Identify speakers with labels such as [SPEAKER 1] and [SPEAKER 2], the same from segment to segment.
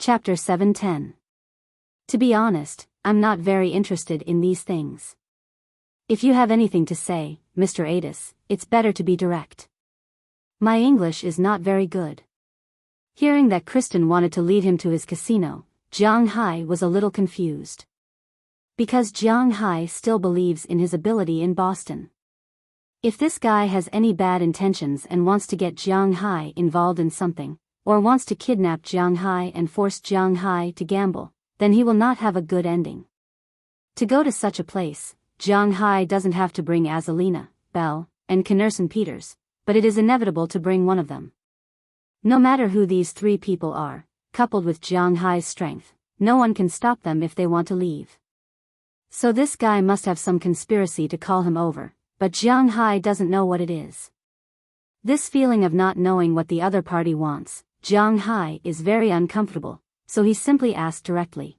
[SPEAKER 1] Chapter 710. To be honest, I'm not very interested in these things. If you have anything to say, Mr. Adis, it's better to be direct. My English is not very good. Hearing that Kristen wanted to lead him to his casino, Jiang Hai was a little confused. Because Jiang Hai still believes in his ability in Boston. If this guy has any bad intentions and wants to get Jiang Hai involved in something, or wants to kidnap Jiang Hai and force Jiang Hai to gamble, then he will not have a good ending. To go to such a place, Jiang Hai doesn't have to bring Azalina, Belle, and Knerson Peters, but it is inevitable to bring one of them. No matter who these three people are, coupled with Jiang Hai's strength, no one can stop them if they want to leave. So this guy must have some conspiracy to call him over, but Jiang Hai doesn't know what it is. This feeling of not knowing what the other party wants, Jiang Hai is very uncomfortable, so he simply asked directly.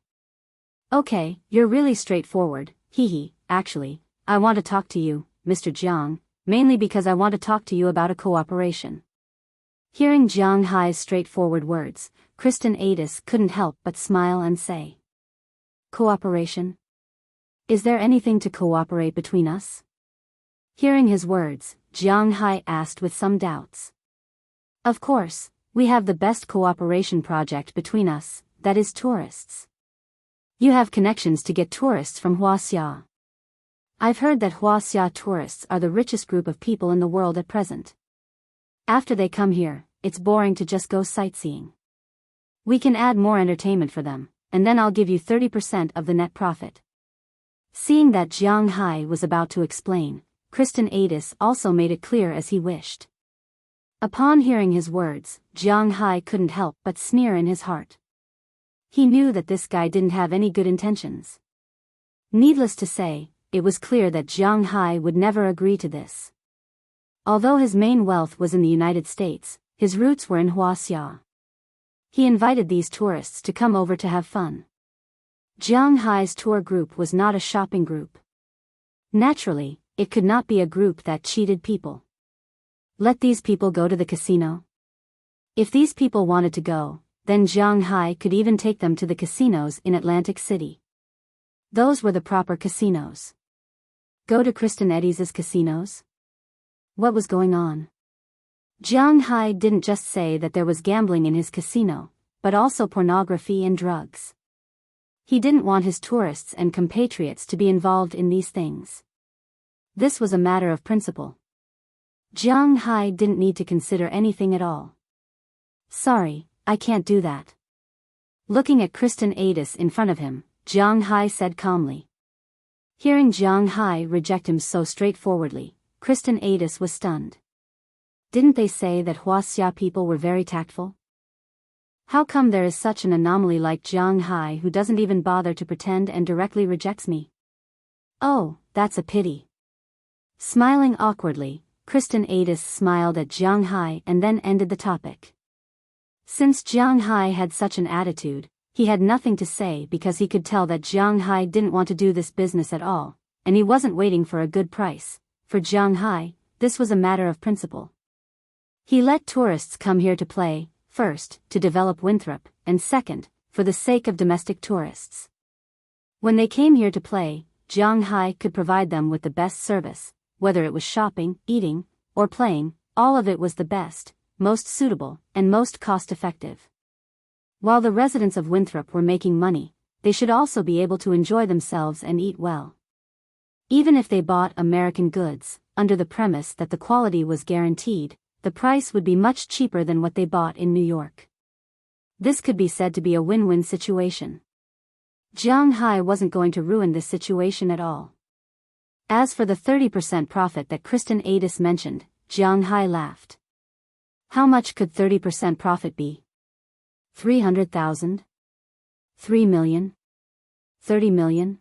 [SPEAKER 1] Okay, you're really straightforward, hehe, actually, I want to talk to you, Mr. Jiang, mainly because I want to talk to you about a cooperation. Hearing Jiang Hai's straightforward words, Kristen Adis couldn't help but smile and say. Cooperation? Is there anything to cooperate between us? Hearing his words, Jiang Hai asked with some doubts. Of course, we have the best cooperation project between us, that is tourists. You have connections to get tourists from Huaxia. I've heard that Huaxia tourists are the richest group of people in the world at present. After they come here, it's boring to just go sightseeing. We can add more entertainment for them, and then I'll give you 30% of the net profit. Seeing that Jiang Hai was about to explain, Kristen Adis also made it clear as he wished. Upon hearing his words, Jiang Hai couldn't help but sneer in his heart. He knew that this guy didn't have any good intentions. Needless to say, it was clear that Jiang Hai would never agree to this. Although his main wealth was in the United States, his roots were in Huaxia. He invited these tourists to come over to have fun. Jiang Hai's tour group was not a shopping group. Naturally, it could not be a group that cheated people. Let these people go to the casino? If these people wanted to go, then Jiang Hai could even take them to the casinos in Atlantic City. Those were the proper casinos. Go to Kristen Adis's casinos? What was going on? Jiang Hai didn't just say that there was gambling in his casino, but also pornography and drugs. He didn't want his tourists and compatriots to be involved in these things. This was a matter of principle. Jiang Hai didn't need to consider anything at all. Sorry, I can't do that. Looking at Kristen Adis in front of him, Jiang Hai said calmly. Hearing Jiang Hai reject him so straightforwardly, Kristen Adis was stunned. Didn't they say that Huaxia people were very tactful? How come there is such an anomaly like Jiang Hai who doesn't even bother to pretend and directly rejects me? Oh, that's a pity. Smiling awkwardly, Kristen Adis smiled at Jiang Hai and then ended the topic. Since Jiang Hai had such an attitude, he had nothing to say because he could tell that Jiang Hai didn't want to do this business at all, and he wasn't waiting for a good price. For Jiang Hai, this was a matter of principle. He let tourists come here to play, first, to develop Winthrop, and second, for the sake of domestic tourists. When they came here to play, Jiang Hai could provide them with the best service, whether it was shopping, eating, or playing, all of it was the best, most suitable, and most cost-effective. While the residents of Winthrop were making money, they should also be able to enjoy themselves and eat well. Even if they bought American goods, under the premise that the quality was guaranteed, the price would be much cheaper than what they bought in New York. This could be said to be a win-win situation. Jiang Hai wasn't going to ruin this situation at all. As for the 30% profit that Kristen Adis mentioned, Jiang Hai laughed. How much could 30% profit be? 300,000? 3 million? 30 million?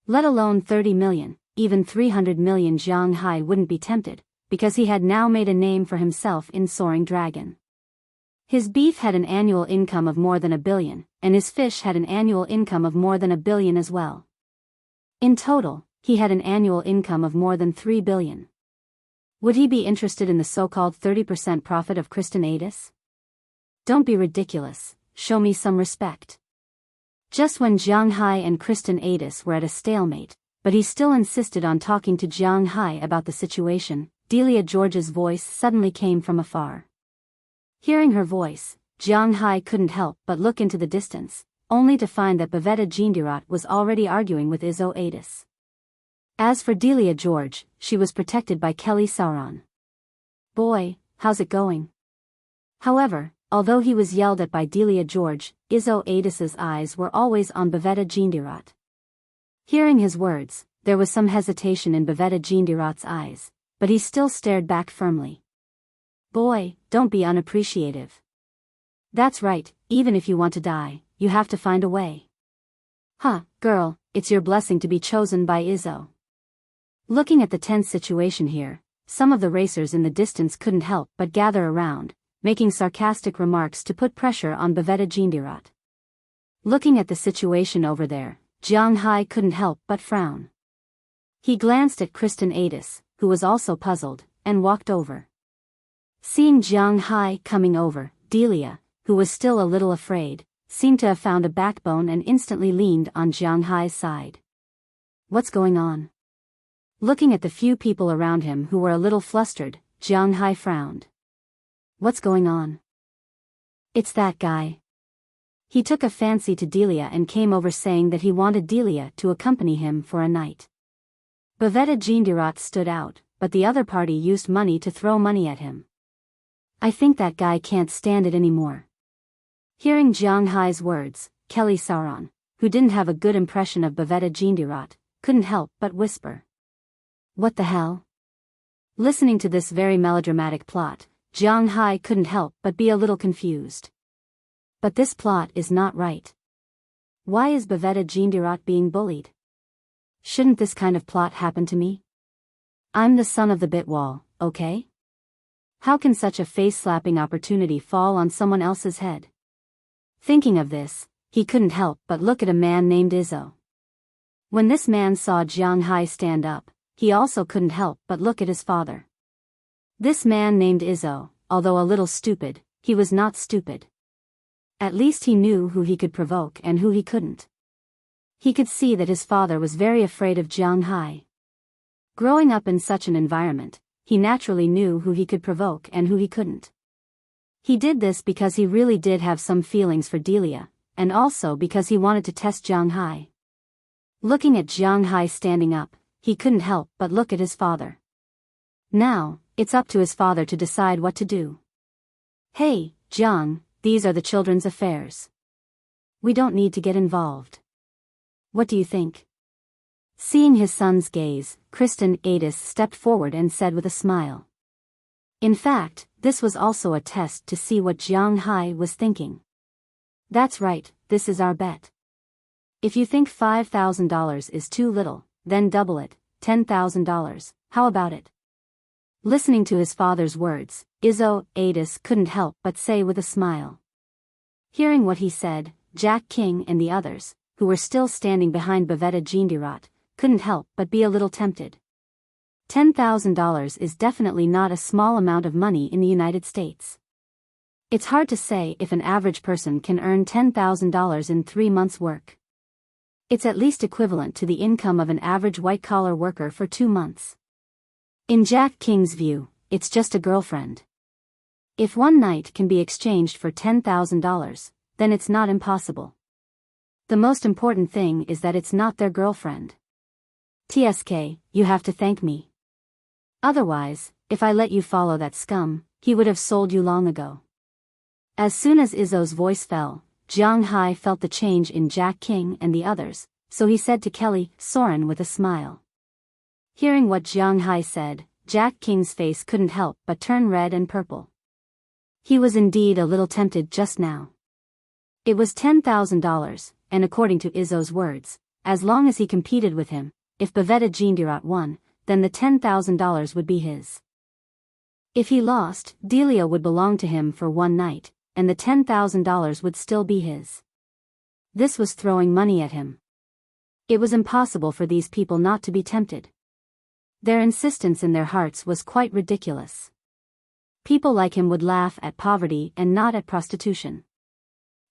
[SPEAKER 1] Let alone 30 million, even 300 million. Jiang Hai wouldn't be tempted, because he had now made a name for himself in Soaring Dragon. His beef had an annual income of more than $1 billion, and his fish had an annual income of more than $1 billion as well. In total, he had an annual income of more than $3 billion. Would he be interested in the so-called 30% profit of Kristen Adis? Don't be ridiculous, show me some respect. Just when Jiang Hai and Kristen Adis were at a stalemate, but he still insisted on talking to Jiang Hai about the situation, Delia George's voice suddenly came from afar. Hearing her voice, Jiang Hai couldn't help but look into the distance, only to find that Bavetta Jindirat was already arguing with Izzo Adis. As for Delia George, she was protected by Kelly Sauron. Boy, how's it going? However, although he was yelled at by Delia George, Izzo Adis's eyes were always on Bavetta Jindirat. Hearing his words, there was some hesitation in Bavetta Jindirat's eyes, but he still stared back firmly. Boy, don't be unappreciative. That's right, even if you want to die, you have to find a way. Huh, girl, it's your blessing to be chosen by Izzo. Looking at the tense situation here, some of the racers in the distance couldn't help but gather around, making sarcastic remarks to put pressure on Bavetta Jindirat. Looking at the situation over there, Jiang Hai couldn't help but frown. He glanced at Kristen Adis, who was also puzzled, and walked over. Seeing Jiang Hai coming over, Delia, who was still a little afraid, seemed to have found a backbone and instantly leaned on Jiang Hai's side. What's going on? Looking at the few people around him who were a little flustered, Jiang Hai frowned. What's going on? It's that guy. He took a fancy to Delia and came over saying that he wanted Delia to accompany him for a night. Bavetta Jindirat stood out, but the other party used money to throw money at him. I think that guy can't stand it anymore. Hearing Jiang Hai's words, Kelly Sauron, who didn't have a good impression of Bavetta Jindirat, couldn't help but whisper. What the hell? Listening to this very melodramatic plot, Jiang Hai couldn't help but be a little confused. But this plot is not right. Why is Bavetta Jindirat being bullied? Shouldn't this kind of plot happen to me? I'm the son of the Bitwall, okay? How can such a face-slapping opportunity fall on someone else's head? Thinking of this, he couldn't help but look at a man named Izzo. When this man saw Jiang Hai stand up, he also couldn't help but look at his father. This man named Izzo, although a little stupid, he was not stupid. At least he knew who he could provoke and who he couldn't. He could see that his father was very afraid of Jiang Hai. Growing up in such an environment, he naturally knew who he could provoke and who he couldn't. He did this because he really did have some feelings for Delia, and also because he wanted to test Jiang Hai. Looking at Jiang Hai standing up, he couldn't help but look at his father. Now, it's up to his father to decide what to do. Hey, Jiang, these are the children's affairs. We don't need to get involved. What do you think? Seeing his son's gaze, Kristen Adis stepped forward and said with a smile. In fact, this was also a test to see what Jiang Hai was thinking. That's right, this is our bet. If you think $5,000 is too little, then double it, $10,000, how about it? Listening to his father's words, Izzo Adis couldn't help but say with a smile. Hearing what he said, Jack King and the others, who were still standing behind Bavetta Jindirat, couldn't help but be a little tempted. $10,000 is definitely not a small amount of money in the United States. It's hard to say if an average person can earn $10,000 in 3 months' work. It's at least equivalent to the income of an average white-collar worker for 2 months. In Jack King's view, it's just a girlfriend. If one night can be exchanged for $10,000, then it's not impossible. The most important thing is that it's not their girlfriend. TSK, you have to thank me. Otherwise, if I let you follow that scum, he would have sold you long ago. As soon as Izzo's voice fell, Jiang Hai felt the change in Jack King and the others, so he said to Kelly Sauron with a smile. Hearing what Jiang Hai said, Jack King's face couldn't help but turn red and purple. He was indeed a little tempted just now. It was $10,000, and according to Izzo's words, as long as he competed with him, if Bavetta Jindirat won, then the $10,000 would be his. If he lost, Delia would belong to him for one night, and the $10,000 would still be his. This was throwing money at him. It was impossible for these people not to be tempted. Their insistence in their hearts was quite ridiculous. People like him would laugh at poverty and not at prostitution.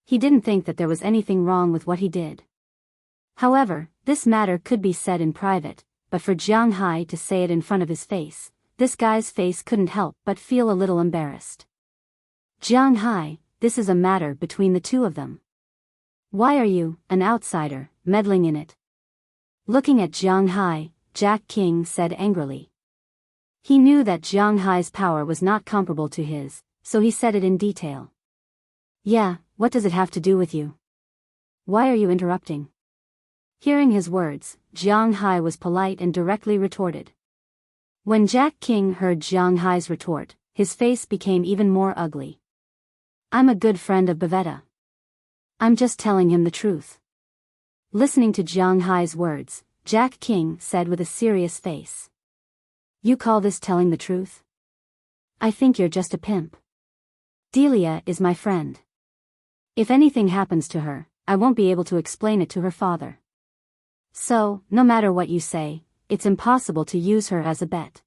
[SPEAKER 1] He didn't think that there was anything wrong with what he did. However, this matter could be said in private, but for Jiang Hai to say it in front of his face, this guy's face couldn't help but feel a little embarrassed. Jiang Hai, this is a matter between the two of them. Why are you, an outsider, meddling in it? Looking at Jiang Hai, Jack King said angrily. He knew that Jiang Hai's power was not comparable to his, so he said it in detail. Yeah, what does it have to do with you? Why are you interrupting? Hearing his words, Jiang Hai was polite and directly retorted. When Jack King heard Jiang Hai's retort, his face became even more ugly. I'm a good friend of Bavetta. I'm just telling him the truth. Listening to Jiang Hai's words, Jack King said with a serious face. You call this telling the truth? I think you're just a pimp. Delia is my friend. If anything happens to her, I won't be able to explain it to her father. So, no matter what you say, it's impossible to use her as a bet.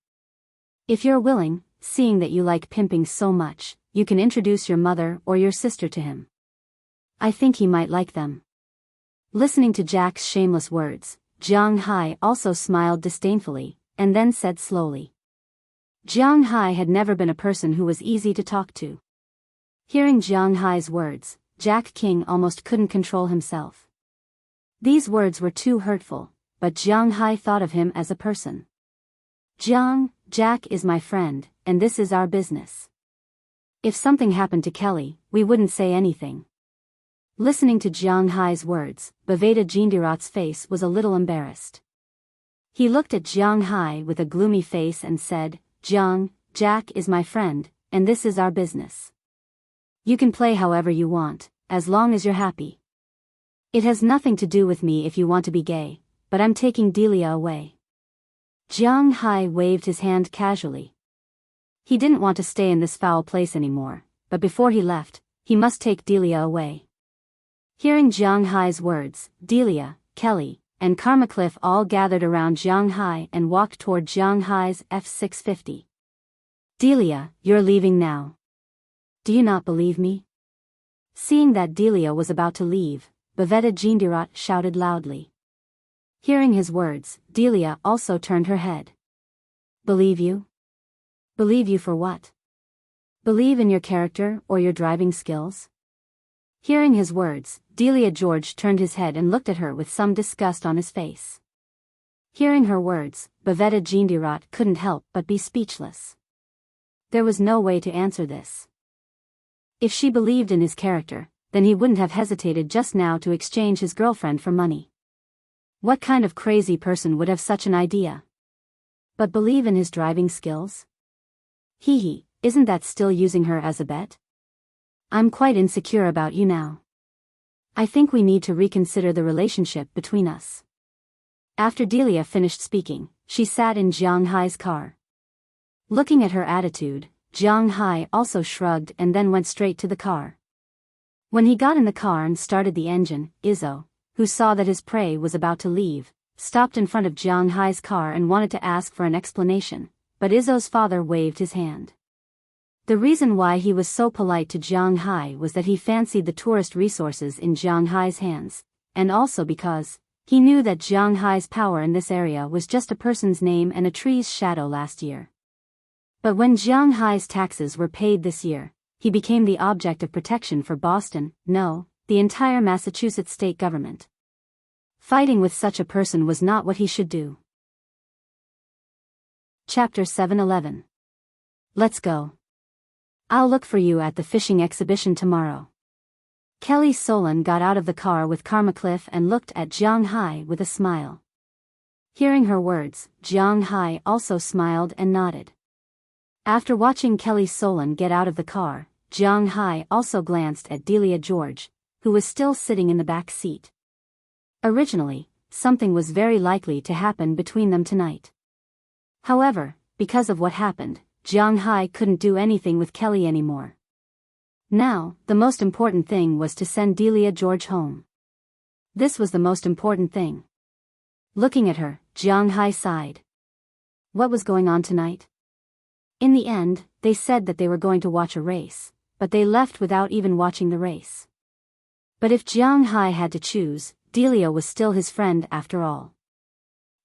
[SPEAKER 1] If you're willing, seeing that you like pimping so much, you can introduce your mother or your sister to him. I think he might like them. Listening to Jack's shameless words, Jiang Hai also smiled disdainfully, and then said slowly. Jiang Hai had never been a person who was easy to talk to. Hearing Jiang Hai's words, Jack King almost couldn't control himself. These words were too hurtful, but Jiang Hai thought of him as a person. Jack is my friend, and this is our business. If something happened to Kelly, we wouldn't say anything. Listening to Jiang Hai's words, Baveta Jindirat's face was a little embarrassed. He looked at Jiang Hai with a gloomy face and said, Jack is my friend, and this is our business. You can play however you want, as long as you're happy. It has nothing to do with me if you want to be gay, but I'm taking Delia away. Jiang Hai waved his hand casually. He didn't want to stay in this foul place anymore, but before he left, he must take Delia away. Hearing Jiang Hai's words, Delia, Kelly, and Karmacliff all gathered around Jiang Hai and walked toward Jiang Hai's F-650. Delia, you're leaving now. Do you not believe me? Seeing that Delia was about to leave, Baveta Jindirat shouted loudly. Hearing his words, Delia also turned her head. Believe you? Believe you for what? Believe in your character or your driving skills? Hearing his words, Delia George turned his head and looked at her with some disgust on his face. Hearing her words, Baveta Jindirat couldn't help but be speechless. There was no way to answer this. If she believed in his character, then he wouldn't have hesitated just now to exchange his girlfriend for money. What kind of crazy person would have such an idea? But believe in his driving skills? Isn't that still using her as a bet? I'm quite insecure about you now. I think we need to reconsider the relationship between us. After Delia finished speaking, she sat in Jiang Hai's car. Looking at her attitude, Jiang Hai also shrugged and then went straight to the car. When he got in the car and started the engine, Izzo, who saw that his prey was about to leave, stopped in front of Jiang Hai's car and wanted to ask for an explanation, but Izzo's father waved his hand. The reason why he was so polite to Jiang Hai was that he fancied the tourist resources in Jiang Hai's hands, and also because he knew that Jiang Hai's power in this area was just a person's name and a tree's shadow last year. But when Jiang Hai's taxes were paid this year, he became the object of protection for Boston, no, the entire Massachusetts state government. Fighting with such a person was not what he should do. Chapter 711. Let's go. I'll look for you at the fishing exhibition tomorrow. Kelly Solon got out of the car with Karmacliff and looked at Jiang Hai with a smile. Hearing her words, Jiang Hai also smiled and nodded. After watching Kelly Solon get out of the car, Jiang Hai also glanced at Delia George, who was still sitting in the back seat. Originally, something was very likely to happen between them tonight. However, because of what happened, Jiang Hai couldn't do anything with Kelly anymore. Now, the most important thing was to send Delia George home. This was the most important thing. Looking at her, Jiang Hai sighed. What was going on tonight? In the end, they said that they were going to watch a race, but they left without even watching the race. But if Jiang Hai had to choose, Delia was still his friend after all.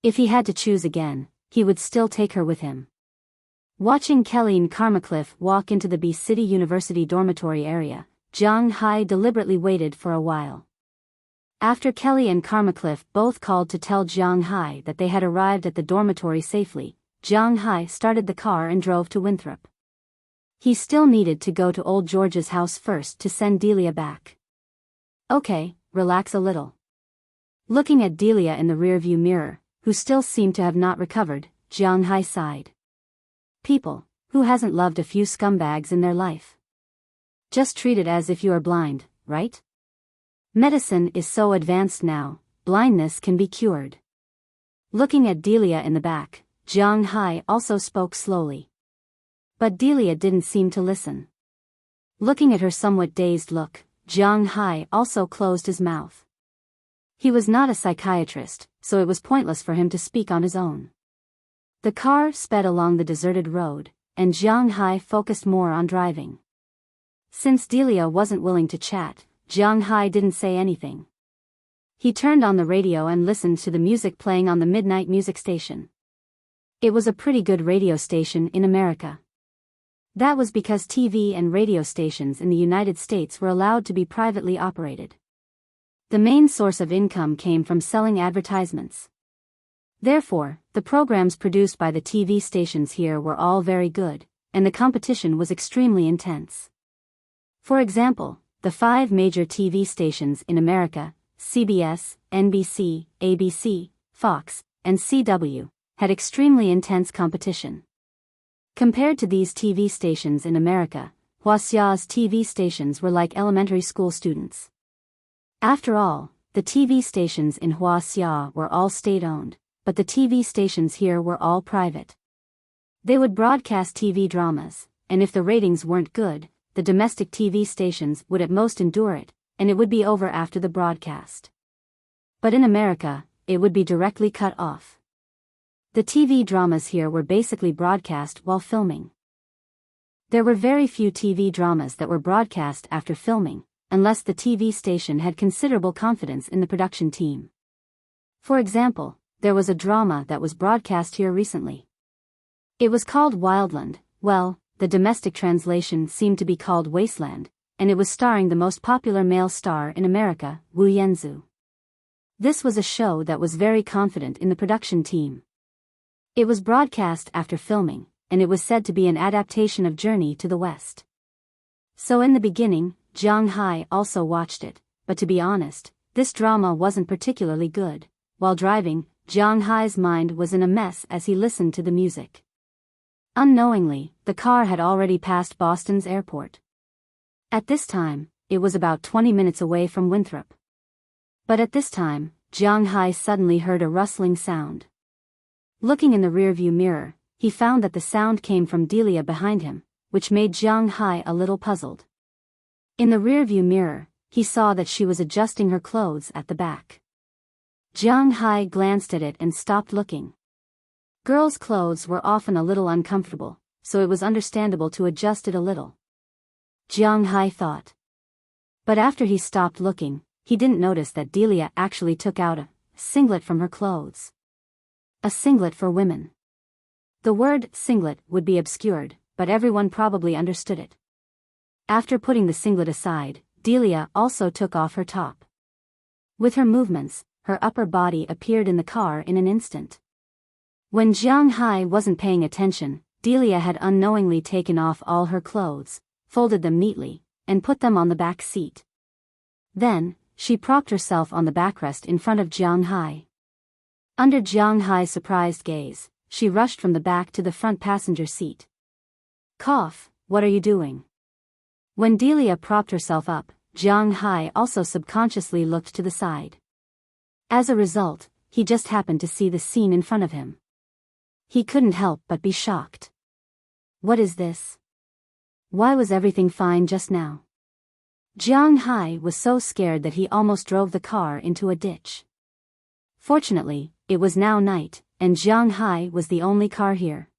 [SPEAKER 1] If he had to choose again, he would still take her with him. Watching Kelly and Carmacliff walk into the B City University dormitory area, Jiang Hai deliberately waited for a while. After Kelly and Carmacliff both called to tell Jiang Hai that they had arrived at the dormitory safely, Jiang Hai started the car and drove to Winthrop. He still needed to go to old George's house first to send Delia back. Okay, relax a little. Looking at Delia in the rearview mirror, who still seemed to have not recovered, Jiang Hai sighed. People, who hasn't loved a few scumbags in their life? Just treat it as if you are blind, right? Medicine is so advanced now, blindness can be cured. Looking at Delia in the back, Jiang Hai also spoke slowly. But Delia didn't seem to listen. Looking at her somewhat dazed look, Jiang Hai also closed his mouth. He was not a psychiatrist, so it was pointless for him to speak on his own. The car sped along the deserted road, and Jiang Hai focused more on driving. Since Delia wasn't willing to chat, Jiang Hai didn't say anything. He turned on the radio and listened to the music playing on the midnight music station. It was a pretty good radio station in America. That was because TV and radio stations in the United States were allowed to be privately operated. The main source of income came from selling advertisements. Therefore, the programs produced by the TV stations here were all very good, and the competition was extremely intense. For example, the 5 major TV stations in America, CBS, NBC, ABC, Fox, and CW, had extremely intense competition. Compared to these TV stations in America, Huaxia's TV stations were like elementary school students. After all, the TV stations in Huaxia were all state-owned, but the TV stations here were all private. They would broadcast TV dramas, and if the ratings weren't good, the domestic TV stations would at most endure it, and it would be over after the broadcast. But in America, it would be directly cut off. The TV dramas here were basically broadcast while filming. There were very few TV dramas that were broadcast after filming, unless the TV station had considerable confidence in the production team. For example, there was a drama that was broadcast here recently. It was called Wildland. Well, the domestic translation seemed to be called Wasteland, and it was starring the most popular male star in America, Wu Yanzu. This was a show that was very confident in the production team. It was broadcast after filming, and it was said to be an adaptation of Journey to the West. So in the beginning, Jiang Hai also watched it, but to be honest, this drama wasn't particularly good. While driving, Jiang Hai's mind was in a mess as he listened to the music. Unknowingly, the car had already passed Boston's airport. At this time, it was about 20 minutes away from Winthrop. But at this time, Jiang Hai suddenly heard a rustling sound. Looking in the rearview mirror, he found that the sound came from Delia behind him, which made Jiang Hai a little puzzled. In the rearview mirror, he saw that she was adjusting her clothes at the back. Jiang Hai glanced at it and stopped looking. Girls' clothes were often a little uncomfortable, so it was understandable to adjust it a little. Jiang Hai thought. But after he stopped looking, he didn't notice that Delia actually took out a singlet from her clothes. A singlet for women. The word singlet would be obscured, but everyone probably understood it. After putting the singlet aside, Delia also took off her top. With her movements, her upper body appeared in the car in an instant. When Jiang Hai wasn't paying attention, Delia had unknowingly taken off all her clothes, folded them neatly, and put them on the back seat. Then, she propped herself on the backrest in front of Jiang Hai. Under Jiang Hai's surprised gaze, she rushed from the back to the front passenger seat. Cough, what are you doing? When Delia propped herself up, Jiang Hai also subconsciously looked to the side. As a result, he just happened to see the scene in front of him. He couldn't help but be shocked. What is this? Why was everything fine just now? Jiang Hai was so scared that he almost drove the car into a ditch. Fortunately, it was now night, and Jiang Hai was the only car here.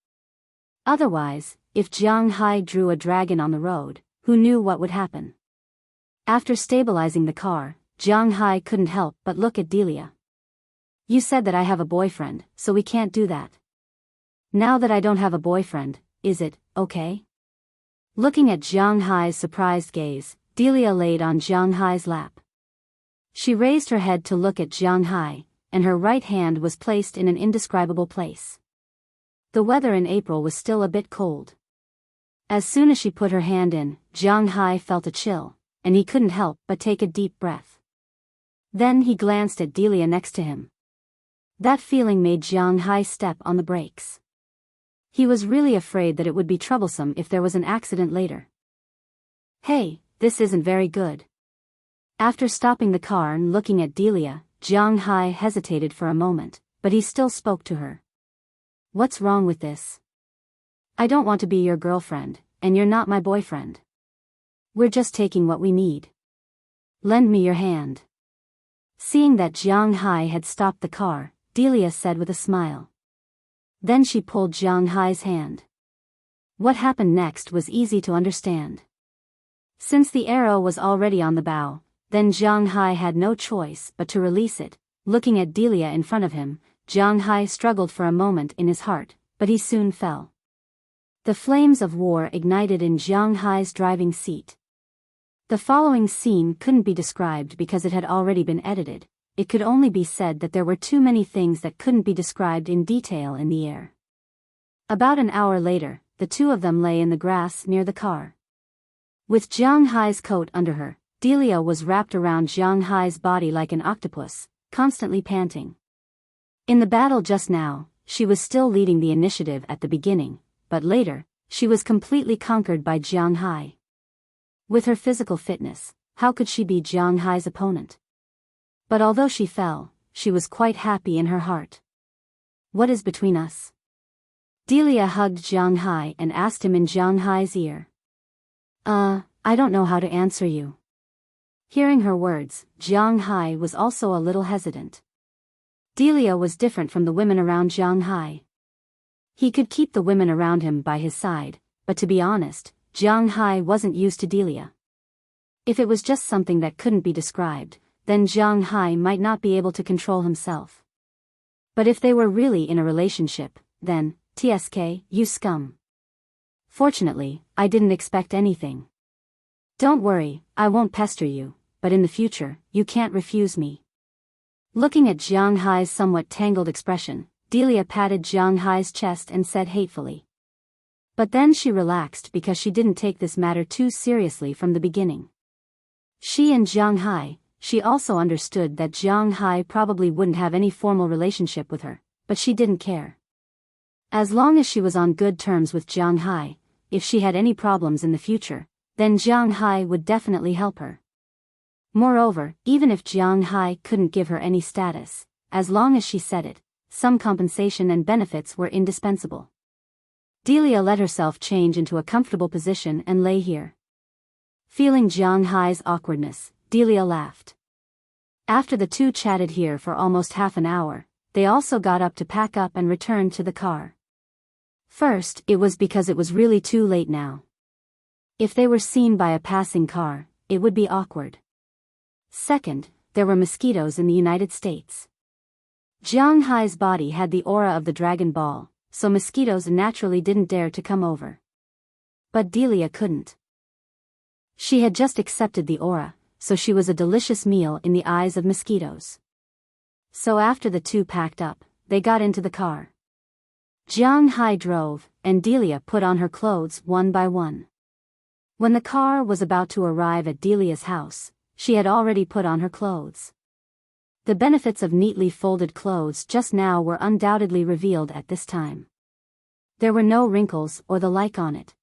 [SPEAKER 1] Otherwise, if Jiang Hai drew a dragon on the road, who knew what would happen? After stabilizing the car, Jiang Hai couldn't help but look at Delia. You said that I have a boyfriend, so we can't do that. Now that I don't have a boyfriend, is it okay? Looking at Jiang Hai's surprised gaze, Delia laid on Jiang Hai's lap. She raised her head to look at Jiang Hai, and her right hand was placed in an indescribable place. The weather in April was still a bit cold. As soon as she put her hand in, Jiang Hai felt a chill, and he couldn't help but take a deep breath. Then he glanced at Delia next to him. That feeling made Jiang Hai step on the brakes. He was really afraid that it would be troublesome if there was an accident later. Hey, this isn't very good. After stopping the car and looking at Delia, Jiang Hai hesitated for a moment, but he still spoke to her. What's wrong with this? I don't want to be your girlfriend, and you're not my boyfriend. We're just taking what we need. Lend me your hand. Seeing that Jiang Hai had stopped the car, Delia said with a smile. Then she pulled Jiang Hai's hand. What happened next was easy to understand. Since the arrow was already on the bow, then Jiang Hai had no choice but to release it. Looking at Delia in front of him, Jiang Hai struggled for a moment in his heart, but he soon fell. The flames of war ignited in Jiang Hai's driving seat. The following scene couldn't be described because it had already been edited. It could only be said that there were too many things that couldn't be described in detail in the air. About an hour later, the two of them lay in the grass near the car. With Jiang Hai's coat under her, Delia was wrapped around Jiang Hai's body like an octopus, constantly panting. In the battle just now, she was still leading the initiative at the beginning, but later, she was completely conquered by Jiang Hai. With her physical fitness, how could she be Jiang Hai's opponent? But although she fell, she was quite happy in her heart. What is between us? Delia hugged Jiang Hai and asked him in Jiang Hai's ear. I don't know how to answer you. Hearing her words, Jiang Hai was also a little hesitant. Delia was different from the women around Jiang Hai. He could keep the women around him by his side, but to be honest, Jiang Hai wasn't used to Delia. If it was just something that couldn't be described, then Jiang Hai might not be able to control himself. But if they were really in a relationship, then, TSK, you scum. Fortunately, I didn't expect anything. Don't worry, I won't pester you, but in the future, you can't refuse me. Looking at Jiang Hai's somewhat tangled expression, Delia patted Jiang Hai's chest and said hatefully. But then she relaxed because she didn't take this matter too seriously from the beginning. She and Jiang Hai, she also understood that Jiang Hai probably wouldn't have any formal relationship with her, but she didn't care. As long as she was on good terms with Jiang Hai, if she had any problems in the future, then Jiang Hai would definitely help her. Moreover, even if Jiang Hai couldn't give her any status, as long as she said it, some compensation and benefits were indispensable. Delia let herself change into a comfortable position and lay here. Feeling Jiang Hai's awkwardness, Delia laughed. After the two chatted here for almost half an hour, they also got up to pack up and return to the car. First, it was because it was really too late now. If they were seen by a passing car, it would be awkward. Second, there were mosquitoes in the United States. Jiang Hai's body had the aura of the Dragon Ball, so mosquitoes naturally didn't dare to come over. But Delia couldn't. She had just accepted the aura, so she was a delicious meal in the eyes of mosquitoes. So after the two packed up, they got into the car. Jiang Hai drove, and Delia put on her clothes one by one. When the car was about to arrive at Delia's house, she had already put on her clothes. The benefits of neatly folded clothes just now were undoubtedly revealed at this time. There were no wrinkles or the like on it.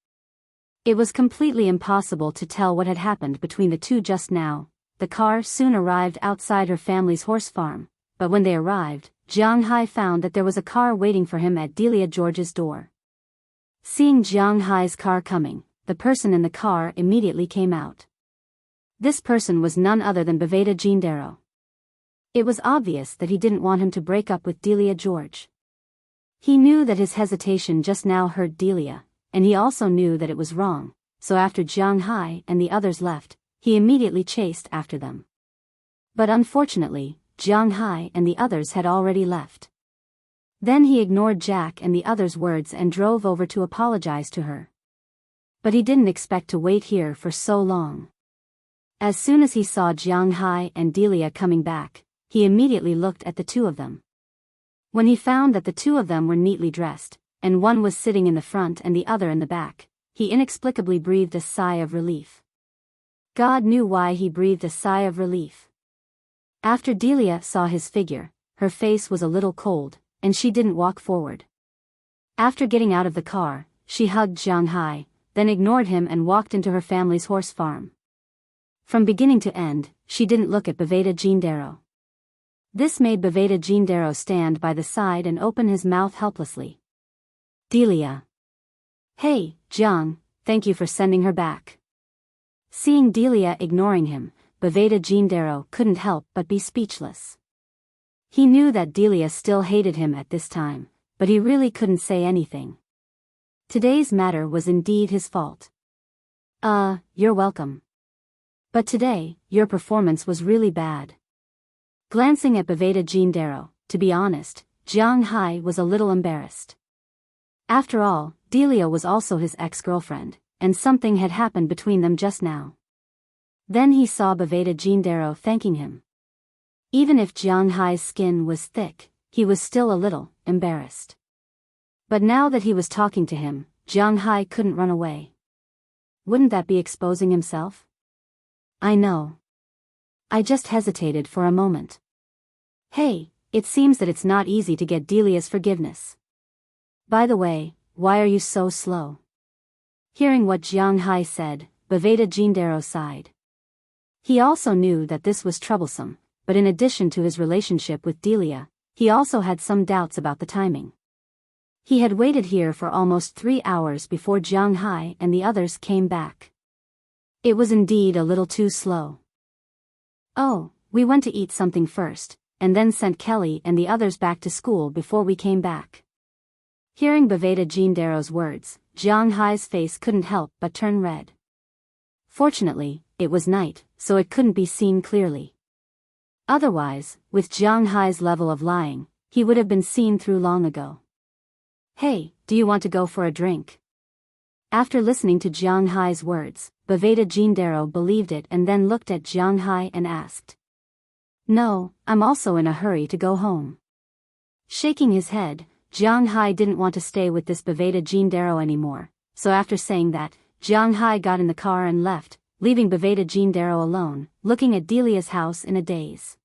[SPEAKER 1] It was completely impossible to tell what had happened between the two just now. The car soon arrived outside her family's horse farm, but when they arrived, Jiang Hai found that there was a car waiting for him at Delia George's door. Seeing Jiang Hai's car coming, the person in the car immediately came out. This person was none other than Baveda Jindaro. It was obvious that he didn't want him to break up with Delia George. He knew that his hesitation just now hurt Delia, and he also knew that it was wrong, so after Jiang Hai and the others left, he immediately chased after them. But unfortunately, Jiang Hai and the others had already left. Then he ignored Jack and the others' words and drove over to apologize to her. But he didn't expect to wait here for so long. As soon as he saw Jiang Hai and Delia coming back, he immediately looked at the two of them. When he found that the two of them were neatly dressed, and one was sitting in the front and the other in the back, he inexplicably breathed a sigh of relief. God knew why he breathed a sigh of relief. After Delia saw his figure, her face was a little cold, and she didn't walk forward. After getting out of the car, she hugged Jiang Hai, then ignored him and walked into her family's horse farm. From beginning to end, she didn't look at Baveda Gendero. This made Baveda Gendero stand by the side and open his mouth helplessly. Delia. Hey, Jiang, thank you for sending her back. Seeing Delia ignoring him, Baveda Gendero couldn't help but be speechless. He knew that Delia still hated him at this time, but he really couldn't say anything. Today's matter was indeed his fault. You're welcome. But today, your performance was really bad. Glancing at Baveda Gendero, to be honest, Jiang Hai was a little embarrassed. After all, Delia was also his ex-girlfriend, and something had happened between them just now. Then he saw Baveda Gendero thanking him. Even if Jiang Hai's skin was thick, he was still a little embarrassed. But now that he was talking to him, Jiang Hai couldn't run away. Wouldn't that be exposing himself? I know. I just hesitated for a moment. Hey, it seems that it's not easy to get Delia's forgiveness. By the way, why are you so slow? Hearing what Jiang Hai said, Baveda Gendero sighed. He also knew that this was troublesome, but in addition to his relationship with Delia, he also had some doubts about the timing. He had waited here for almost 3 hours before Jiang Hai and the others came back. It was indeed a little too slow. Oh, we went to eat something first, and then sent Kelly and the others back to school before we came back. Hearing Baveda Gendero's words, Jiang Hai's face couldn't help but turn red. Fortunately, it was night, so it couldn't be seen clearly. Otherwise, with Jiang Hai's level of lying, he would have been seen through long ago. Hey, do you want to go for a drink? After listening to Jiang Hai's words, Baveda Gendero believed it and then looked at Jiang Hai and asked. No, I'm also in a hurry to go home. Shaking his head, Jiang Hai didn't want to stay with this Baveda Gendero anymore, so after saying that, Jiang Hai got in the car and left, leaving Baveda Gendero alone, looking at Delia's house in a daze.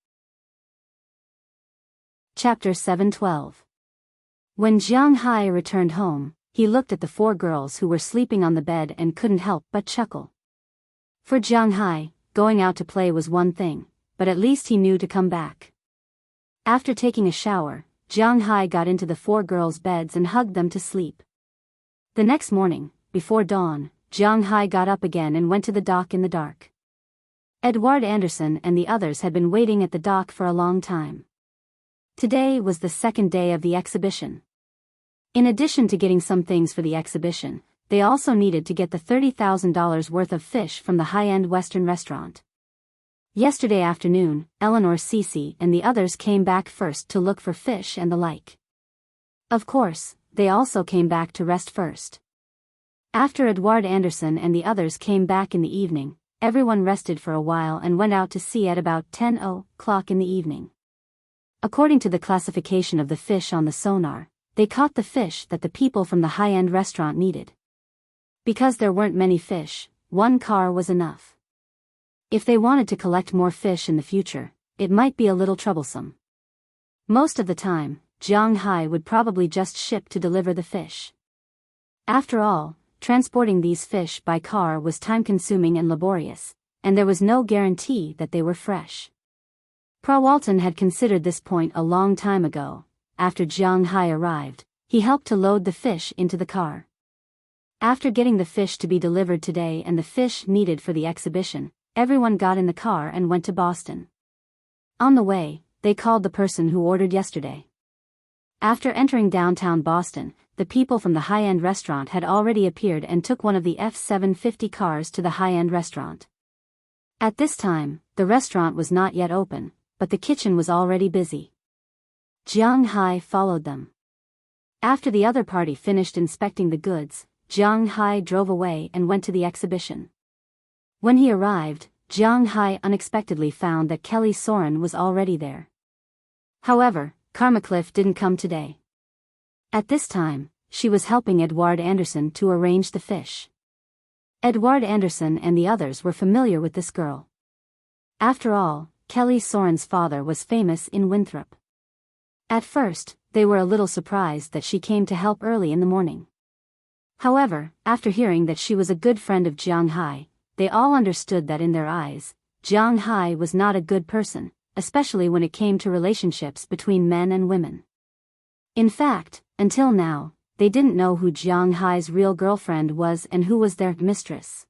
[SPEAKER 1] Chapter 712. When Jiang Hai returned home, he looked at the 4 girls who were sleeping on the bed and couldn't help but chuckle. For Jiang Hai, going out to play was one thing, but at least he knew to come back. After taking a shower, Jiang Hai got into the 4 girls' beds and hugged them to sleep. The next morning, before dawn, Jiang Hai got up again and went to the dock in the dark. Edward Anderson and the others had been waiting at the dock for a long time. Today was the second day of the exhibition. In addition to getting some things for the exhibition, they also needed to get the $30,000 worth of fish from the high-end Western restaurant. Yesterday afternoon, Eleanor Cece and the others came back first to look for fish and the like. Of course, they also came back to rest first. After Edward Anderson and the others came back in the evening, everyone rested for a while and went out to sea at about 10 o'clock in the evening. According to the classification of the fish on the sonar, they caught the fish that the people from the high-end restaurant needed. Because there weren't many fish, 1 car was enough. If they wanted to collect more fish in the future, it might be a little troublesome. Most of the time, Jiang Hai would probably just ship to deliver the fish. After all, transporting these fish by car was time-consuming and laborious, and there was no guarantee that they were fresh. Walton had considered this point a long time ago. After Jiang Hai arrived, he helped to load the fish into the car. After getting the fish to be delivered today and the fish needed for the exhibition, everyone got in the car and went to Boston. On the way, they called the person who ordered yesterday. After entering downtown Boston, the people from the high-end restaurant had already appeared and took one of the F-750 cars to the high-end restaurant. At this time, the restaurant was not yet open, but the kitchen was already busy. Jiang Hai followed them. After the other party finished inspecting the goods, Jiang Hai drove away and went to the exhibition. When he arrived, Jiang Hai unexpectedly found that Kelly Soren was already there. However, Carmacliff didn't come today. At this time, she was helping Edward Anderson to arrange the fish. Edward Anderson and the others were familiar with this girl. After all, Kelly Soren's father was famous in Winthrop. At first, they were a little surprised that she came to help early in the morning. However, after hearing that she was a good friend of Jiang Hai, they all understood that in their eyes, Jiang Hai was not a good person, especially when it came to relationships between men and women. In fact, until now, they didn't know who Jiang Hai's real girlfriend was and who was their mistress.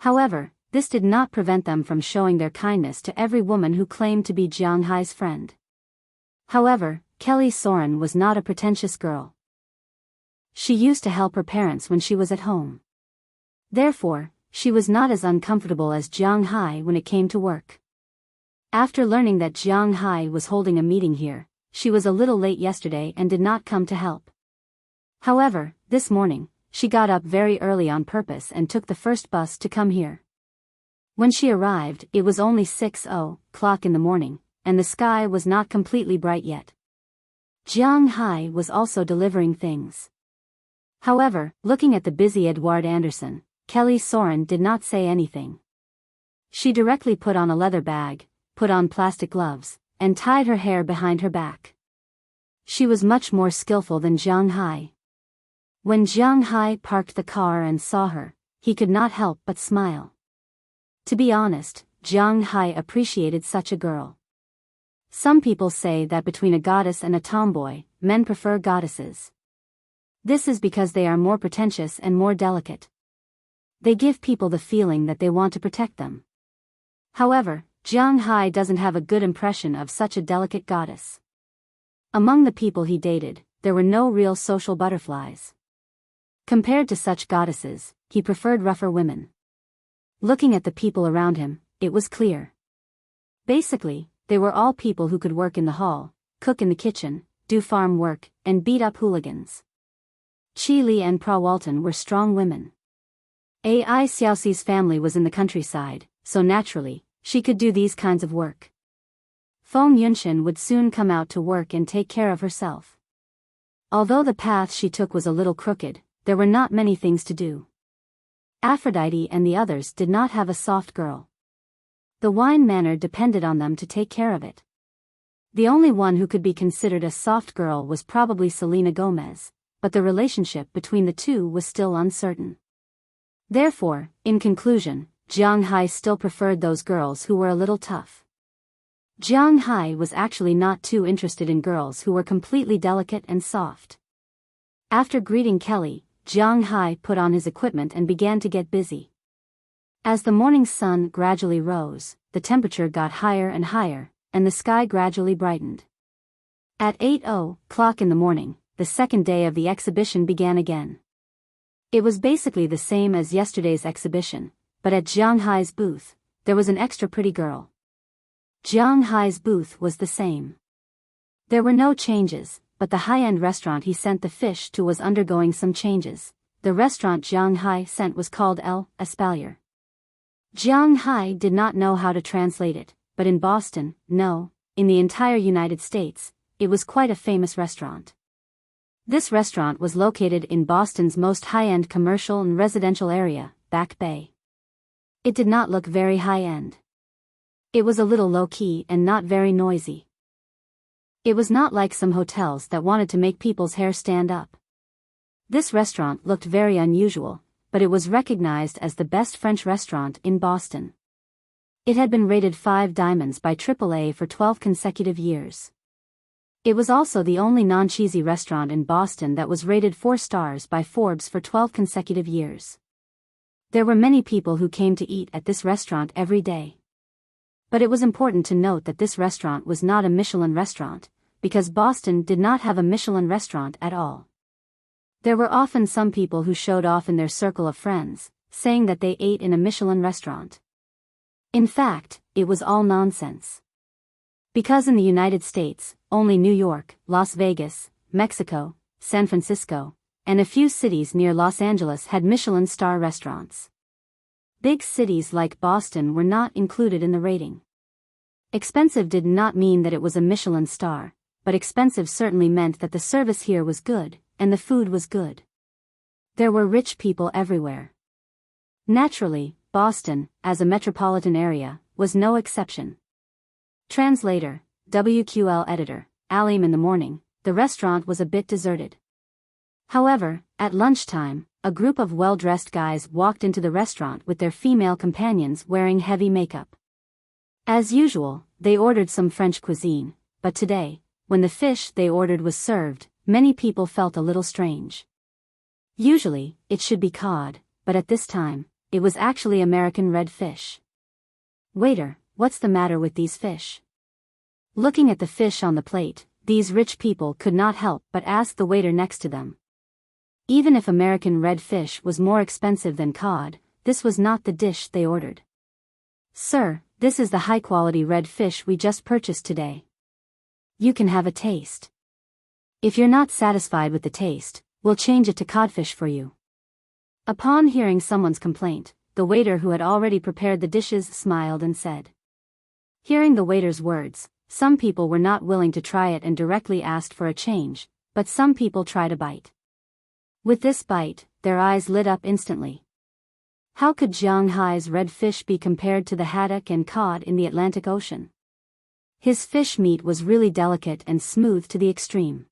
[SPEAKER 1] However, this did not prevent them from showing their kindness to every woman who claimed to be Jiang Hai's friend. However, Kelly Soren was not a pretentious girl. She used to help her parents when she was at home. Therefore, she was not as uncomfortable as Jiang Hai when it came to work. After learning that Jiang Hai was holding a meeting here, she was a little late yesterday and did not come to help. However, this morning, she got up very early on purpose and took the first bus to come here. When she arrived, it was only 6:00 in the morning, and the sky was not completely bright yet. Jiang Hai was also delivering things. However, looking at the busy Edward Anderson, Kelly Soren did not say anything. She directly put on a leather bag, put on plastic gloves, and tied her hair behind her back. She was much more skillful than Jiang Hai. When Jiang Hai parked the car and saw her, he could not help but smile. To be honest, Jiang Hai appreciated such a girl. Some people say that between a goddess and a tomboy, men prefer goddesses. This is because they are more pretentious and more delicate. They give people the feeling that they want to protect them. However, Jiang Hai doesn't have a good impression of such a delicate goddess. Among the people he dated, there were no real social butterflies. Compared to such goddesses, he preferred rougher women. Looking at the people around him, it was clear. Basically, they were all people who could work in the hall, cook in the kitchen, do farm work, and beat up hooligans. Chi Li and Pra Walton were strong women. Ai Xiaoxi's family was in the countryside, so naturally, she could do these kinds of work. Feng Yunshin would soon come out to work and take care of herself. Although the path she took was a little crooked, there were not many things to do. Aphrodite and the others did not have a soft girl. The wine manor depended on them to take care of it. The only one who could be considered a soft girl was probably Selena Gomez, but the relationship between the two was still uncertain. Therefore, in conclusion, Jiang Hai still preferred those girls who were a little tough. Jiang Hai was actually not too interested in girls who were completely delicate and soft. After greeting Kelly, Jiang Hai put on his equipment and began to get busy. As the morning sun gradually rose, the temperature got higher and higher, and the sky gradually brightened. At 8:00 in the morning, the second day of the exhibition began again. It was basically the same as yesterday's exhibition, but at Jiang Hai's booth, there was an extra pretty girl. Jiang Hai's booth was the same. There were no changes, but the high-end restaurant he sent the fish to was undergoing some changes. The restaurant Jiang Hai sent was called El Espalier. Jiang Hai did not know how to translate it, but in Boston, no, in the entire United States, it was quite a famous restaurant. This restaurant was located in Boston's most high-end commercial and residential area, Back Bay. It did not look very high-end. It was a little low-key and not very noisy. It was not like some hotels that wanted to make people's hair stand up. This restaurant looked very unusual, but it was recognized as the best French restaurant in Boston. It had been rated 5 diamonds by AAA for 12 consecutive years. It was also the only non-cheesy restaurant in Boston that was rated 4 stars by Forbes for 12 consecutive years. There were many people who came to eat at this restaurant every day. But it was important to note that this restaurant was not a Michelin restaurant, because Boston did not have a Michelin restaurant at all. There were often some people who showed off in their circle of friends, saying that they ate in a Michelin restaurant. In fact, it was all nonsense. Because in the United States, only New York, Las Vegas, Mexico, San Francisco, and a few cities near Los Angeles had Michelin star restaurants. Big cities like Boston were not included in the rating. Expensive did not mean that it was a Michelin star, but expensive certainly meant that the service here was good, and the food was good. There were rich people everywhere. Naturally, Boston, as a metropolitan area, was no exception. Translator, WQL editor, Alim. In the morning, the restaurant was a bit deserted. However, at lunchtime, a group of well-dressed guys walked into the restaurant with their female companions wearing heavy makeup. As usual, they ordered some French cuisine, but today, when the fish they ordered was served, many people felt a little strange. Usually, it should be cod, but at this time, it was actually American red fish. Waiter, what's the matter with these fish? Looking at the fish on the plate, these rich people could not help but ask the waiter next to them. Even if American red fish was more expensive than cod, this was not the dish they ordered. Sir, this is the high-quality red fish we just purchased today. You can have a taste. If you're not satisfied with the taste, we'll change it to codfish for you. Upon hearing someone's complaint, the waiter who had already prepared the dishes smiled and said. Hearing the waiter's words, some people were not willing to try it and directly asked for a change, but some people tried a bite. With this bite, their eyes lit up instantly. How could Shanghai's red fish be compared to the haddock and cod in the Atlantic Ocean? His fish meat was really delicate and smooth to the extreme.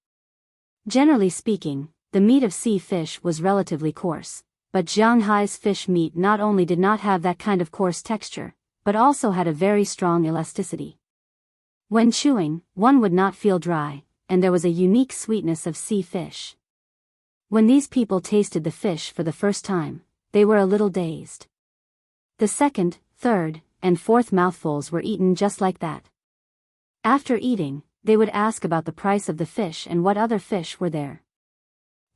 [SPEAKER 1] Generally speaking, the meat of sea fish was relatively coarse, but Shanghai's fish meat not only did not have that kind of coarse texture, but also had a very strong elasticity. When chewing, one would not feel dry, and there was a unique sweetness of sea fish. When these people tasted the fish for the first time, they were a little dazed. The second, third, and fourth mouthfuls were eaten just like that. After eating, they would ask about the price of the fish and what other fish were there.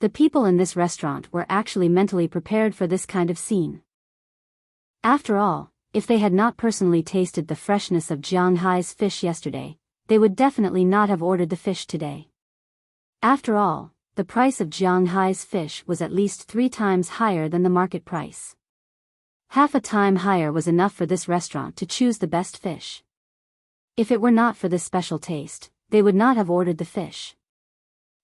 [SPEAKER 1] The people in this restaurant were actually mentally prepared for this kind of scene. After all, if they had not personally tasted the freshness of Shanghai's fish yesterday, they would definitely not have ordered the fish today. After all, the price of Shanghai's fish was at least 3 times higher than the market price. Half a time higher was enough for this restaurant to choose the best fish. If it were not for this special taste, they would not have ordered the fish.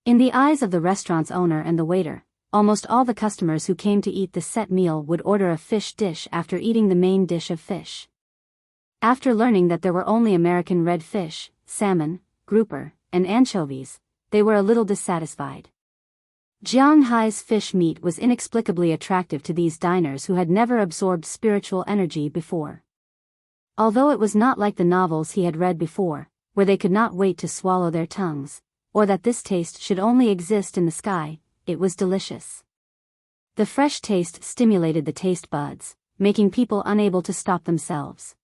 [SPEAKER 1] In the eyes of the restaurant's owner and the waiter, almost all the customers who came to eat the set meal would order a fish dish after eating the main dish of fish. After learning that there were only American red fish, salmon, grouper, and anchovies, they were a little dissatisfied. Shanghai's fish meat was inexplicably attractive to these diners who had never absorbed spiritual energy before. Although it was not like the novels he had read before, where they could not wait to swallow their tongues, or that this taste should only exist in the sky, it was delicious. The fresh taste stimulated the taste buds, making people unable to stop themselves.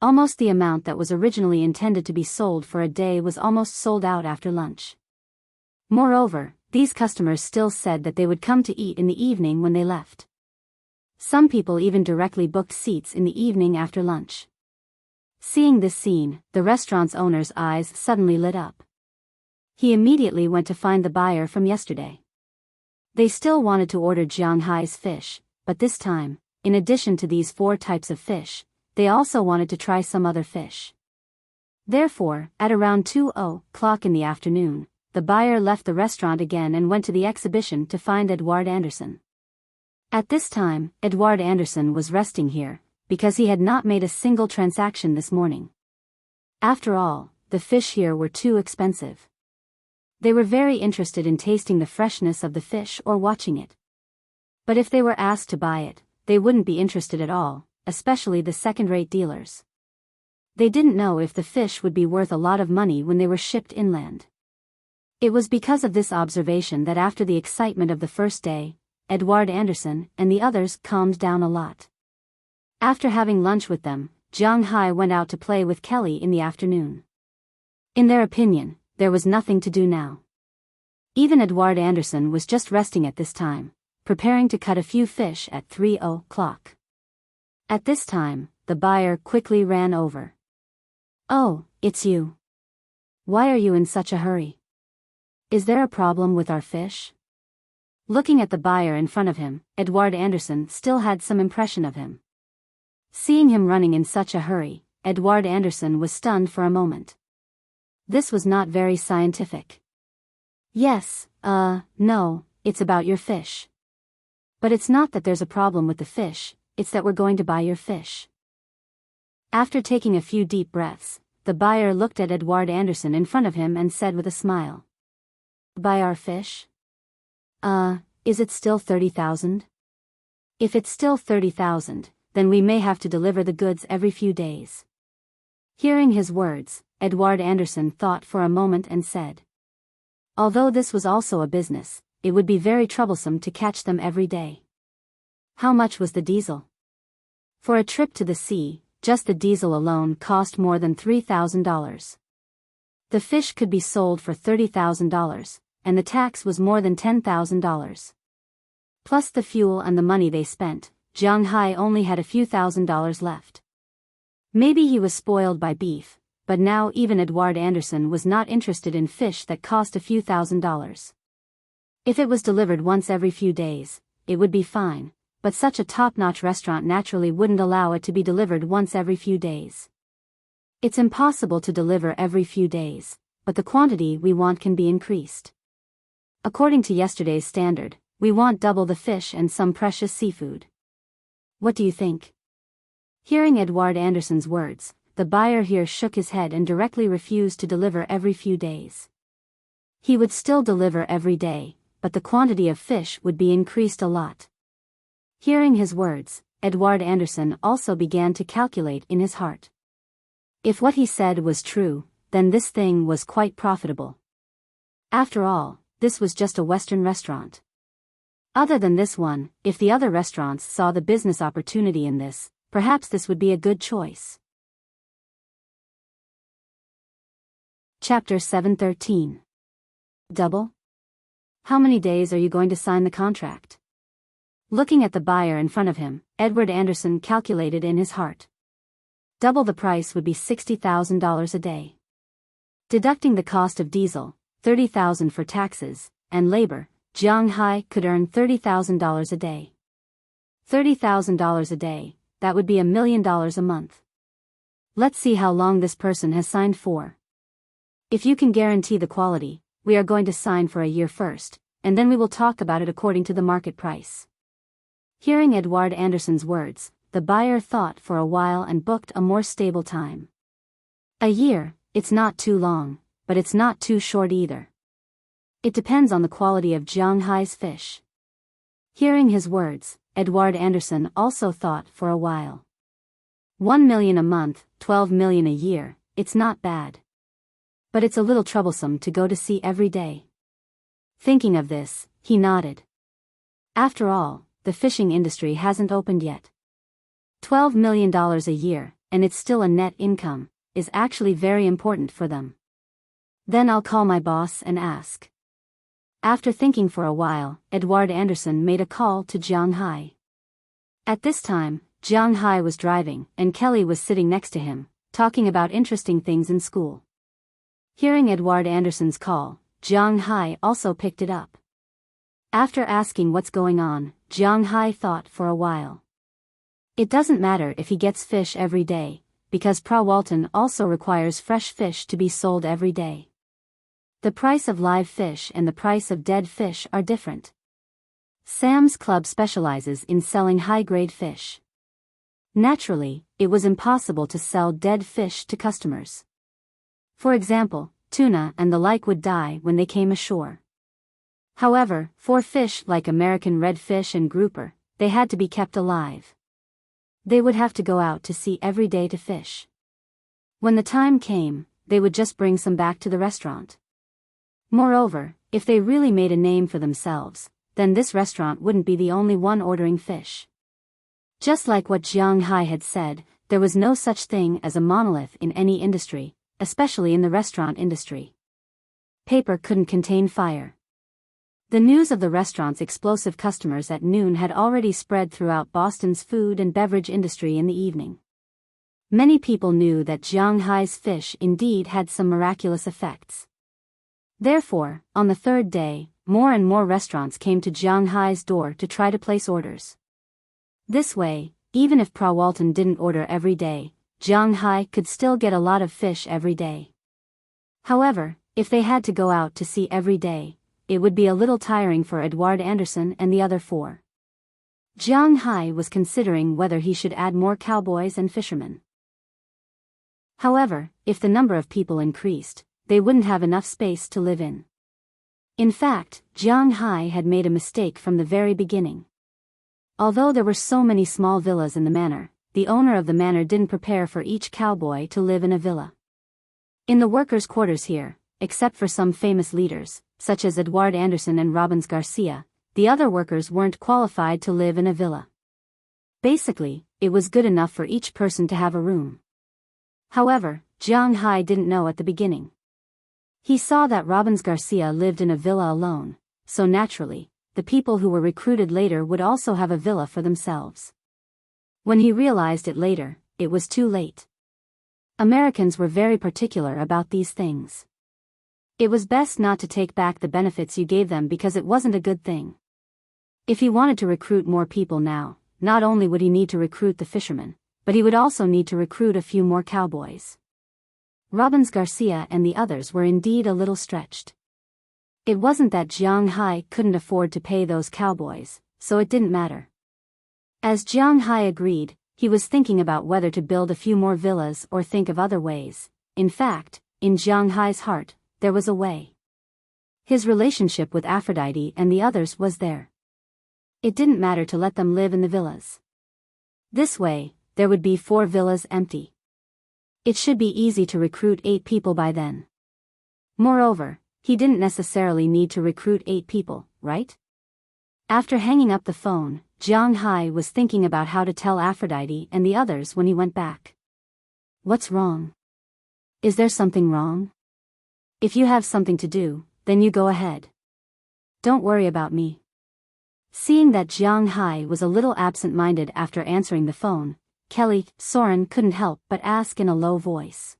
[SPEAKER 1] Almost the amount that was originally intended to be sold for a day was almost sold out after lunch. Moreover, these customers still said that they would come to eat in the evening when they left. Some people even directly booked seats in the evening after lunch. Seeing this scene, the restaurant's owner's eyes suddenly lit up. He immediately went to find the buyer from yesterday. They still wanted to order Shanghai's fish, but this time, in addition to these 4 types of fish, they also wanted to try some other fish. Therefore, at around 2:00 in the afternoon, the buyer left the restaurant again and went to the exhibition to find Edward Anderson. At this time, Edward Anderson was resting here, because he had not made a single transaction this morning. After all, the fish here were too expensive. They were very interested in tasting the freshness of the fish or watching it. But if they were asked to buy it, they wouldn't be interested at all, especially the second-rate dealers. They didn't know if the fish would be worth a lot of money when they were shipped inland. It was because of this observation that after the excitement of the first day, Edward Anderson and the others calmed down a lot. After having lunch with them, Shanghai went out to play with Kelly in the afternoon. In their opinion, there was nothing to do now. Even Edward Anderson was just resting at this time, preparing to cut a few fish at 3:00. At this time, the buyer quickly ran over. "Oh, it's you. Why are you in such a hurry? Is there a problem with our fish?" Looking at the buyer in front of him, Edward Anderson still had some impression of him. Seeing him running in such a hurry, Edward Anderson was stunned for a moment. This was not very scientific. "Yes, no, it's about your fish. But it's not that there's a problem with the fish, it's that we're going to buy your fish." After taking a few deep breaths, the buyer looked at Edward Anderson in front of him and said with a smile, "Buy our fish? Is it still 30,000? If it's still 30,000, then we may have to deliver the goods every few days." Hearing his words, Edward Anderson thought for a moment and said, although this was also a business, it would be very troublesome to catch them every day. How much was the diesel? For a trip to the sea, just the diesel alone cost more than $3,000. The fish could be sold for $30,000, and the tax was more than $10,000. Plus the fuel and the money they spent, Jiang Hai only had a few $1,000s left. Maybe he was spoiled by beef, but now even Edward Anderson was not interested in fish that cost a few $1,000s. If it was delivered once every few days, it would be fine, but such a top-notch restaurant naturally wouldn't allow it to be delivered once every few days. It's impossible to deliver every few days, but the quantity we want can be increased. According to yesterday's standard, we want double the fish and some precious seafood. What do you think? Hearing Edward Anderson's words, the buyer here shook his head and directly refused to deliver every few days. He would still deliver every day, but the quantity of fish would be increased a lot. Hearing his words, Edward Anderson also began to calculate in his heart. If what he said was true, then this thing was quite profitable. After all, this was just a Western restaurant. Other than this one, if the other restaurants saw the business opportunity in this, perhaps this would be a good choice. Chapter 713. Double? How many days are you going to sign the contract? Looking at the buyer in front of him, Edward Anderson calculated in his heart. Double the price would be $60,000 a day. Deducting the cost of diesel, $30,000 for taxes, and labor, Jiang Hai could earn $30,000 a day. $30,000 a day, that would be $1 million a month. Let's see how long this person has signed for. If you can guarantee the quality, we are going to sign for a year first, and then we will talk about it according to the market price. Hearing Edward Anderson's words, the buyer thought for a while and booked a more stable time. A year, it's not too long, but it's not too short either. It depends on the quality of Jiang Hai's fish. Hearing his words, Edward Anderson also thought for a while. 1 million a month, 12 million a year, it's not bad. But it's a little troublesome to go to sea every day. Thinking of this, he nodded. After all, the fishing industry hasn't opened yet. $12 million a year, and it's still a net income, is actually very important for them. Then I'll call my boss and ask. After thinking for a while, Edward Anderson made a call to Jiang Hai. At this time, Jiang Hai was driving, and Kelly was sitting next to him, talking about interesting things in school. Hearing Edward Anderson's call, Jiang Hai also picked it up. After asking what's going on, Jiang Hai thought for a while. It doesn't matter if he gets fish every day, because Pra Walton also requires fresh fish to be sold every day. The price of live fish and the price of dead fish are different. Sam's Club specializes in selling high-grade fish. Naturally, it was impossible to sell dead fish to customers. For example, tuna and the like would die when they came ashore. However, for fish like American redfish and grouper, they had to be kept alive. They would have to go out to sea every day to fish. When the time came, they would just bring some back to the restaurant. Moreover, if they really made a name for themselves, then this restaurant wouldn't be the only one ordering fish. Just like what Jiang Hai had said, there was no such thing as a monolith in any industry, especially in the restaurant industry. Paper couldn't contain fire. The news of the restaurant's explosive customers at noon had already spread throughout Boston's food and beverage industry in the evening. Many people knew that Jiang Hai's fish indeed had some miraculous effects. Therefore, on the third day, more and more restaurants came to Jiang Hai's door to try to place orders. This way, even if Pra Walton didn't order every day, Jiang Hai could still get a lot of fish every day. However, if they had to go out to sea every day, it would be a little tiring for Edward Anderson and the other four. Jiang Hai was considering whether he should add more cowboys and fishermen. However, if the number of people increased, they wouldn't have enough space to live in. In fact, Jiang Hai had made a mistake from the very beginning. Although there were so many small villas in the manor, the owner of the manor didn't prepare for each cowboy to live in a villa. In the workers' quarters here, except for some famous leaders, such as Edward Anderson and Robbins Garcia, the other workers weren't qualified to live in a villa. Basically, it was good enough for each person to have a room. However, Jiang Hai didn't know at the beginning. He saw that Robbins Garcia lived in a villa alone, so naturally, the people who were recruited later would also have a villa for themselves. When he realized it later, it was too late. Americans were very particular about these things. It was best not to take back the benefits you gave them because it wasn't a good thing. If he wanted to recruit more people now, not only would he need to recruit the fishermen, but he would also need to recruit a few more cowboys. Robbins Garcia and the others were indeed a little stretched. It wasn't that Jiang Hai couldn't afford to pay those cowboys, so it didn't matter. As Jiang Hai agreed, he was thinking about whether to build a few more villas or think of other ways. In fact, in Jiang Hai's heart, there was a way. His relationship with Aphrodite and the others was there. It didn't matter to let them live in the villas. This way, there would be 4 villas empty. It should be easy to recruit 8 people by then. Moreover, he didn't necessarily need to recruit 8 people, right? After hanging up the phone, Jiang Hai was thinking about how to tell Aphrodite and the others when he went back. What's wrong? Is there something wrong? If you have something to do, then you go ahead. Don't worry about me. Seeing that Jiang Hai was a little absent-minded after answering the phone, Kelly Soren couldn't help but ask in a low voice.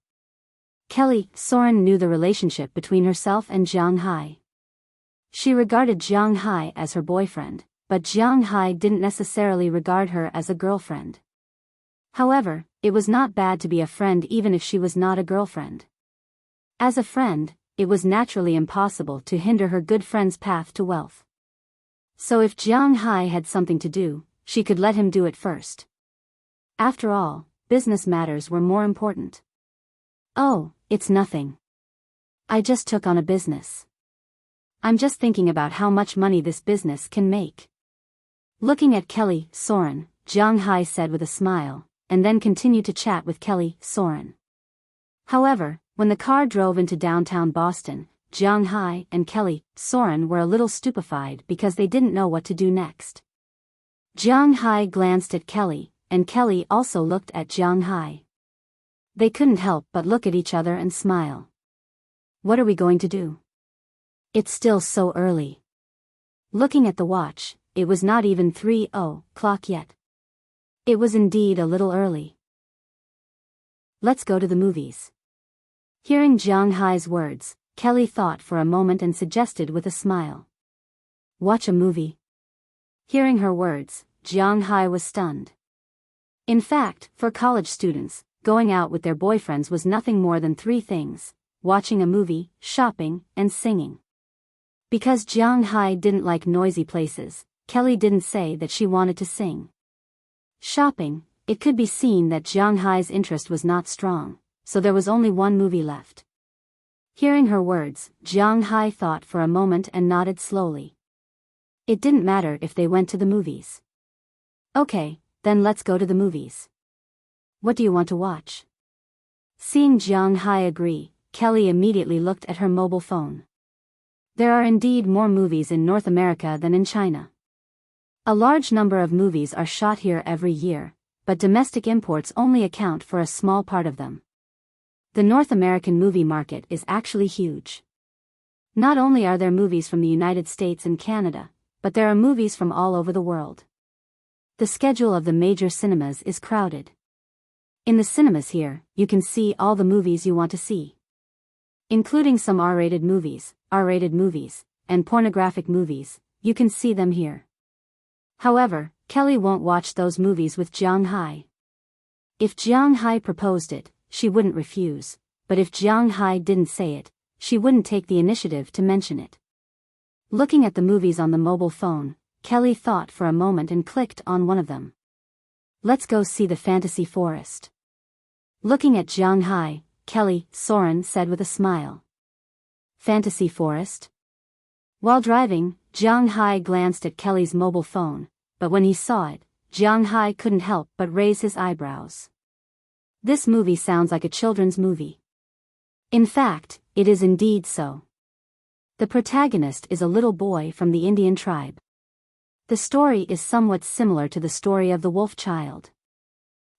[SPEAKER 1] Kelly Soren knew the relationship between herself and Jiang Hai. She regarded Jiang Hai as her boyfriend, but Jiang Hai didn't necessarily regard her as a girlfriend. However, it was not bad to be a friend even if she was not a girlfriend. As a friend, it was naturally impossible to hinder her good friend's path to wealth. So if Jiang Hai had something to do, she could let him do it first. After all, business matters were more important. Oh, it's nothing. I just took on a business. I'm just thinking about how much money this business can make. Looking at Kelly Soren, Jiang Hai said with a smile, and then continued to chat with Kelly Soren. However, when the car drove into downtown Boston, Jiang Hai and Kelly Soren were a little stupefied because they didn't know what to do next. Jiang Hai glanced at Kelly, and Kelly also looked at Jiang Hai. They couldn't help but look at each other and smile. What are we going to do? It's still so early. Looking at the watch, it was not even 3:00 yet. It was indeed a little early. Let's go to the movies. Hearing Jiang Hai's words, Kelly thought for a moment and suggested with a smile. Watch a movie? Hearing her words, Jiang Hai was stunned. In fact, for college students, going out with their boyfriends was nothing more than 3 things: watching a movie, shopping, and singing. Because Jiang Hai didn't like noisy places, Kelly didn't say that she wanted to sing. Shopping, it could be seen that Jiang Hai's interest was not strong, so there was only one movie left. Hearing her words, Jiang Hai thought for a moment and nodded slowly. It didn't matter if they went to the movies. Okay, then let's go to the movies. What do you want to watch? Seeing Jiang Hai agree, Kelly immediately looked at her mobile phone. There are indeed more movies in North America than in China. A large number of movies are shot here every year, but domestic imports only account for a small part of them. The North American movie market is actually huge. Not only are there movies from the United States and Canada, but there are movies from all over the world. The schedule of the major cinemas is crowded. In the cinemas here, you can see all the movies you want to see, including some R-rated movies, and pornographic movies. You can see them here. However, Kelly won't watch those movies with Jiang Hai. If Jiang Hai proposed it, she wouldn't refuse, but if Jiang Hai didn't say it, she wouldn't take the initiative to mention it. Looking at the movies on the mobile phone, Kelly thought for a moment and clicked on one of them. Let's go see the Fantasy Forest. Looking at Jiang Hai, Kelly, Soren said with a smile. Fantasy Forest? While driving, Jiang Hai glanced at Kelly's mobile phone, but when he saw it, Jiang Hai couldn't help but raise his eyebrows. This movie sounds like a children's movie. In fact, it is indeed so. The protagonist is a little boy from the Indian tribe. The story is somewhat similar to the story of the wolf child.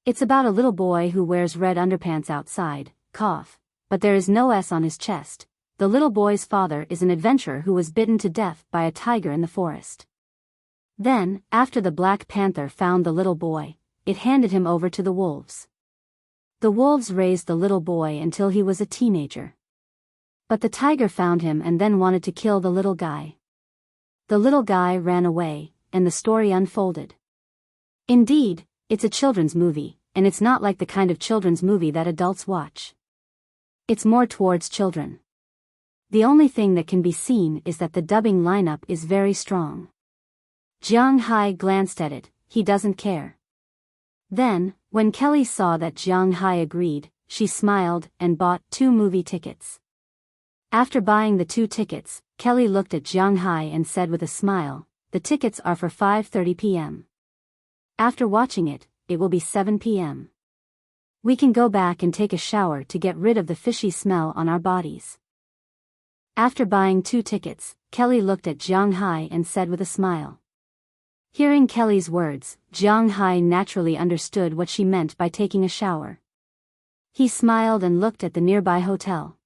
[SPEAKER 1] It's about a little boy who wears red underpants outside, but there is no S on his chest. The little boy's father is an adventurer who was bitten to death by a tiger in the forest. Then, after the Black Panther found the little boy, it handed him over to the wolves. The wolves raised the little boy until he was a teenager. But the tiger found him and then wanted to kill the little guy. The little guy ran away, and the story unfolded. Indeed, it's a children's movie, and it's not like the kind of children's movie that adults watch. It's more towards children. The only thing that can be seen is that the dubbing lineup is very strong. Jiang Hai glanced at it. He doesn't care. Then, when Kelly saw that Jiang Hai agreed, she smiled and bought 2 movie tickets. After buying the 2 tickets, Kelly looked at Jiang Hai and said with a smile, "The tickets are for 5:30 p.m. After watching it, it will be 7 p.m. We can go back and take a shower to get rid of the fishy smell on our bodies." After buying 2 tickets, Kelly looked at Jiang Hai and said with a smile. Hearing Kelly's words, Jiang Hai naturally understood what she meant by taking a shower. He smiled and looked at the nearby hotel.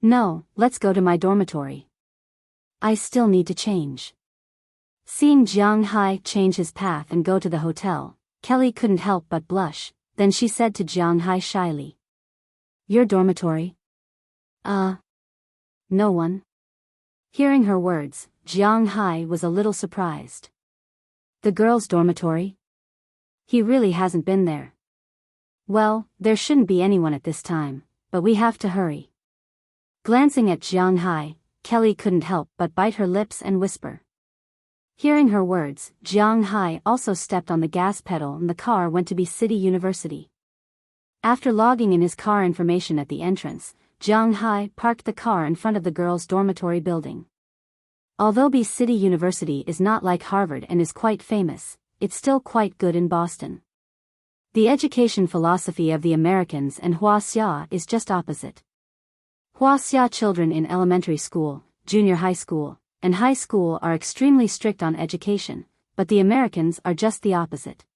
[SPEAKER 1] "No, let's go to my dormitory. I still need to change." Seeing Jiang Hai change his path and go to the hotel, Kelly couldn't help but blush. Then she said to Jiang Hai shyly, "Your dormitory?" No one." Hearing her words, Jiang Hai was a little surprised. "The girls' dormitory? He really hasn't been there." "Well, there shouldn't be anyone at this time, but we have to hurry." Glancing at Jiang Hai, Kelly couldn't help but bite her lips and whisper. Hearing her words, Jiang Hai also stepped on the gas pedal and the car went to B-City University. After logging in his car information at the entrance, Jiang Hai parked the car in front of the girls' dormitory building. Although B-City University is not like Harvard and is quite famous, it's still quite good in Boston. The education philosophy of the Americans and Huaxia is just opposite. Huaxia children in elementary school, junior high school, and high school are extremely strict on education, but the Americans are just the opposite.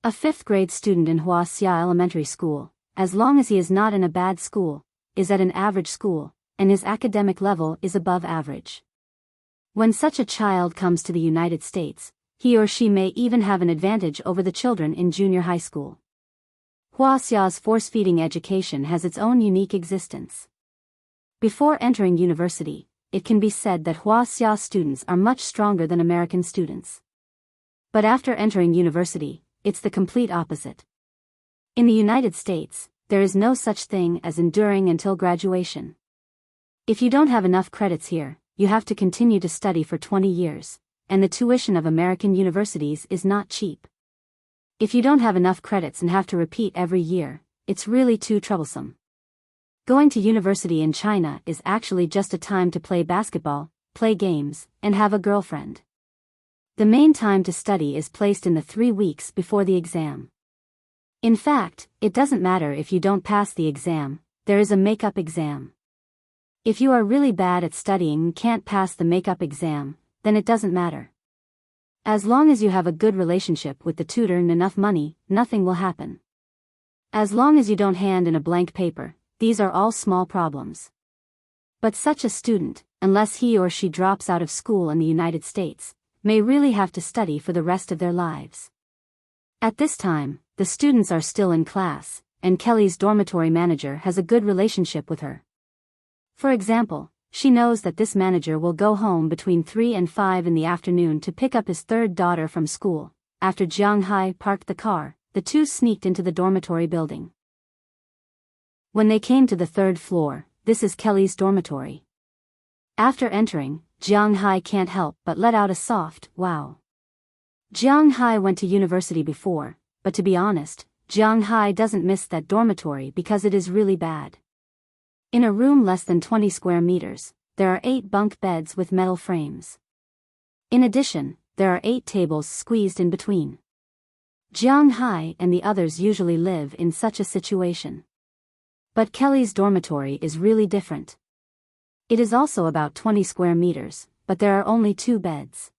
[SPEAKER 1] A 5th grade student in Huaxia elementary school, as long as he is not in a bad school, is at an average school, and his academic level is above average. When such a child comes to the United States, he or she may even have an advantage over the children in junior high school. Huaxia's force-feeding education has its own unique existence. Before entering university, it can be said that Huaxia students are much stronger than American students. But after entering university, it's the complete opposite. In the United States, there is no such thing as enduring until graduation. If you don't have enough credits here, you have to continue to study for 20 years, and the tuition of American universities is not cheap. If you don't have enough credits and have to repeat every year, it's really too troublesome. Going to university in China is actually just a time to play basketball, play games, and have a girlfriend. The main time to study is placed in the 3 weeks before the exam. In fact, it doesn't matter if you don't pass the exam, there is a makeup exam. If you are really bad at studying and can't pass the makeup exam, then it doesn't matter. As long as you have a good relationship with the tutor and enough money, nothing will happen. As long as you don't hand in a blank paper, these are all small problems. But such a student, unless he or she drops out of school in the United States, may really have to study for the rest of their lives. At this time, the students are still in class, and Kelly's dormitory manager has a good relationship with her. For example, she knows that this manager will go home between 3 and 5 in the afternoon to pick up his third daughter from school. After Jiang Hai parked the car, the two sneaked into the dormitory building. When they came to the third floor, this is Kelly's dormitory. After entering, Jiang Hai can't help but let out a soft, wow. Jiang Hai went to university before, but to be honest, Jiang Hai doesn't miss that dormitory because it is really bad. In a room less than 20 square meters, there are 8 bunk beds with metal frames. In addition, there are 8 tables squeezed in between. Jiang Hai and the others usually live in such a situation. But Kelly's dormitory is really different. It is also about 20 square meters, but there are only 2 beds.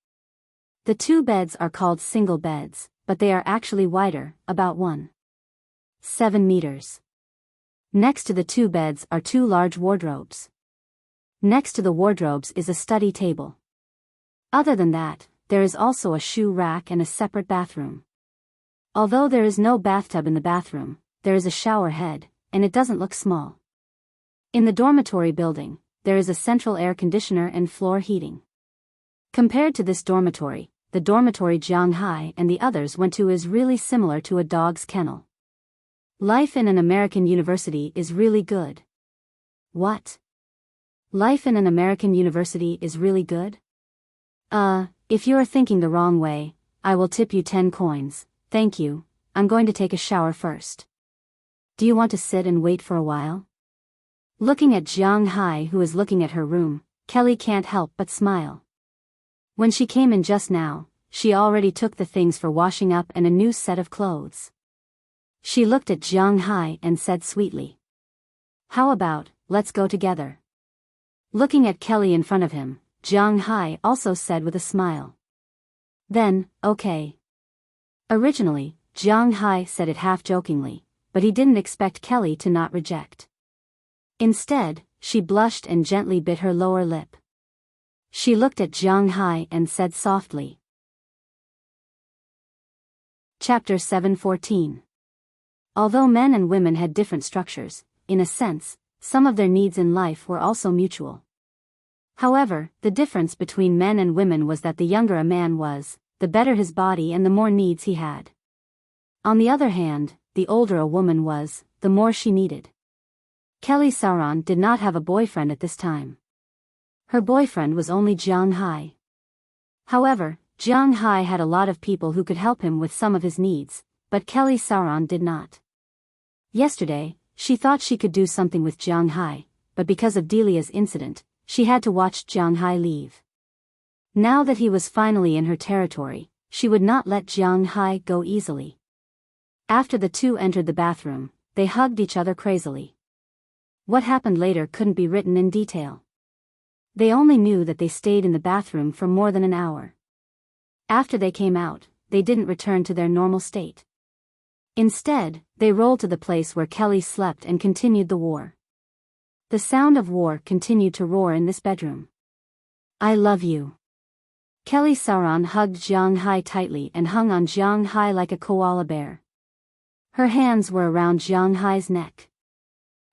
[SPEAKER 1] The 2 beds are called single beds, but they are actually wider, about 1.7 meters. Next to the 2 beds are 2 large wardrobes. Next to the wardrobes is a study table. Other than that, there is also a shoe rack and a separate bathroom. Although there is no bathtub in the bathroom, there is a shower head, and it doesn't look small. In the dormitory building, there is a central air conditioner and floor heating. Compared to this dormitory, the dormitory Jiang Hai and the others went to is really similar to a dog's kennel. Life in an American university is really good. What? Life in an American university is really good? If you are thinking the wrong way, I will tip you 10 coins, thank you, I'm going to take a shower first. Do you want to sit and wait for a while? Looking at Jiang Hai who is looking at her room, Kelly can't help but smile. When she came in just now, she already took the things for washing up and a new set of clothes. She looked at Jiang Hai and said sweetly, "How about, let's go together?" Looking at Kelly in front of him, Jiang Hai also said with a smile. Then, okay. Originally, Jiang Hai said it half-jokingly, but he didn't expect Kelly to not reject. Instead, she blushed and gently bit her lower lip. She looked at Jiang Hai and said softly. Chapter 7:14. Although men and women had different structures, in a sense, some of their needs in life were also mutual. However, the difference between men and women was that the younger a man was, the better his body and the more needs he had. On the other hand, the older a woman was, the more she needed. Kelly Sauron did not have a boyfriend at this time. Her boyfriend was only Jiang Hai. However, Jiang Hai had a lot of people who could help him with some of his needs, but Kelly Sauron did not. Yesterday, she thought she could do something with Jiang Hai, but because of Delia's incident, she had to watch Jiang Hai leave. Now that he was finally in her territory, she would not let Jiang Hai go easily. After the two entered the bathroom, they hugged each other crazily. What happened later couldn't be written in detail. They only knew that they stayed in the bathroom for more than an hour. After they came out, they didn't return to their normal state. Instead, they rolled to the place where Kelly slept and continued the war. The sound of war continued to roar in this bedroom. "I love you." Kelly Sauron hugged Jiang Hai tightly and hung on Jiang Hai like a koala bear. Her hands were around Jiang Hai's neck.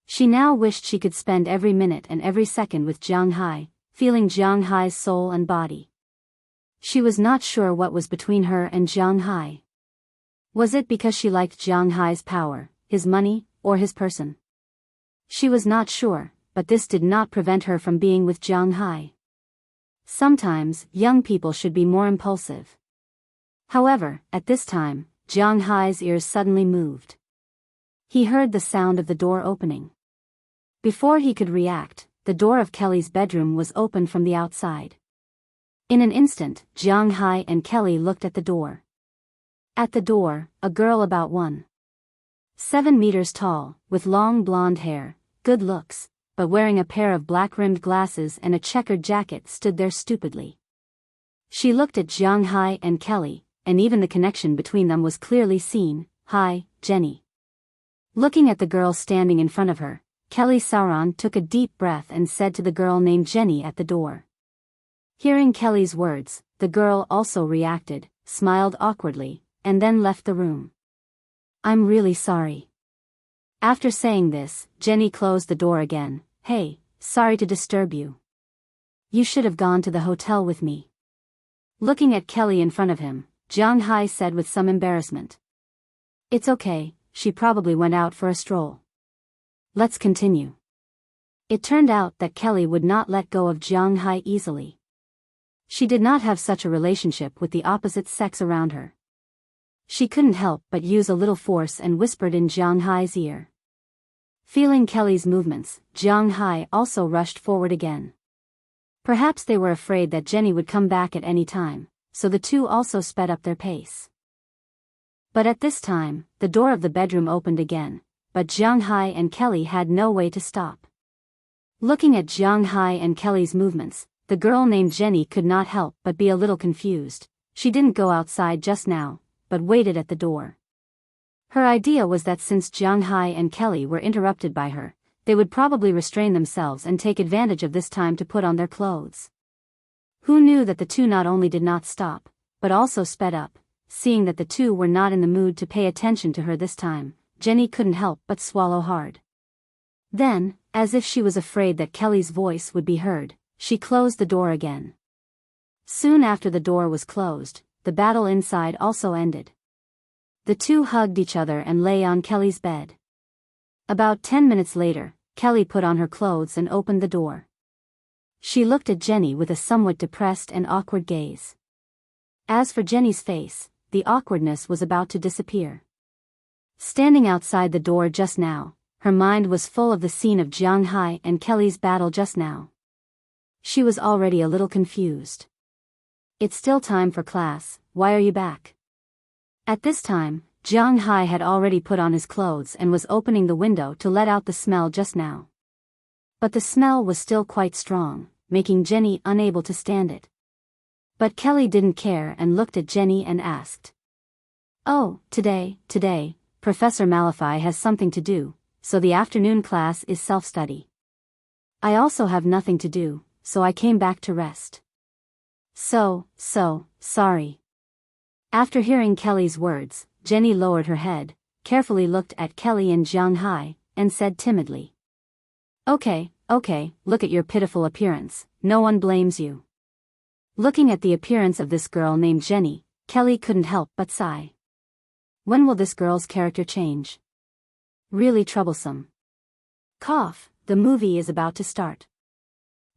[SPEAKER 1] She now wished she could spend every minute and every second with Jiang Hai, feeling Jiang Hai's soul and body. She was not sure what was between her and Jiang Hai. Was it because she liked Jiang Hai's power, his money, or his person? She was not sure, but this did not prevent her from being with Jiang Hai. Sometimes, young people should be more impulsive. However, at this time, Jiang Hai's ears suddenly moved. He heard the sound of the door opening. Before he could react, the door of Kelly's bedroom was opened from the outside. In an instant, Jiang Hai and Kelly looked at the door. At the door, a girl about 1.7 meters tall, with long blonde hair, good looks, but wearing a pair of black-rimmed glasses and a checkered jacket stood there stupidly. She looked at Jiang Hai and Kelly, and even the connection between them was clearly seen. "Hi, Jenny." Looking at the girl standing in front of her, Kelly Sauron took a deep breath and said to the girl named Jenny at the door. Hearing Kelly's words, the girl also reacted, smiled awkwardly, and then left the room. I'm really sorry. After saying this, Jenny closed the door again. Hey, sorry to disturb you. You should have gone to the hotel with me. Looking at Kelly in front of him, Jiang Hai said with some embarrassment. It's okay, she probably went out for a stroll. Let's continue. It turned out that Kelly would not let go of Jiang Hai easily. She did not have such a relationship with the opposite sex around her. She couldn't help but use a little force and whispered in Jiang Hai's ear. Feeling Kelly's movements, Jiang Hai also rushed forward again. Perhaps they were afraid that Jenny would come back at any time, so the two also sped up their pace. But at this time, the door of the bedroom opened again, but Jiang Hai and Kelly had no way to stop. Looking at Jiang Hai and Kelly's movements, the girl named Jenny could not help but be a little confused. She didn't go outside just now, but waited at the door. Her idea was that since Jiang Hai and Kelly were interrupted by her, they would probably restrain themselves and take advantage of this time to put on their clothes. Who knew that the two not only did not stop, but also sped up. Seeing that the two were not in the mood to pay attention to her this time, Jenny couldn't help but swallow hard. Then, as if she was afraid that Kelly's voice would be heard, she closed the door again. Soon after the door was closed, the battle inside also ended. The two hugged each other and lay on Kelly's bed. About 10 minutes later, Kelly put on her clothes and opened the door. She looked at Jenny with a somewhat depressed and awkward gaze. As for Jenny's face, the awkwardness was about to disappear. Standing outside the door just now, her mind was full of the scene of Jiang Hai and Kelly's battle just now. She was already a little confused. It's still time for class, why are you back? At this time, Jiang Hai had already put on his clothes and was opening the window to let out the smell just now. But the smell was still quite strong, making Jenny unable to stand it. But Kelly didn't care and looked at Jenny and asked. Oh, today, Professor Malify has something to do, so the afternoon class is self-study. I also have nothing to do, so I came back to rest. Sorry. After hearing Kelly's words, Jenny lowered her head, carefully looked at Kelly and Jiang Hai, and said timidly. Okay, look at your pitiful appearance, no one blames you. Looking at the appearance of this girl named Jenny, Kelly couldn't help but sigh. When will this girl's character change? Really troublesome. Cough, the movie is about to start.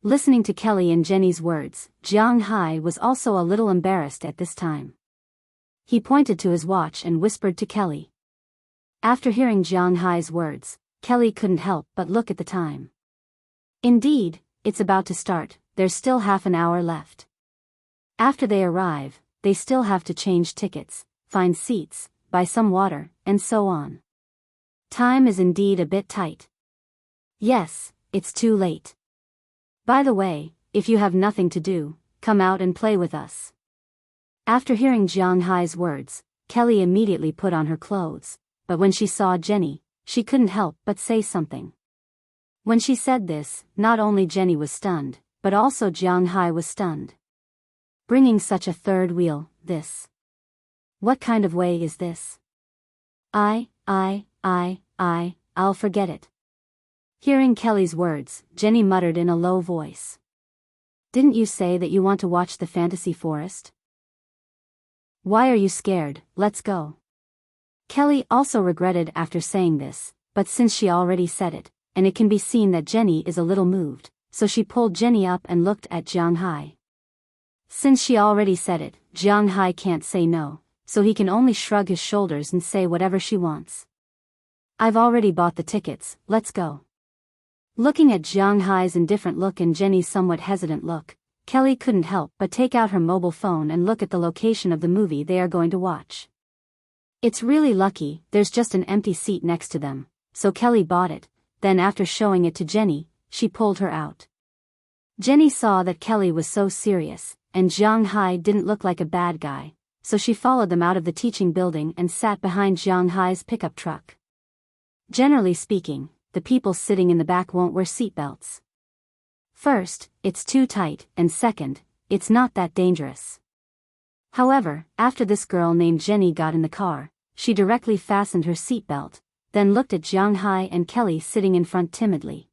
[SPEAKER 1] Listening to Kelly and Jenny's words, Jiang Hai was also a little embarrassed at this time. He pointed to his watch and whispered to Kelly. After hearing Jiang Hai's words, Kelly couldn't help but look at the time. Indeed, it's about to start, there's still half an hour left. After they arrive, they still have to change tickets, find seats, buy some water, and so on. Time is indeed a bit tight. Yes, it's too late. By the way, if you have nothing to do, come out and play with us. After hearing Jiang Hai's words, Kelly immediately put on her clothes, but when she saw Jenny, she couldn't help but say something. When she said this, not only Jenny was stunned, but also Jiang Hai was stunned. Bringing such a third wheel, this. What kind of way is this? I'll forget it. Hearing Kelly's words, Jenny muttered in a low voice. Didn't you say that you want to watch the fantasy forest? Why are you scared? Let's go. Kelly also regretted after saying this, but since she already said it, and it can be seen that Jenny is a little moved, so she pulled Jenny up and looked at Jiang Hai. Since she already said it, Jiang Hai can't say no, so he can only shrug his shoulders and say whatever she wants. I've already bought the tickets, let's go. Looking at Jiang Hai's indifferent look and Jenny's somewhat hesitant look, Kelly couldn't help but take out her mobile phone and look at the location of the movie they are going to watch. It's really lucky, there's just an empty seat next to them, so Kelly bought it, then after showing it to Jenny, she pulled her out. Jenny saw that Kelly was so serious, and Jiang Hai didn't look like a bad guy, so she followed them out of the teaching building and sat behind Jiang Hai's pickup truck. Generally speaking, the people sitting in the back won't wear seatbelts. First, it's too tight, and second, it's not that dangerous. However, after this girl named Jenny got in the car, she directly fastened her seatbelt, then looked at Jiang Hai and Kelly sitting in front timidly.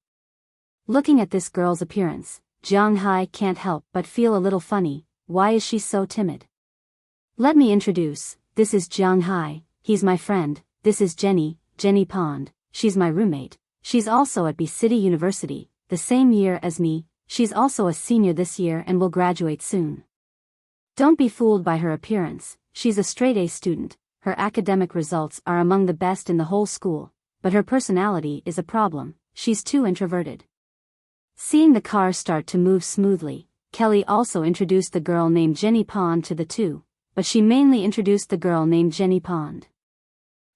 [SPEAKER 1] Looking at this girl's appearance, Jiang Hai can't help but feel a little funny. Why is she so timid? Let me introduce, this is Jiang Hai, he's my friend, this is Jenny, Jenny Pond, she's my roommate, she's also at B City University, the same year as me, she's also a senior this year and will graduate soon. Don't be fooled by her appearance, she's a straight-A student, her academic results are among the best in the whole school, but her personality is a problem, she's too introverted. Seeing the car start to move smoothly, Kelly also introduced the girl named Jenny Pond to the two, but she mainly introduced the girl named Jenny Pond.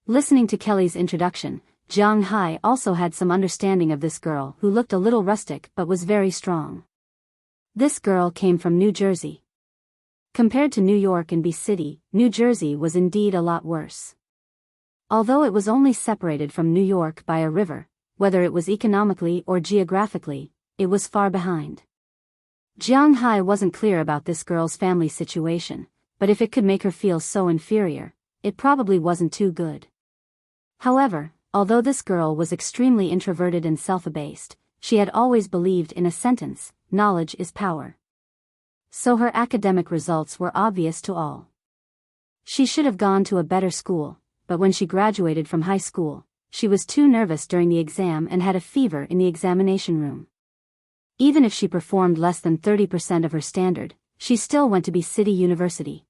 [SPEAKER 1] Listening to Kelly's introduction, Jiang Hai also had some understanding of this girl who looked a little rustic but was very strong. This girl came from New Jersey. Compared to New York and B City, New Jersey was indeed a lot worse. Although it was only separated from New York by a river, whether it was economically or geographically, it was far behind. Jiang Hai wasn't clear about this girl's family situation, but if it could make her feel so inferior, it probably wasn't too good. However, although this girl was extremely introverted and self-abased, she had always believed in a sentence, knowledge is power. So her academic results were obvious to all. She should have gone to a better school, but when she graduated from high school, she was too nervous during the exam and had a fever in the examination room. Even if she performed less than 30% of her standard, she still went to B City University.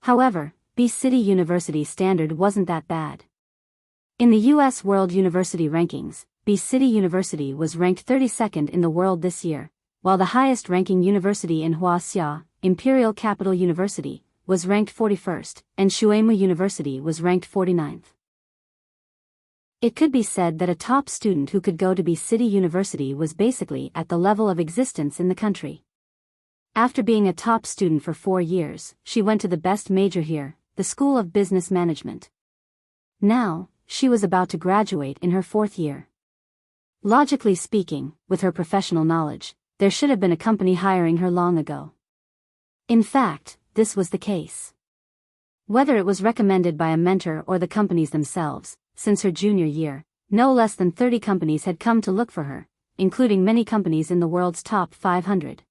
[SPEAKER 1] However, B City University's standard wasn't that bad. In the U.S. World University Rankings, B City University was ranked 32nd in the world this year, while the highest-ranking university in Huaxia, Imperial Capital University, was ranked 41st, and Shuimu University was ranked 49th. It could be said that a top student who could go to B City University was basically at the level of existence in the country. After being a top student for 4 years, she went to the best major here, the School of Business Management. Now, she was about to graduate in her 4th year. Logically speaking, with her professional knowledge, there should have been a company hiring her long ago. In fact, this was the case. Whether it was recommended by a mentor or the companies themselves, since her junior year, no less than 30 companies had come to look for her, including many companies in the world's top 500.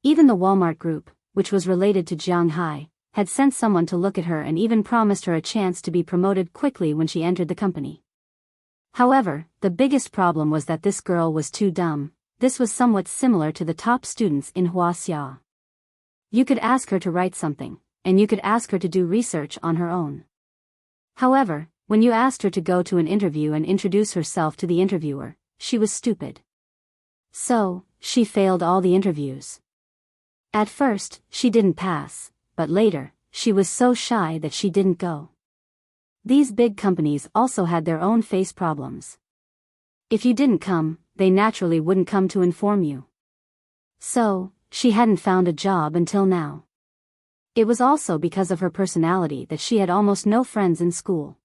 [SPEAKER 1] Even the Walmart Group, which was related to Jiang Hai, had sent someone to look at her and even promised her a chance to be promoted quickly when she entered the company. However, the biggest problem was that this girl was too dumb. This was somewhat similar to the top students in Huaxia. You could ask her to write something, and you could ask her to do research on her own. However, when you asked her to go to an interview and introduce herself to the interviewer, she was stupid. So, she failed all the interviews. At first, she didn't pass, but later, she was so shy that she didn't go. These big companies also had their own face problems. If you didn't come, they naturally wouldn't come to inform you. So, she hadn't found a job until now. It was also because of her personality that she had almost no friends in school.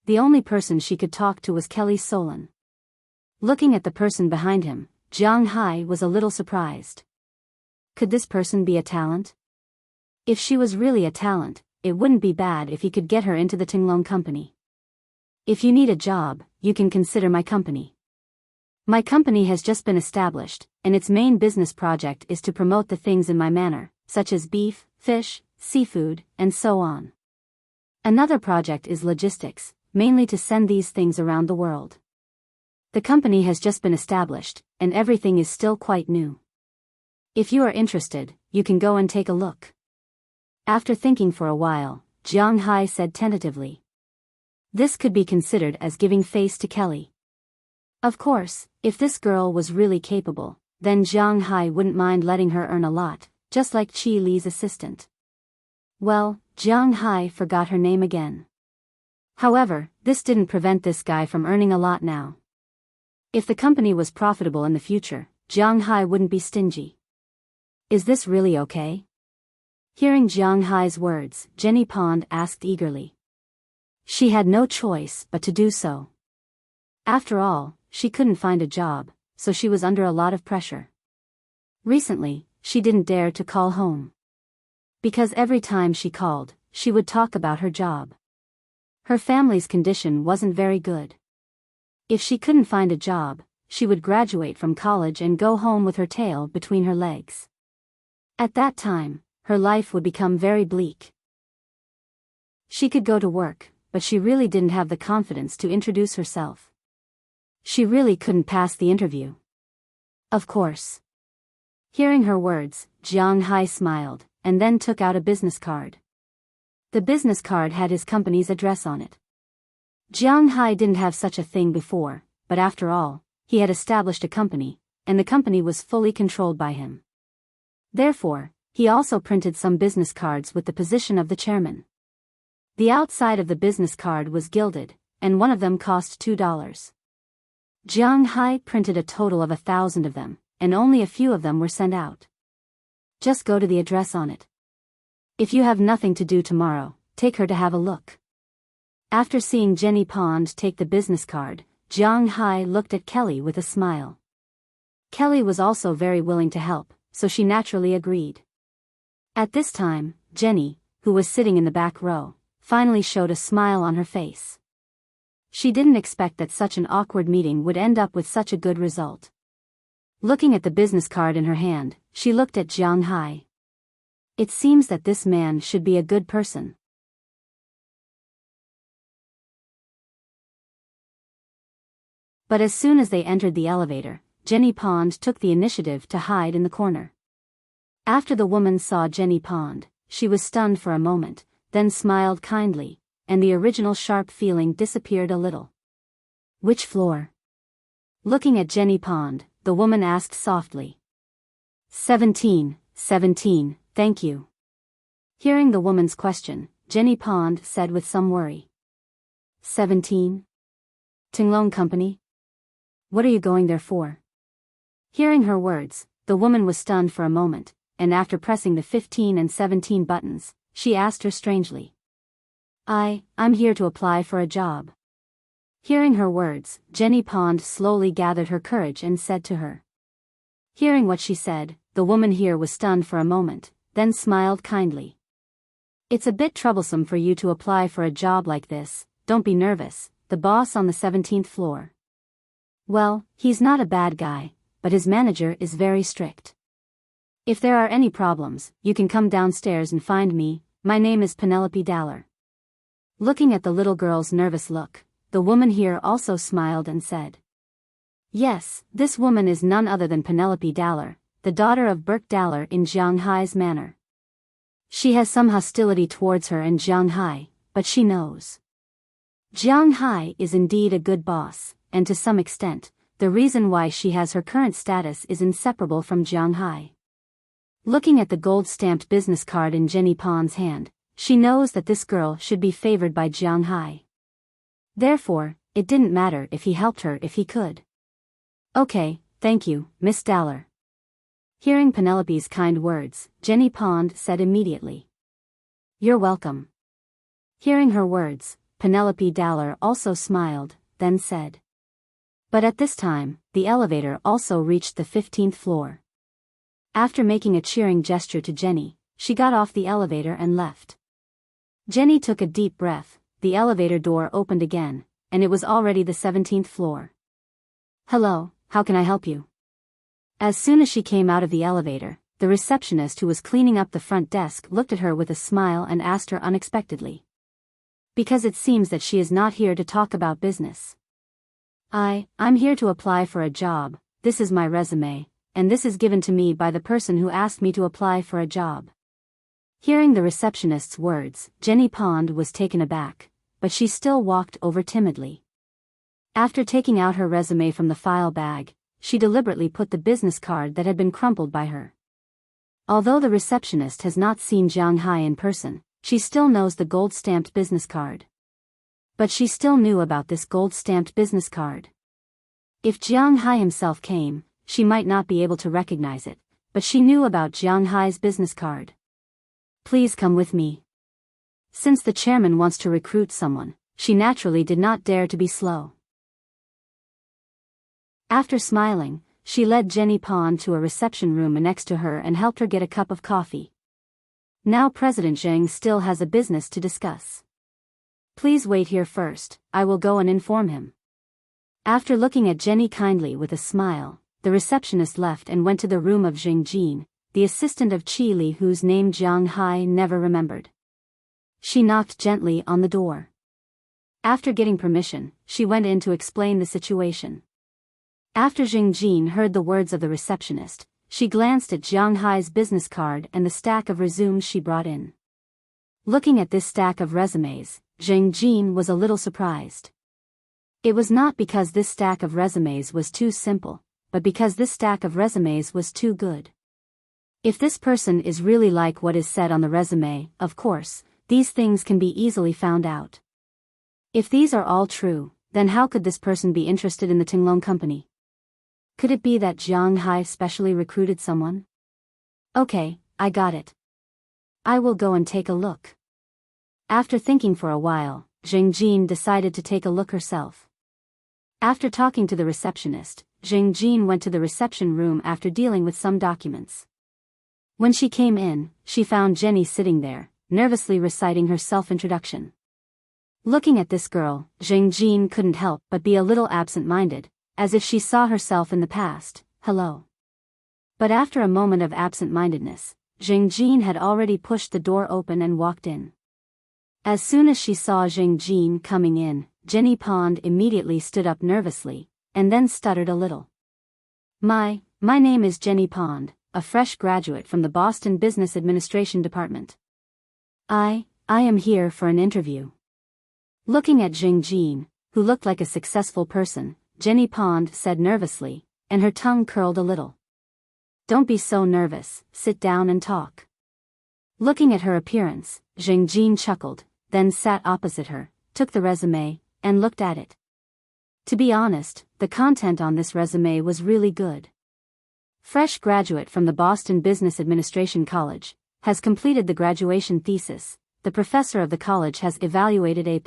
[SPEAKER 1] The only person she could talk to was Kelly Solon. Looking at the person behind him, Jiang Hai was a little surprised. Could this person be a talent? If she was really a talent, it wouldn't be bad if he could get her into the Tinglong company. If you need a job, you can consider my company. My company has just been established, and its main business project is to promote the things in my manor, such as beef, fish, seafood, and so on. Another project is logistics, mainly to send these things around the world. The company has just been established, and everything is still quite new. If you are interested, you can go and take a look. After thinking for a while, Jiang Hai said tentatively. This could be considered as giving face to Kelly. Of course, if this girl was really capable, then Jiang Hai wouldn't mind letting her earn a lot, just like Chi Li's assistant. Well, Jiang Hai forgot her name again. However, this didn't prevent this guy from earning a lot now. If the company was profitable in the future, Jiang Hai wouldn't be stingy. Is this really okay? Hearing Jiang Hai's words, Jenny Pond asked eagerly. She had no choice but to do so. After all, she couldn't find a job, so she was under a lot of pressure. Recently, she didn't dare to call home. Because every time she called, she would talk about her job. Her family's condition wasn't very good. If she couldn't find a job, she would graduate from college and go home with her tail between her legs. At that time, her life would become very bleak. She could go to work, but she really didn't have the confidence to introduce herself. She really couldn't pass the interview. Of course. Hearing her words, Jiang Hai smiled, and then took out a business card. The business card had his company's address on it. Jiang Hai didn't have such a thing before, but after all, he had established a company, and the company was fully controlled by him. Therefore, he also printed some business cards with the position of the chairman. The outside of the business card was gilded, and one of them cost $2. Jiang Hai printed a total of 1,000 of them, and only a few of them were sent out. Just go to the address on it. If you have nothing to do tomorrow, take her to have a look. After seeing Jenny Pond take the business card, Jiang Hai looked at Kelly with a smile. Kelly was also very willing to help, so she naturally agreed. At this time, Jenny, who was sitting in the back row, finally showed a smile on her face. She didn't expect that such an awkward meeting would end up with such a good result. Looking at the business card in her hand, she looked at Jiang Hai. It seems that this man should be a good person. But as soon as they entered the elevator, Jenny Pond took the initiative to hide in the corner. After the woman saw Jenny Pond, she was stunned for a moment, then smiled kindly, and the original sharp feeling disappeared a little. Which floor? Looking at Jenny Pond, the woman asked softly. 17, thank you. Hearing the woman's question, Jenny Pond said with some worry. 17? Tinglong Company? What are you going there for? Hearing her words, the woman was stunned for a moment, and after pressing the 15 and 17 buttons, she asked her strangely. I'm here to apply for a job. Hearing her words, Jenny Pond slowly gathered her courage and said to her. Hearing what she said, the woman here was stunned for a moment, then smiled kindly. It's a bit troublesome for you to apply for a job like this, don't be nervous, the boss on the 17th floor. Well, he's not a bad guy, but his manager is very strict. If there are any problems, you can come downstairs and find me, my name is Penelope Daller. Looking at the little girl's nervous look, the woman here also smiled and said. Yes, this woman is none other than Penelope Daller, the daughter of Burke Daller in Jiang Hai's manor. She has some hostility towards her and Jiang Hai, but she knows. Jiang Hai is indeed a good boss, and to some extent, the reason why she has her current status is inseparable from Jiang Hai. Looking at the gold-stamped business card in Jenny Pond's hand, she knows that this girl should be favored by Jiang Hai. Therefore, it didn't matter if he helped her if he could. Okay, thank you, Miss Daller. Hearing Penelope's kind words, Jenny Pond said immediately. You're welcome. Hearing her words, Penelope Daller also smiled, then said. But at this time, the elevator also reached the 15th floor. After making a cheering gesture to Jenny, she got off the elevator and left. Jenny took a deep breath, the elevator door opened again, and it was already the 17th floor. Hello, how can I help you? As soon as she came out of the elevator, the receptionist who was cleaning up the front desk looked at her with a smile and asked her unexpectedly. Because it seems that she is not here to talk about business. I'm here to apply for a job, this is my resume, and this is given to me by the person who asked me to apply for a job. Hearing the receptionist's words, Jenny Pond was taken aback, but she still walked over timidly. After taking out her resume from the file bag, she deliberately put the business card that had been crumpled by her. Although the receptionist has not seen Jiang Hai in person, she still knows the gold-stamped business card. But she still knew about this gold-stamped business card. If Jiang Hai himself came, she might not be able to recognize it, but she knew about Jiang Hai's business card. Please come with me. Since the chairman wants to recruit someone, she naturally did not dare to be slow. After smiling, she led Jenny Pond to a reception room next to her and helped her get a cup of coffee. Now President Zhang still has a business to discuss. Please wait here first, I will go and inform him. After looking at Jenny kindly with a smile, the receptionist left and went to the room of Zhang Jin, the assistant of Qi Li whose name Jiang Hai never remembered. She knocked gently on the door. After getting permission, she went in to explain the situation. After Zhang Jin heard the words of the receptionist, she glanced at Jiang Hai's business card and the stack of resumes she brought in. Looking at this stack of resumes, Zhang Jin was a little surprised. It was not because this stack of resumes was too simple, but because this stack of resumes was too good. If this person is really like what is said on the resume, of course, these things can be easily found out. If these are all true, then how could this person be interested in the Tinglong company? Could it be that Jiang Hai specially recruited someone? Okay, I got it. I will go and take a look. After thinking for a while, Zhang Jin decided to take a look herself. After talking to the receptionist, Zhang Jin went to the reception room after dealing with some documents. When she came in, she found Jenny sitting there, nervously reciting her self-introduction. Looking at this girl, Zhang Jin couldn't help but be a little absent-minded, as if she saw herself in the past. Hello. But after a moment of absent-mindedness, Zhang Jin had already pushed the door open and walked in. As soon as she saw Zhang Jin coming in, Jenny Pond immediately stood up nervously, and then stuttered a little. My name is Jenny Pond, a fresh graduate from the Boston Business Administration Department. I am here for an interview. Looking at Zhang Jin, who looked like a successful person, Jenny Pond said nervously, and her tongue curled a little. Don't be so nervous, sit down and talk. Looking at her appearance, Zhang Jin chuckled, then sat opposite her, took the resume, and looked at it. To be honest, the content on this resume was really good. Fresh graduate from the Boston Business Administration College, has completed the graduation thesis, the professor of the college has evaluated A+,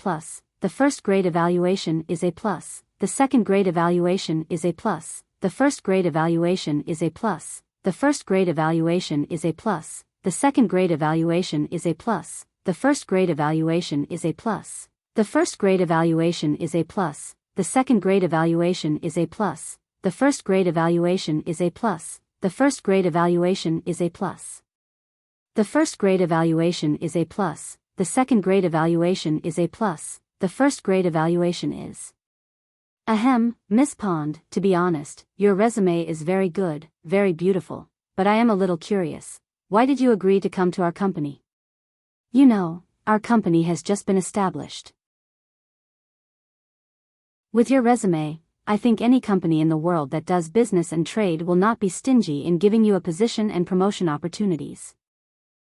[SPEAKER 1] the first grade evaluation is A+, the second grade evaluation is A+, the first grade evaluation is A+, the first grade evaluation is A+, the second grade evaluation is A+, the first grade evaluation is A+, the first grade evaluation is A+, the second grade evaluation is A+, the first grade evaluation is A+, the first grade evaluation is A+. The first grade evaluation is A+, the second grade evaluation is A+, the first grade evaluation is. Ahem, Miss Pond, to be honest, your resume is very good, very beautiful, but I am a little curious. Why did you agree to come to our company? You know, our company has just been established. With your resume, I think any company in the world that does business and trade will not be stingy in giving you a position and promotion opportunities.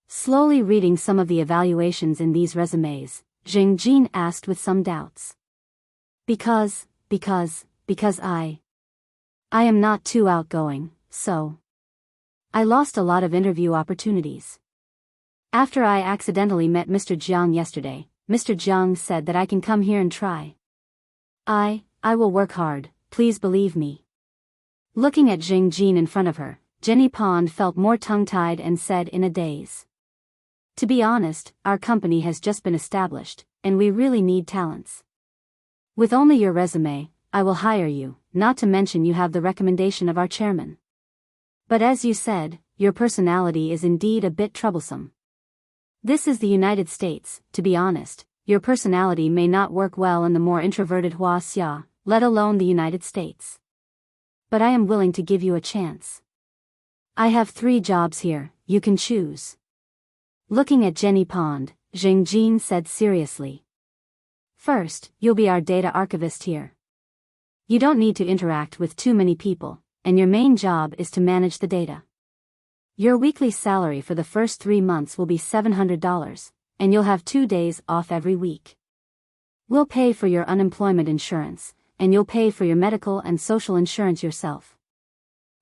[SPEAKER 1] Slowly reading some of the evaluations in these resumes, Zhang Jin asked with some doubts. Because I am not too outgoing, so I lost a lot of interview opportunities. After I accidentally met Mr. Jiang yesterday, Mr. Jiang said that I can come here and try. I will work hard, please believe me. Looking at Zhang Jin in front of her, Jenny Pond felt more tongue-tied and said in a daze. To be honest, our company has just been established, and we really need talents. With only your resume, I will hire you, not to mention you have the recommendation of our chairman. But as you said, your personality is indeed a bit troublesome. This is the United States, to be honest, your personality may not work well in the more introverted Huaxia, let alone the United States. But I am willing to give you a chance. I have 3 jobs here, you can choose. Looking at Jenny Pond, Zhang Jin said seriously. First, you'll be our data archivist here. You don't need to interact with too many people, and your main job is to manage the data. Your weekly salary for the first 3 months will be $700, and you'll have 2 days off every week. We'll pay for your unemployment insurance, and you'll pay for your medical and social insurance yourself.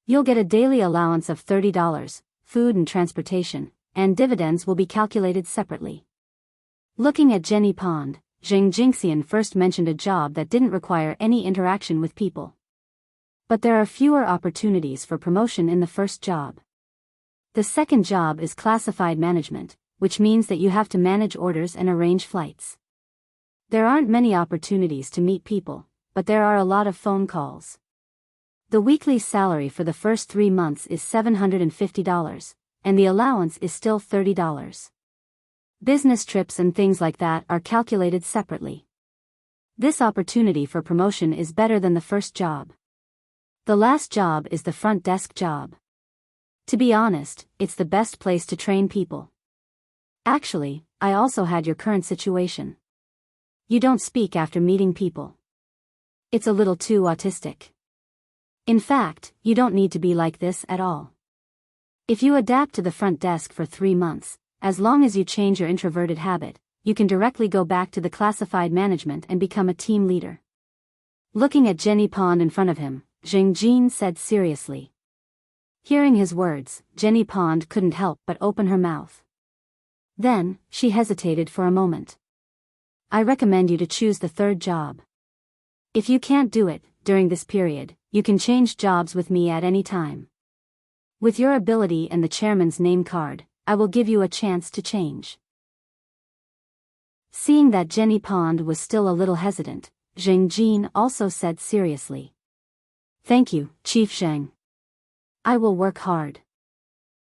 [SPEAKER 1] You'll get a daily allowance of $30, food and transportation, and dividends will be calculated separately. Looking at Jenny Pond, Zhang Jingxian first mentioned a job that didn't require any interaction with people. But there are fewer opportunities for promotion in the first job. The second job is classified management, which means that you have to manage orders and arrange flights. There aren't many opportunities to meet people, but there are a lot of phone calls. The weekly salary for the first 3 months is $750, and the allowance is still $30. Business trips and things like that are calculated separately. This opportunity for promotion is better than the first job. The last job is the front desk job. To be honest, it's the best place to train people. Actually, I also had your current situation. You don't speak after meeting people. It's a little too autistic. In fact, you don't need to be like this at all. If you adapt to the front desk for 3 months, as long as you change your introverted habit, you can directly go back to the classified management and become a team leader. Looking at Jenny Pond in front of him, Zheng Jin said seriously. Hearing his words, Jenny Pond couldn't help but open her mouth. Then, she hesitated for a moment. I recommend you to choose the third job. If you can't do it, during this period, you can change jobs with me at any time. With your ability and the chairman's name card, I will give you a chance to change. Seeing that Jenny Pond was still a little hesitant, Zheng Jin also said seriously. Thank you, Chief Zheng. I will work hard.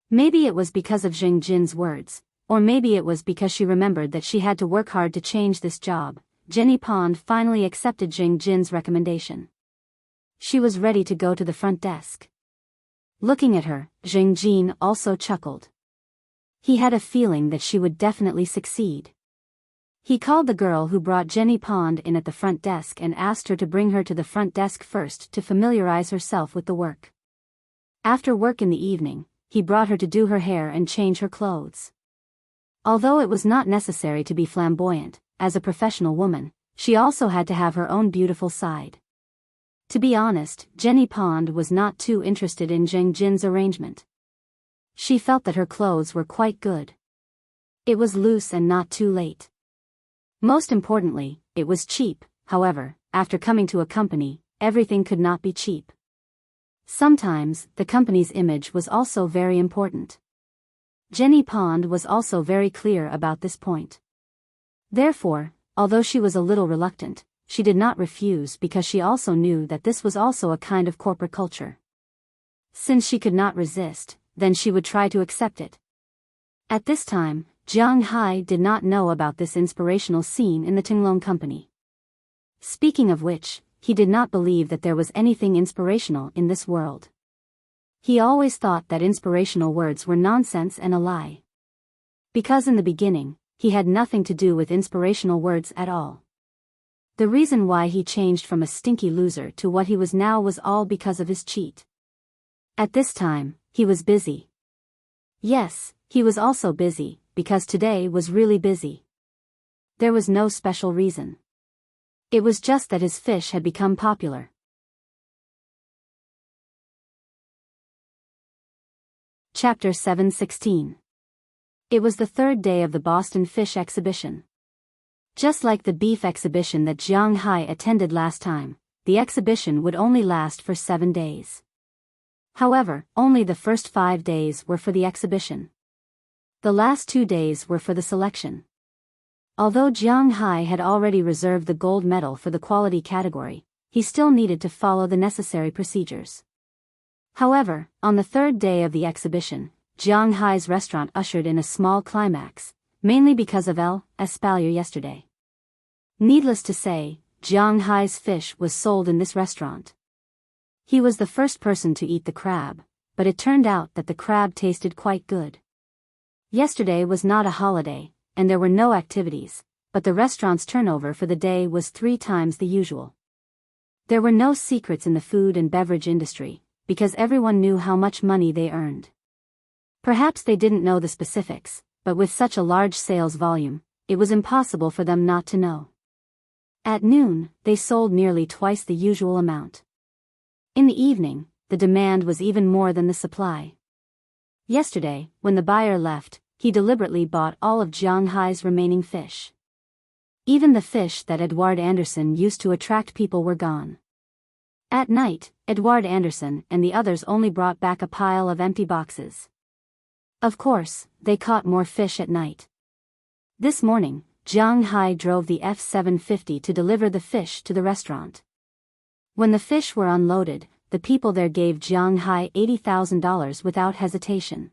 [SPEAKER 1] Maybe it was because of Zheng Jin's words, or maybe it was because she remembered that she had to work hard to change this job. Jenny Pond finally accepted Zheng Jin's recommendation. She was ready to go to the front desk. Looking at her, Zheng Jin also chuckled. He had a feeling that she would definitely succeed. He called the girl who brought Jenny Pond in at the front desk and asked her to bring her to the front desk first to familiarize herself with the work. After work in the evening, he brought her to do her hair and change her clothes. Although it was not necessary to be flamboyant, as a professional woman, she also had to have her own beautiful side. To be honest, Jenny Pond was not too interested in Zheng Jin's arrangement. She felt that her clothes were quite good. It was loose and not too late. Most importantly, it was cheap. However, after coming to a company, everything could not be cheap. Sometimes, the company's image was also very important. Jenny Pond was also very clear about this point. Therefore, although she was a little reluctant, she did not refuse because she also knew that this was also a kind of corporate culture. Since she could not resist, then she would try to accept it. At this time, Jiang Hai did not know about this inspirational scene in the Tinglong company. Speaking of which, he did not believe that there was anything inspirational in this world. He always thought that inspirational words were nonsense and a lie. Because in the beginning, he had nothing to do with inspirational words at all. The reason why he changed from a stinky loser to what he was now was all because of his cheat. At this time, he was busy. Yes, he was also busy, because today was really busy. There was no special reason. It was just that his fish had become popular. Chapter 716. It was the third day of the Boston Fish Exhibition. Just like the beef exhibition that Jiang Hai attended last time, the exhibition would only last for 7 days. However, only the first 5 days were for the exhibition. The last 2 days were for the selection. Although Jiang Hai had already reserved the gold medal for the quality category, he still needed to follow the necessary procedures. However, on the third day of the exhibition, Jiang Hai's restaurant ushered in a small climax, mainly because of El Espalier yesterday. Needless to say, Jiang Hai's fish was sold in this restaurant. He was the first person to eat the crab, but it turned out that the crab tasted quite good. Yesterday was not a holiday, and there were no activities, but the restaurant's turnover for the day was 3 times the usual. There were no secrets in the food and beverage industry, because everyone knew how much money they earned. Perhaps they didn't know the specifics, but with such a large sales volume, it was impossible for them not to know. At noon, they sold nearly twice the usual amount. In the evening, the demand was even more than the supply. Yesterday, when the buyer left, he deliberately bought all of Jiang Hai's remaining fish. Even the fish that Edward Anderson used to attract people were gone. At night, Edward Anderson and the others only brought back a pile of empty boxes. Of course, they caught more fish at night. This morning, Jiang Hai drove the F-750 to deliver the fish to the restaurant. When the fish were unloaded, the people there gave Jiang Hai $80,000 without hesitation.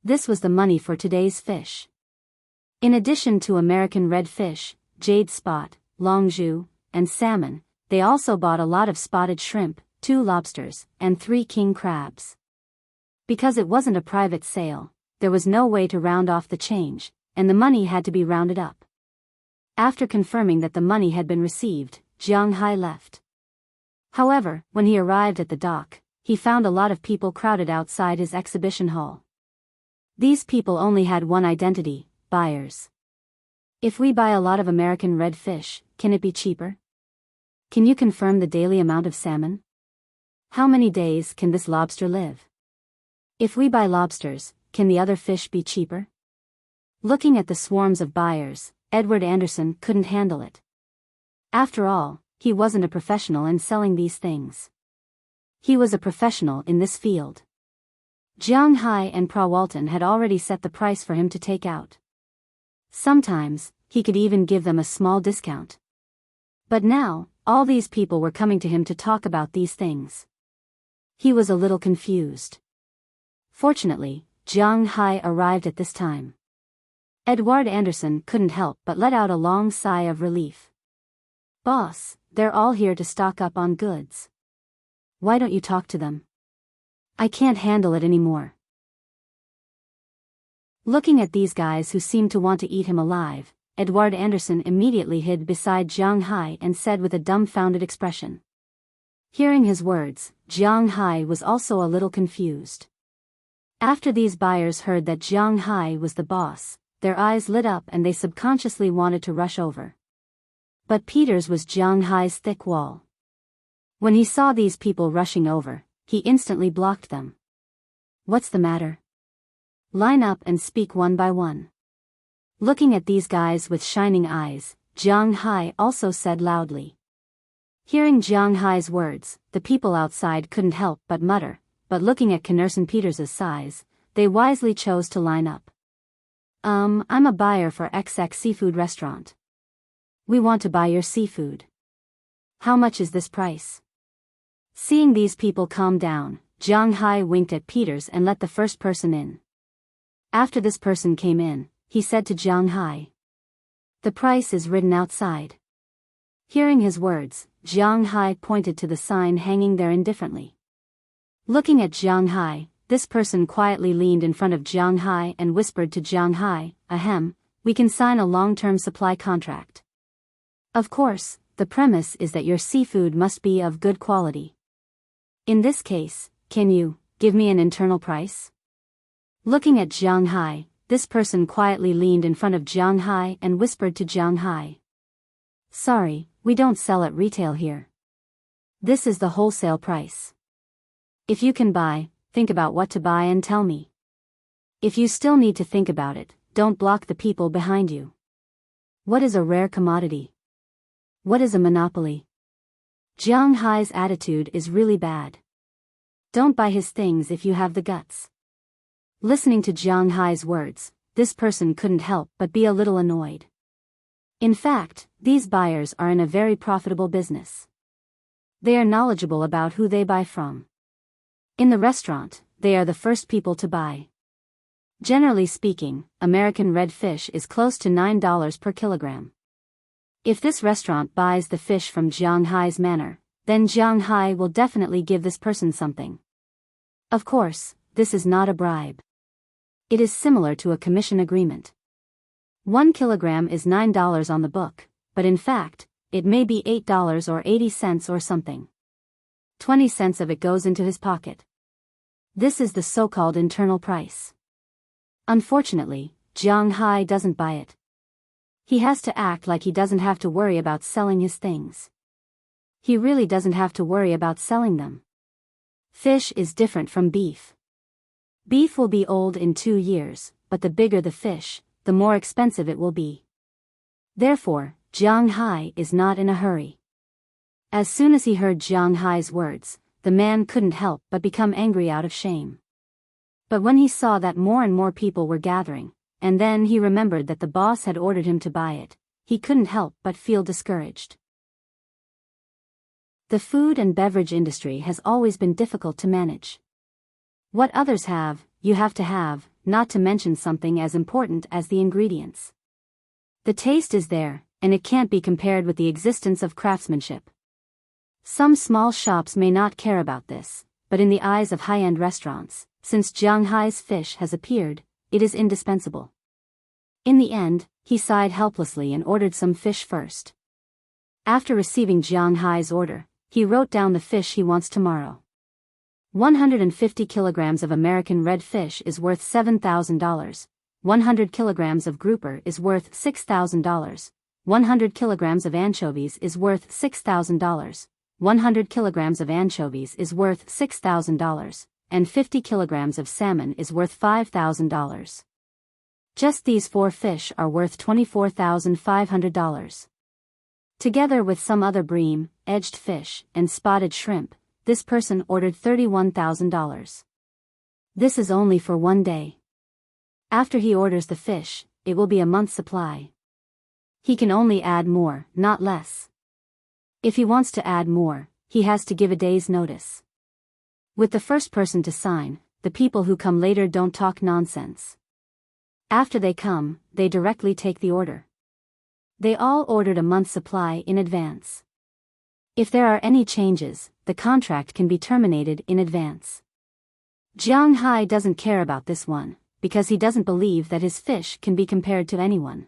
[SPEAKER 1] This was the money for today's fish. In addition to American redfish, jade spot, longzhu, and salmon, they also bought a lot of spotted shrimp, 2 lobsters, and 3 king crabs. Because it wasn't a private sale, there was no way to round off the change, and the money had to be rounded up. After confirming that the money had been received, Jiang Hai left. However, when he arrived at the dock, he found a lot of people crowded outside his exhibition hall. These people only had one identity: buyers. If we buy a lot of American redfish, can it be cheaper? Can you confirm the daily amount of salmon? How many days can this lobster live? If we buy lobsters, can the other fish be cheaper? Looking at the swarms of buyers, Edward Anderson couldn't handle it. After all, he wasn't a professional in selling these things. He was a professional in this field. Jiang Hai and Pra Walton had already set the price for him to take out. Sometimes, he could even give them a small discount. But now, all these people were coming to him to talk about these things. He was a little confused. Fortunately, Jiang Hai arrived at this time. Edward Anderson couldn't help but let out a long sigh of relief. "Boss, they're all here to stock up on goods. Why don't you talk to them? I can't handle it anymore." Looking at these guys who seemed to want to eat him alive, Edward Anderson immediately hid beside Jiang Hai and said with a dumbfounded expression. Hearing his words, Jiang Hai was also a little confused. After these buyers heard that Jiang Hai was the boss, their eyes lit up and they subconsciously wanted to rush over. But Peter's was Jiang Hai's thick wall. When he saw these people rushing over, he instantly blocked them. "What's the matter? Line up and speak one by one." Looking at these guys with shining eyes, Jiang Hai also said loudly. Hearing Jiang Hai's words, the people outside couldn't help but mutter, but looking at Knerson Peters's size, they wisely chose to line up. I'm a buyer for XX Seafood Restaurant. We want to buy your seafood. How much is this price?" Seeing these people calm down, Jiang Hai winked at Peters and let the first person in. After this person came in, he said to Jiang Hai, "The price is written outside." Hearing his words, Jiang Hai pointed to the sign hanging there indifferently. Looking at Jiang Hai, this person quietly leaned in front of Jiang Hai and whispered to Jiang Hai, "Ahem, we can sign a long-term supply contract. Of course, the premise is that your seafood must be of good quality. In this case, can you give me an internal price?" Looking at Jiang Hai, this person quietly leaned in front of Jiang Hai and whispered to Jiang Hai, "Sorry, we don't sell at retail here. This is the wholesale price. If you can buy, think about what to buy and tell me. If you still need to think about it, don't block the people behind you. What is a rare commodity? What is a monopoly?" Jiang Hai's attitude is really bad. Don't buy his things if you have the guts. Listening to Jiang Hai's words, this person couldn't help but be a little annoyed. In fact, these buyers are in a very profitable business. They are knowledgeable about who they buy from. In the restaurant, they are the first people to buy. Generally speaking, American redfish is close to $9 per kilogram. If this restaurant buys the fish from Jiang Hai's manor, then Jiang Hai will definitely give this person something. Of course, this is not a bribe. It is similar to a commission agreement. 1 kilogram is $9 on the book, but in fact, it may be $8 or 80 cents or something. 20 cents of it goes into his pocket. This is the so-called internal price. Unfortunately, Jiang Hai doesn't buy it. He has to act like he doesn't have to worry about selling his things. He really doesn't have to worry about selling them. Fish is different from beef. Beef will be old in 2 years, but the bigger the fish, the more expensive it will be. Therefore, Jiang Hai is not in a hurry. As soon as he heard Jiang Hai's words, the man couldn't help but become angry out of shame. But when he saw that more and more people were gathering, and then he remembered that the boss had ordered him to buy it, he couldn't help but feel discouraged. The food and beverage industry has always been difficult to manage. What others have, you have to have, not to mention something as important as the ingredients. The taste is there, and it can't be compared with the existence of craftsmanship. Some small shops may not care about this, but in the eyes of high-end restaurants, since Jiang Hai's fish has appeared, it is indispensable. In the end, he sighed helplessly and ordered some fish first. After receiving Jiang Hai's order, he wrote down the fish he wants tomorrow. 150 kilograms of American red fish is worth $7,000. 100 kilograms of grouper is worth $6,000. 100 kilograms of anchovies is worth $6,000. 100 kilograms of anchovies is worth $6,000, and 50 kilograms of salmon is worth $5,000. Just these 4 fish are worth $24,500. Together with some other bream, edged fish, and spotted shrimp, this person ordered $31,000. This is only for one day. After he orders the fish, it will be a month's supply. He can only add more, not less. If he wants to add more, he has to give a day's notice. With the first person to sign, the people who come later don't talk nonsense. After they come, they directly take the order. They all ordered a month's supply in advance. If there are any changes, the contract can be terminated in advance. Jiang Hai doesn't care about this one, because he doesn't believe that his fish can be compared to anyone.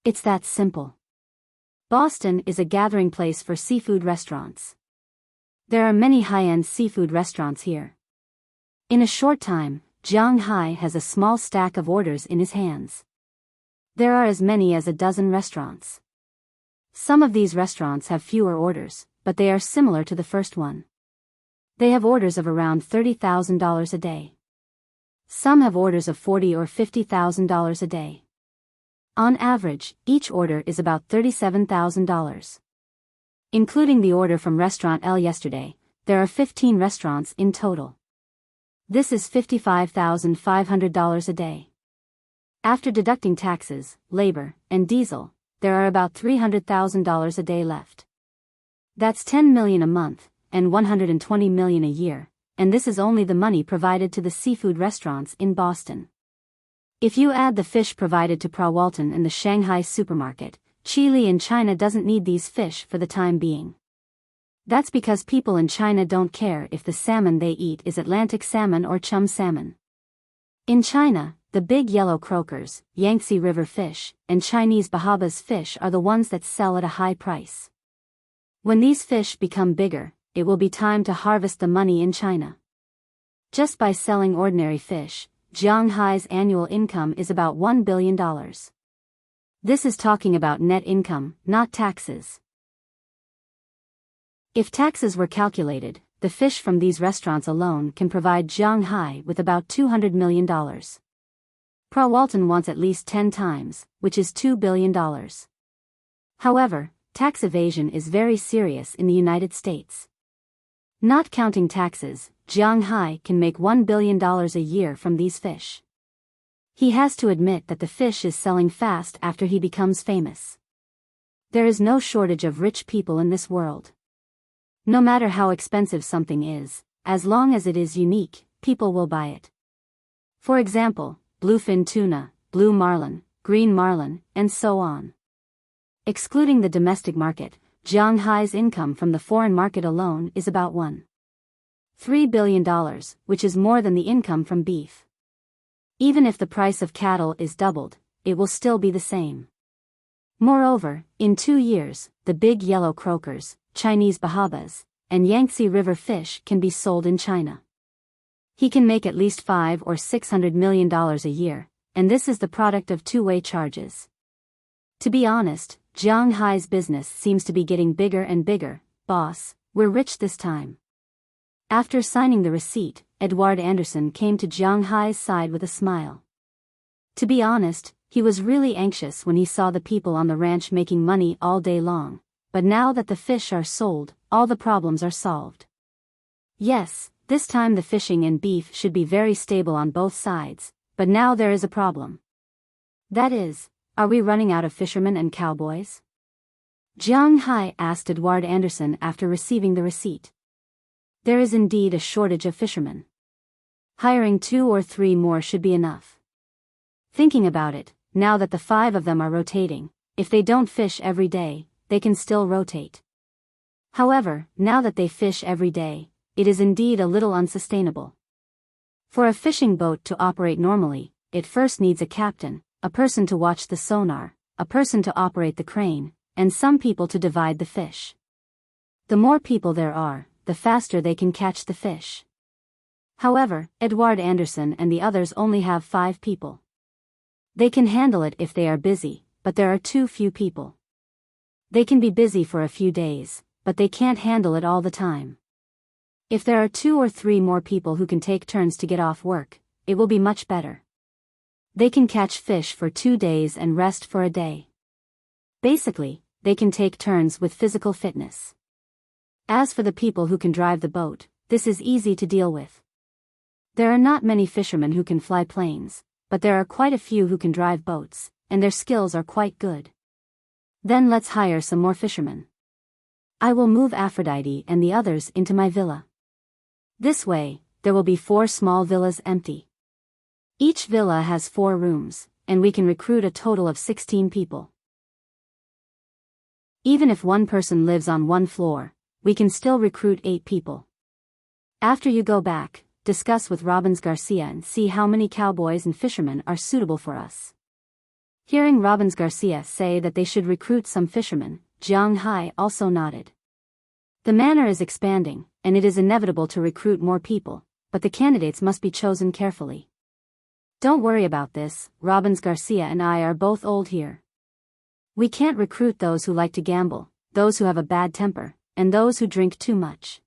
[SPEAKER 1] It's that simple. Boston is a gathering place for seafood restaurants. There are many high-end seafood restaurants here. In a short time, Jiang Hai has a small stack of orders in his hands. There are as many as a dozen restaurants. Some of these restaurants have fewer orders, but they are similar to the first one. They have orders of around $30,000 a day. Some have orders of $40,000 or $50,000 a day. On average, each order is about $37,000. Including the order from Restaurant L yesterday, there are 15 restaurants in total. This is $55,500 a day. After deducting taxes, labor, and diesel, there are about $300,000 a day left. That's $10 million a month, and $120 million a year, and this is only the money provided to the seafood restaurants in Boston. If you add the fish provided to Prawalton and the Shanghai supermarket, Chile in China doesn't need these fish for the time being. That's because people in China don't care if the salmon they eat is Atlantic salmon or chum salmon. In China, the big yellow croakers, Yangtze River fish, and Chinese Bahabas fish are the ones that sell at a high price. When these fish become bigger, it will be time to harvest the money in China. Just by selling ordinary fish, Jiang Hai's annual income is about $1 billion. This is talking about net income, not taxes. If taxes were calculated, the fish from these restaurants alone can provide Jiang Hai with about $200 million. Prawalton wants at least 10 times, which is $2 billion. However, tax evasion is very serious in the United States. Not counting taxes, Jiang Hai can make $1 billion a year from these fish. He has to admit that the fish is selling fast after he becomes famous. There is no shortage of rich people in this world. No matter how expensive something is, as long as it is unique, people will buy it. For example, bluefin tuna, blue marlin, green marlin, and so on. Excluding the domestic market, Jiang Hai's income from the foreign market alone is about $1.3 billion, which is more than the income from beef. Even if the price of cattle is doubled, it will still be the same. Moreover, in 2 years, the big yellow croakers, Chinese Bahabas, and Yangtze River fish can be sold in China. He can make at least $500 or $600 million a year, and this is the product of two-way charges. To be honest, Jiang Hai's business seems to be getting bigger and bigger. Boss, we're rich this time. After signing the receipt, Edward Anderson came to Jiang Hai's side with a smile. To be honest, he was really anxious when he saw the people on the ranch making money all day long, but now that the fish are sold, all the problems are solved. Yes, this time the fishing and beef should be very stable on both sides, but now there is a problem. That is, are we running out of fishermen and cowboys? Jiang Hai asked Edward Anderson after receiving the receipt. There is indeed a shortage of fishermen. Hiring 2 or 3 more should be enough. Thinking about it, now that the 5 of them are rotating, if they don't fish every day, they can still rotate. However, now that they fish every day, it is indeed a little unsustainable. For a fishing boat to operate normally, it first needs a captain, a person to watch the sonar, a person to operate the crane, and some people to divide the fish. The more people there are, the faster they can catch the fish. However, Edward Anderson and the others only have 5 people. They can handle it if they are busy, but there are too few people. They can be busy for a few days, but they can't handle it all the time. If there are 2 or 3 more people who can take turns to get off work, it will be much better. They can catch fish for 2 days and rest for a day. Basically, they can take turns with physical fitness. As for the people who can drive the boat, this is easy to deal with. There are not many fishermen who can fly planes, but there are quite a few who can drive boats, and their skills are quite good. Then let's hire some more fishermen. I will move Aphrodite and the others into my villa. This way, there will be 4 small villas empty. Each villa has 4 rooms, and we can recruit a total of 16 people. Even if one person lives on 1 floor, we can still recruit 8 people. After you go back, discuss with Robbins Garcia and see how many cowboys and fishermen are suitable for us. Hearing Robbins Garcia say that they should recruit some fishermen, Jiang Hai also nodded. The manor is expanding, and it is inevitable to recruit more people, but the candidates must be chosen carefully. Don't worry about this, Robbins Garcia and I are both old here. We can't recruit those who like to gamble, those who have a bad temper, and those who drink too much.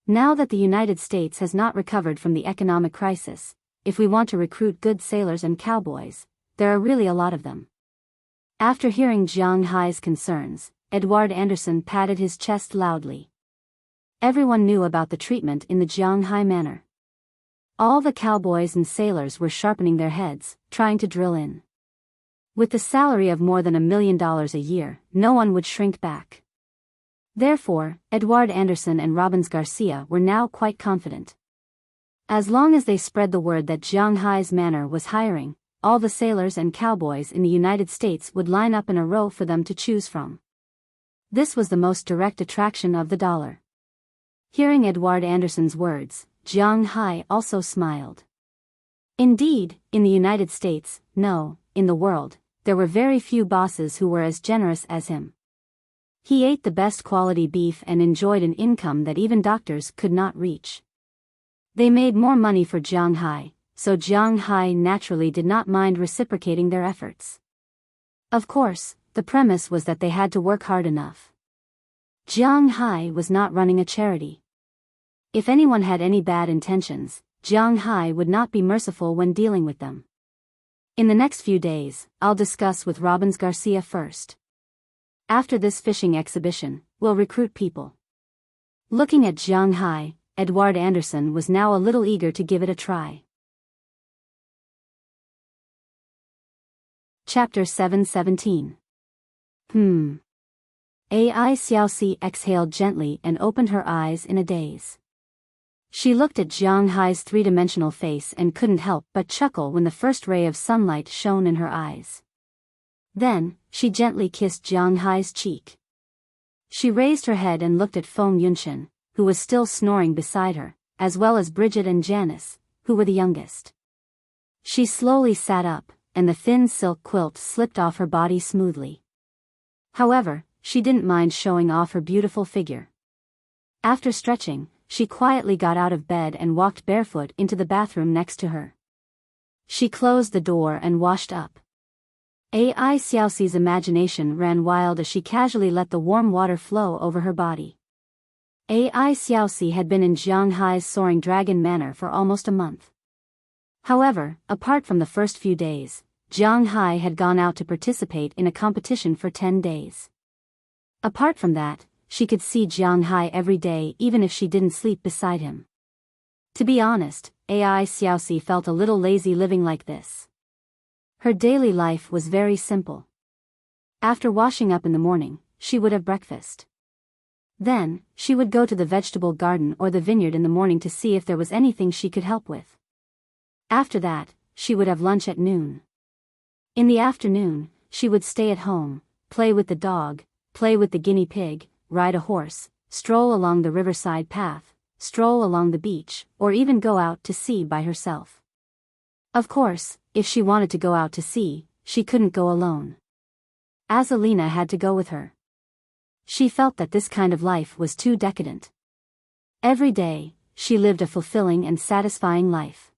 [SPEAKER 1] Now that the United States has not recovered from the economic crisis, if we want to recruit good sailors and cowboys, there are really a lot of them. After hearing Jiang Hai's concerns, Edward Anderson patted his chest loudly. Everyone knew about the treatment in the Jiang Hai manor. All the cowboys and sailors were sharpening their heads, trying to drill in. With the salary of more than $1 million a year, no one would shrink back. Therefore, Edward Anderson and Robbins Garcia were now quite confident. As long as they spread the word that Jiang Hai's manor was hiring, all the sailors and cowboys in the United States would line up in a row for them to choose from. This was the most direct attraction of the dollar. Hearing Edward Anderson's words, Jiang Hai also smiled. Indeed, in the United States, no, in the world, there were very few bosses who were as generous as him. He ate the best quality beef and enjoyed an income that even doctors could not reach. They made more money for Jiang Hai, so Jiang Hai naturally did not mind reciprocating their efforts. Of course, the premise was that they had to work hard enough. Jiang Hai was not running a charity. If anyone had any bad intentions, Jiang Hai would not be merciful when dealing with them. In the next few days, I'll discuss with Robbins Garcia first. After this fishing exhibition, we'll recruit people. Looking at Jiang Hai, Edward Anderson was now a little eager to give it a try. Chapter 7:17. Ai Xiaoxi exhaled gently and opened her eyes in a daze. She looked at Jiang Hai's 3-dimensional face and couldn't help but chuckle when the first ray of sunlight shone in her eyes. Then, she gently kissed Jiang Hai's cheek. She raised her head and looked at Feng Yunchen, who was still snoring beside her, as well as Bridget and Janice, who were the youngest. She slowly sat up, and the thin silk quilt slipped off her body smoothly. However, she didn't mind showing off her beautiful figure. After stretching, she quietly got out of bed and walked barefoot into the bathroom next to her. She closed the door and washed up. Ai Xiaoxi's imagination ran wild as she casually let the warm water flow over her body. Ai Xiaoxi had been in Jiang Hai's soaring dragon manor for almost a month. However, apart from the first few days, Jiang Hai had gone out to participate in a competition for 10 days. Apart from that, she could see Jiang Hai every day even if she didn't sleep beside him. To be honest, Ai Xiaoxi felt a little lazy living like this. Her daily life was very simple. After washing up in the morning, she would have breakfast. Then, she would go to the vegetable garden or the vineyard in the morning to see if there was anything she could help with. After that, she would have lunch at noon. In the afternoon, she would stay at home, play with the dog, play with the guinea pig, ride a horse, stroll along the riverside path, stroll along the beach, or even go out to sea by herself. Of course, if she wanted to go out to sea, she couldn't go alone. Azalina had to go with her. She felt that this kind of life was too decadent. Every day, she lived a fulfilling and satisfying life.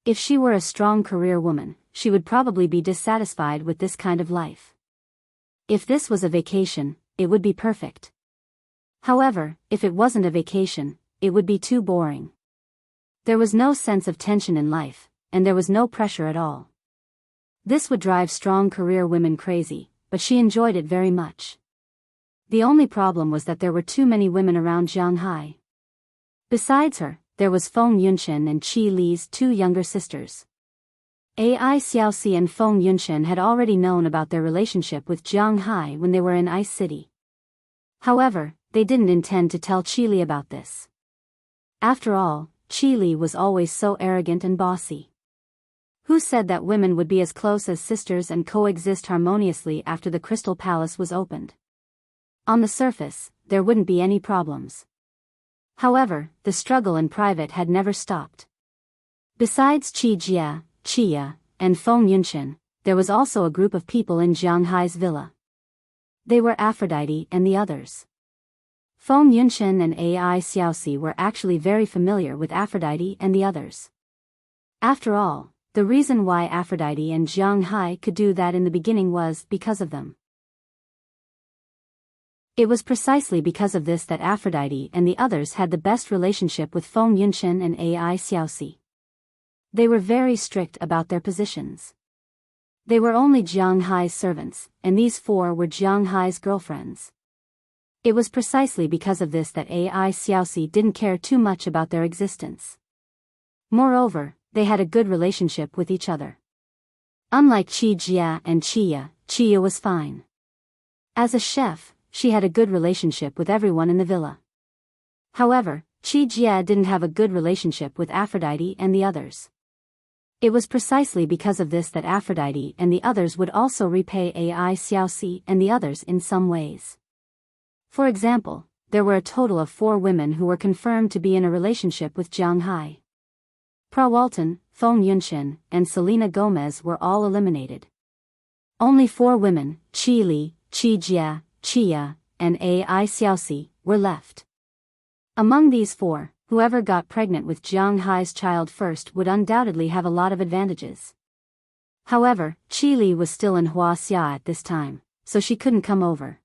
[SPEAKER 1] If she were a strong career woman, she would probably be dissatisfied with this kind of life. If this was a vacation, it would be perfect. However, if it wasn't a vacation, it would be too boring. There was no sense of tension in life, and there was no pressure at all. This would drive strong career women crazy, but she enjoyed it very much. The only problem was that there were too many women around Jiang Hai. Besides her, there was Feng Yunxian and Qi Li's two younger sisters. Ai Xiaoxi and Feng Yunxian had already known about their relationship with Jiang Hai when they were in Ice City. However, they didn't intend to tell Qi Li about this. After all, Qi Li was always so arrogant and bossy. Who said that women would be as close as sisters and coexist harmoniously after the Crystal Palace was opened? On the surface, there wouldn't be any problems. However, the struggle in private had never stopped. Besides Qi Jia, Qia, and Feng Yunxian, there was also a group of people in Jiang Hai's villa. They were Aphrodite and the others. Feng Yunxian and Ai Xiaoxi were actually very familiar with Aphrodite and the others. After all, the reason why Aphrodite and Jiang Hai could do that in the beginning was because of them. It was precisely because of this that Aphrodite and the others had the best relationship with Feng Yunxian and Ai Xiaoxi. They were very strict about their positions. They were only Jiang Hai's servants, and these four were Jiang Hai's girlfriends. It was precisely because of this that Ai Xiaoxi didn't care too much about their existence. Moreover, they had a good relationship with each other. Unlike Qi Jia and Qia, Qia was fine. As a chef, she had a good relationship with everyone in the villa. However, Qi Jia didn't have a good relationship with Aphrodite and the others. It was precisely because of this that Aphrodite and the others would also repay Ai Xiaoxi and the others in some ways. For example, there were a total of 4 women who were confirmed to be in a relationship with Jiang Hai. Pra Walton, Feng Yunxian, and Selena Gomez were all eliminated. Only 4 women, Qi Li, Qi Jia, Qia, and Ai Xiaoxi, were left. Among these 4, whoever got pregnant with Jiang Hai's child first would undoubtedly have a lot of advantages. However, Qi Li was still in Huaxia at this time, so she couldn't come over.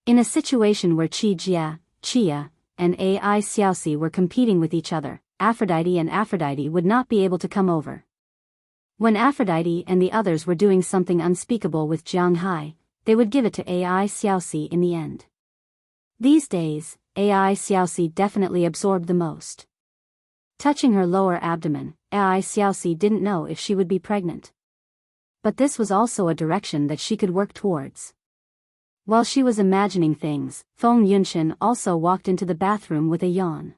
[SPEAKER 1] In a situation where Qi Jia, Qia, and Ai Xiaoxi were competing with each other, Aphrodite would not be able to come over. When Aphrodite and the others were doing something unspeakable with Jiang Hai, they would give it to Ai Xiaoxi in the end. These days, Ai Xiaoxi definitely absorbed the most. Touching her lower abdomen, Ai Xiaoxi didn't know if she would be pregnant. But this was also a direction that she could work towards. While she was imagining things, Feng Yunxian also walked into the bathroom with a yawn.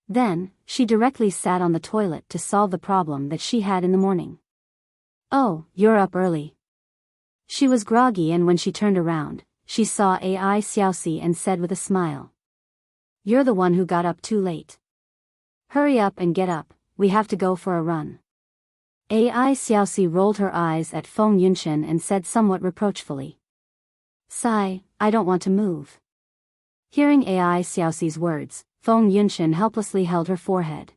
[SPEAKER 1] Then, she directly sat on the toilet to solve the problem that she had in the morning. "Oh, you're up early." She was groggy, and when she turned around, she saw Ai Xiaoxi and said with a smile, "You're the one who got up too late. Hurry up and get up, we have to go for a run." Ai Xiaoxi rolled her eyes at Feng Yunxian and said somewhat reproachfully, "Sigh, I don't want to move." Hearing Ai Xiaoxi's words, Feng Yunxian helplessly held her forehead.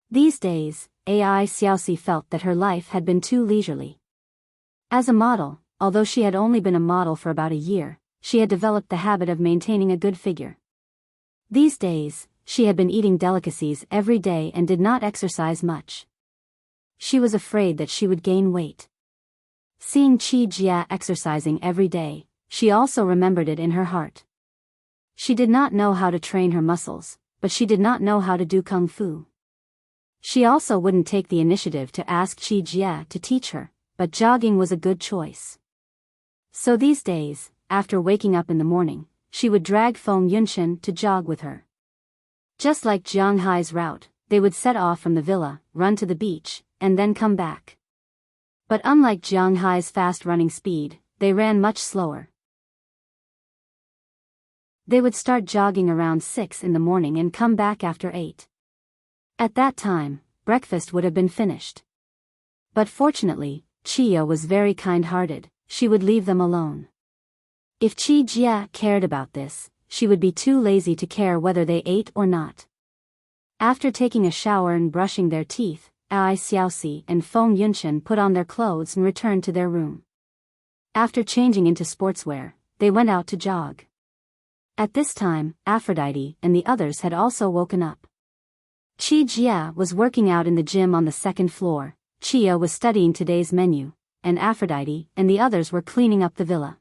[SPEAKER 1] These days, Ai Xiaoxi felt that her life had been too leisurely. As a model, although she had only been a model for about a year, she had developed the habit of maintaining a good figure. These days, she had been eating delicacies every day and did not exercise much. She was afraid that she would gain weight. Seeing Qi Jia exercising every day, she also remembered it in her heart. She did not know how to train her muscles, but she did not know how to do kung fu. She also wouldn't take the initiative to ask Qi Jia to teach her, but jogging was a good choice. So these days, after waking up in the morning, she would drag Feng Yunqian to jog with her. Just like Jiang Hai's route, they would set off from the villa, run to the beach, and then come back. But unlike Jiang Hai's fast running speed, they ran much slower. They would start jogging around 6 in the morning and come back after 8. At that time, breakfast would have been finished. But fortunately, Chia was very kind-hearted, she would leave them alone. If Qi Jia cared about this, she would be too lazy to care whether they ate or not. After taking a shower and brushing their teeth, Ai Xiaoxi and Feng Yunqian put on their clothes and returned to their room. After changing into sportswear, they went out to jog. At this time, Aphrodite and the others had also woken up. Qi Jia was working out in the gym on the second floor, Chia was studying today's menu, and Aphrodite and the others were cleaning up the villa.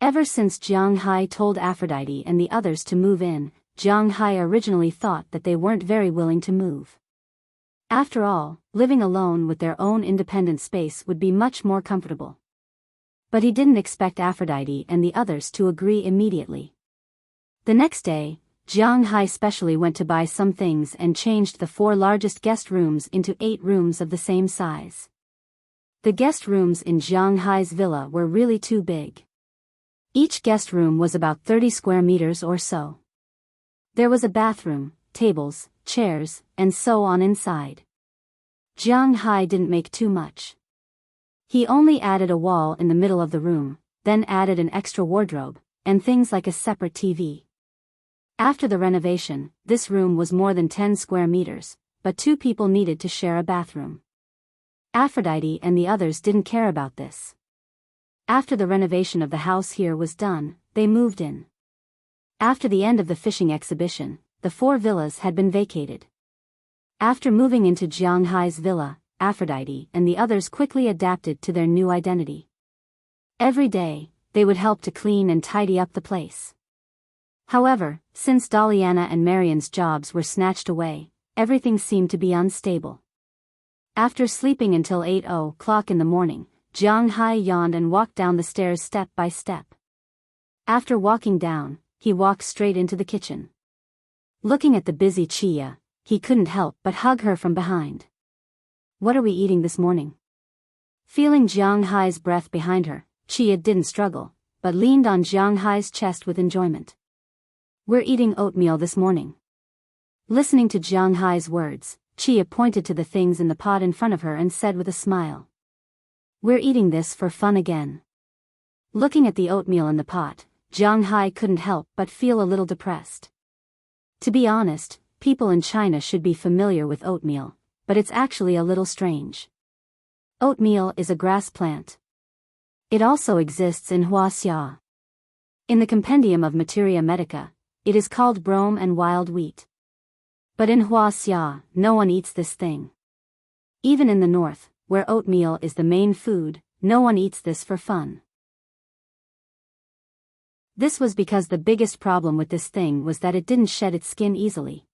[SPEAKER 1] Ever since Jiang Hai told Aphrodite and the others to move in, Jiang Hai originally thought that they weren't very willing to move. After all, living alone with their own independent space would be much more comfortable. But he didn't expect Aphrodite and the others to agree immediately. The next day, Jiang Hai specially went to buy some things and changed the 4 largest guest rooms into 8 rooms of the same size. The guest rooms in Jiang Hai's villa were really too big. Each guest room was about 30 square meters or so. There was a bathroom, tables, chairs, and so on inside. Jiang Hai didn't make too much. He only added a wall in the middle of the room, then added an extra wardrobe, and things like a separate TV. After the renovation, this room was more than 10 square meters, but 2 people needed to share a bathroom. Aphrodite and the others didn't care about this. After the renovation of the house here was done, they moved in. After the end of the fishing exhibition, the 4 villas had been vacated. After moving into Jiang Hai's villa, Aphrodite and the others quickly adapted to their new identity. Every day, they would help to clean and tidy up the place. However, since Daliana and Marian's jobs were snatched away, everything seemed to be unstable. After sleeping until 8 o'clock in the morning, Jiang Hai yawned and walked down the stairs step by step. After walking down, he walked straight into the kitchen. Looking at the busy Chia, he couldn't help but hug her from behind. "What are we eating this morning?" Feeling Jiang Hai's breath behind her, Chia didn't struggle, but leaned on Jiang Hai's chest with enjoyment. "We're eating oatmeal this morning." Listening to Jiang Hai's words, Chia pointed to the things in the pot in front of her and said with a smile, "We're eating this for fun again." Looking at the oatmeal in the pot, Jiang Hai couldn't help but feel a little depressed. To be honest, people in China should be familiar with oatmeal, but it's actually a little strange. Oatmeal is a grass plant. It also exists in Huaxia. In the Compendium of Materia Medica, it is called brome and wild wheat. But in Huaxia, no one eats this thing. Even in the north, where oatmeal is the main food, no one eats this for fun. This was because the biggest problem with this thing was that it didn't shed its skin easily.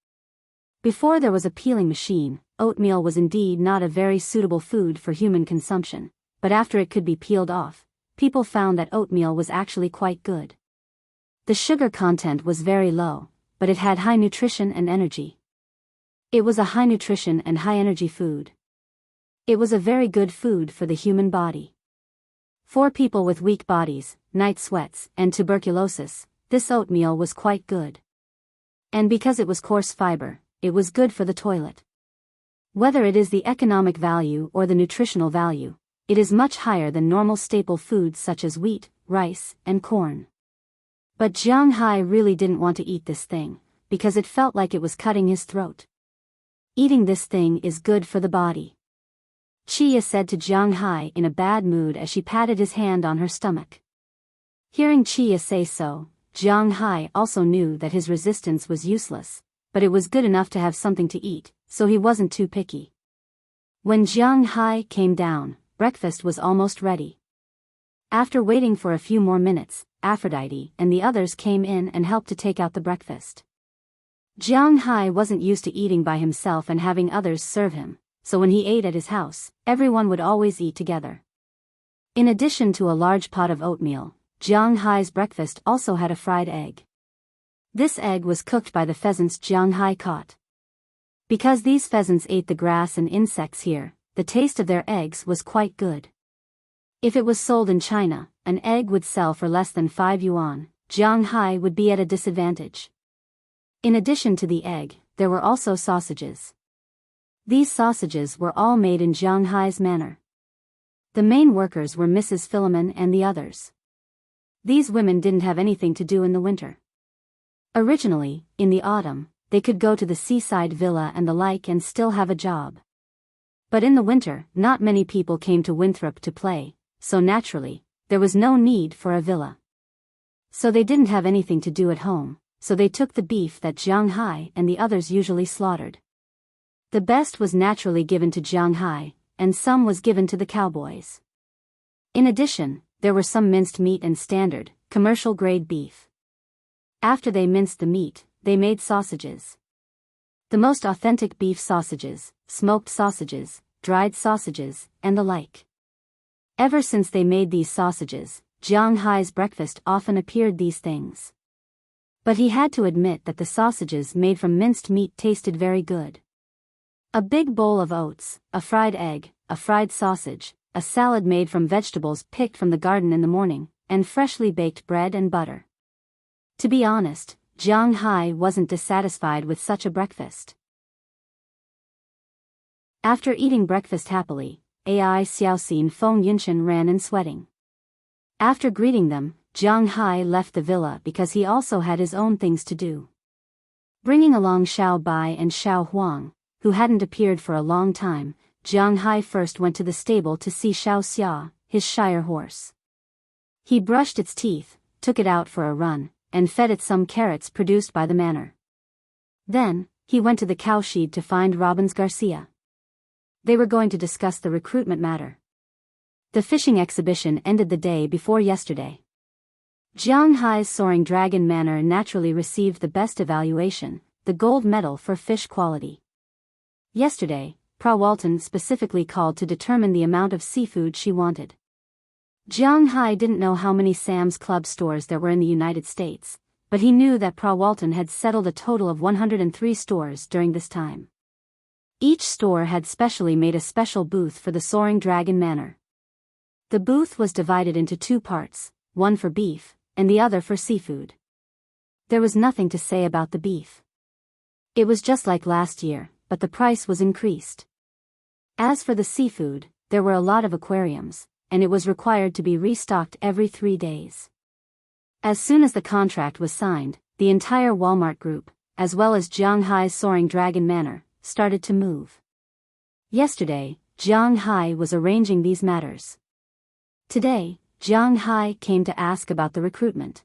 [SPEAKER 1] Before there was a peeling machine, oatmeal was indeed not a very suitable food for human consumption, but after it could be peeled off, people found that oatmeal was actually quite good. The sugar content was very low, but it had high nutrition and energy. It was a high nutrition and high energy food. It was a very good food for the human body. For people with weak bodies, night sweats, and tuberculosis, this oatmeal was quite good. And because it was coarse fiber, it was good for the toilet. Whether it is the economic value or the nutritional value, it is much higher than normal staple foods such as wheat, rice, and corn. But Jiang Hai really didn't want to eat this thing, because it felt like it was cutting his throat. "Eating this thing is good for the body," Chia said to Jiang Hai in a bad mood as she patted his hand on her stomach. Hearing Chia say so, Jiang Hai also knew that his resistance was useless, but it was good enough to have something to eat, so he wasn't too picky. When Jiang Hai came down, breakfast was almost ready. After waiting for a few more minutes, Aphrodite and the others came in and helped to take out the breakfast. Jiang Hai wasn't used to eating by himself and having others serve him, so when he ate at his house, everyone would always eat together. In addition to a large pot of oatmeal, Jiang Hai's breakfast also had a fried egg. This egg was cooked by the pheasants Jiang Hai caught. Because these pheasants ate the grass and insects here, the taste of their eggs was quite good. If it was sold in China, an egg would sell for less than 5 yuan. Jiang Hai would be at a disadvantage. In addition to the egg, there were also sausages. These sausages were all made in Jiang Hai's manner. The main workers were Mrs. Philemon and the others. These women didn't have anything to do in the winter. Originally, in the autumn, they could go to the seaside villa and the like and still have a job. But in the winter, not many people came to Winthrop to play, so naturally, there was no need for a villa. So they didn't have anything to do at home, so they took the beef that Jiang Hai and the others usually slaughtered. The best was naturally given to Jiang Hai, and some was given to the cowboys. In addition, there were some minced meat and standard, commercial-grade beef. After they minced the meat, they made sausages. The most authentic beef sausages, smoked sausages, dried sausages, and the like. Ever since they made these sausages, Jiang Hai's breakfast often appeared these things. But he had to admit that the sausages made from minced meat tasted very good. A big bowl of oats, a fried egg, a fried sausage, a salad made from vegetables picked from the garden in the morning, and freshly baked bread and butter. To be honest, Jiang Hai wasn't dissatisfied with such a breakfast. After eating breakfast happily, Ai Xiaoxin Feng Yunshan ran in sweating. After greeting them, Jiang Hai left the villa because he also had his own things to do. Bringing along Xiao Bai and Xiao Huang, who hadn't appeared for a long time, Jiang Hai first went to the stable to see Xiao Xia, his Shire horse. He brushed its teeth, took it out for a run, and fed it some carrots produced by the manor. Then, he went to the cowshed to find Robbins Garcia. They were going to discuss the recruitment matter. The fishing exhibition ended the day before yesterday. Jiang Hai's Soaring Dragon Manor naturally received the best evaluation, the gold medal for fish quality. Yesterday, Pra Walton specifically called to determine the amount of seafood she wanted. Jiang Hai didn't know how many Sam's Club stores there were in the United States, but he knew that Pra Walton had settled a total of 103 stores during this time. Each store had specially made a special booth for the Soaring Dragon Manor. The booth was divided into 2 parts, one for beef, and the other for seafood. There was nothing to say about the beef. It was just like last year, but the price was increased. As for the seafood, there were a lot of aquariums, and it was required to be restocked every 3 days. As soon as the contract was signed, the entire Walmart group, as well as Jiang Hai's Soaring Dragon Manor, started to move. Yesterday, Jiang Hai was arranging these matters. Today, Jiang Hai came to ask about the recruitment.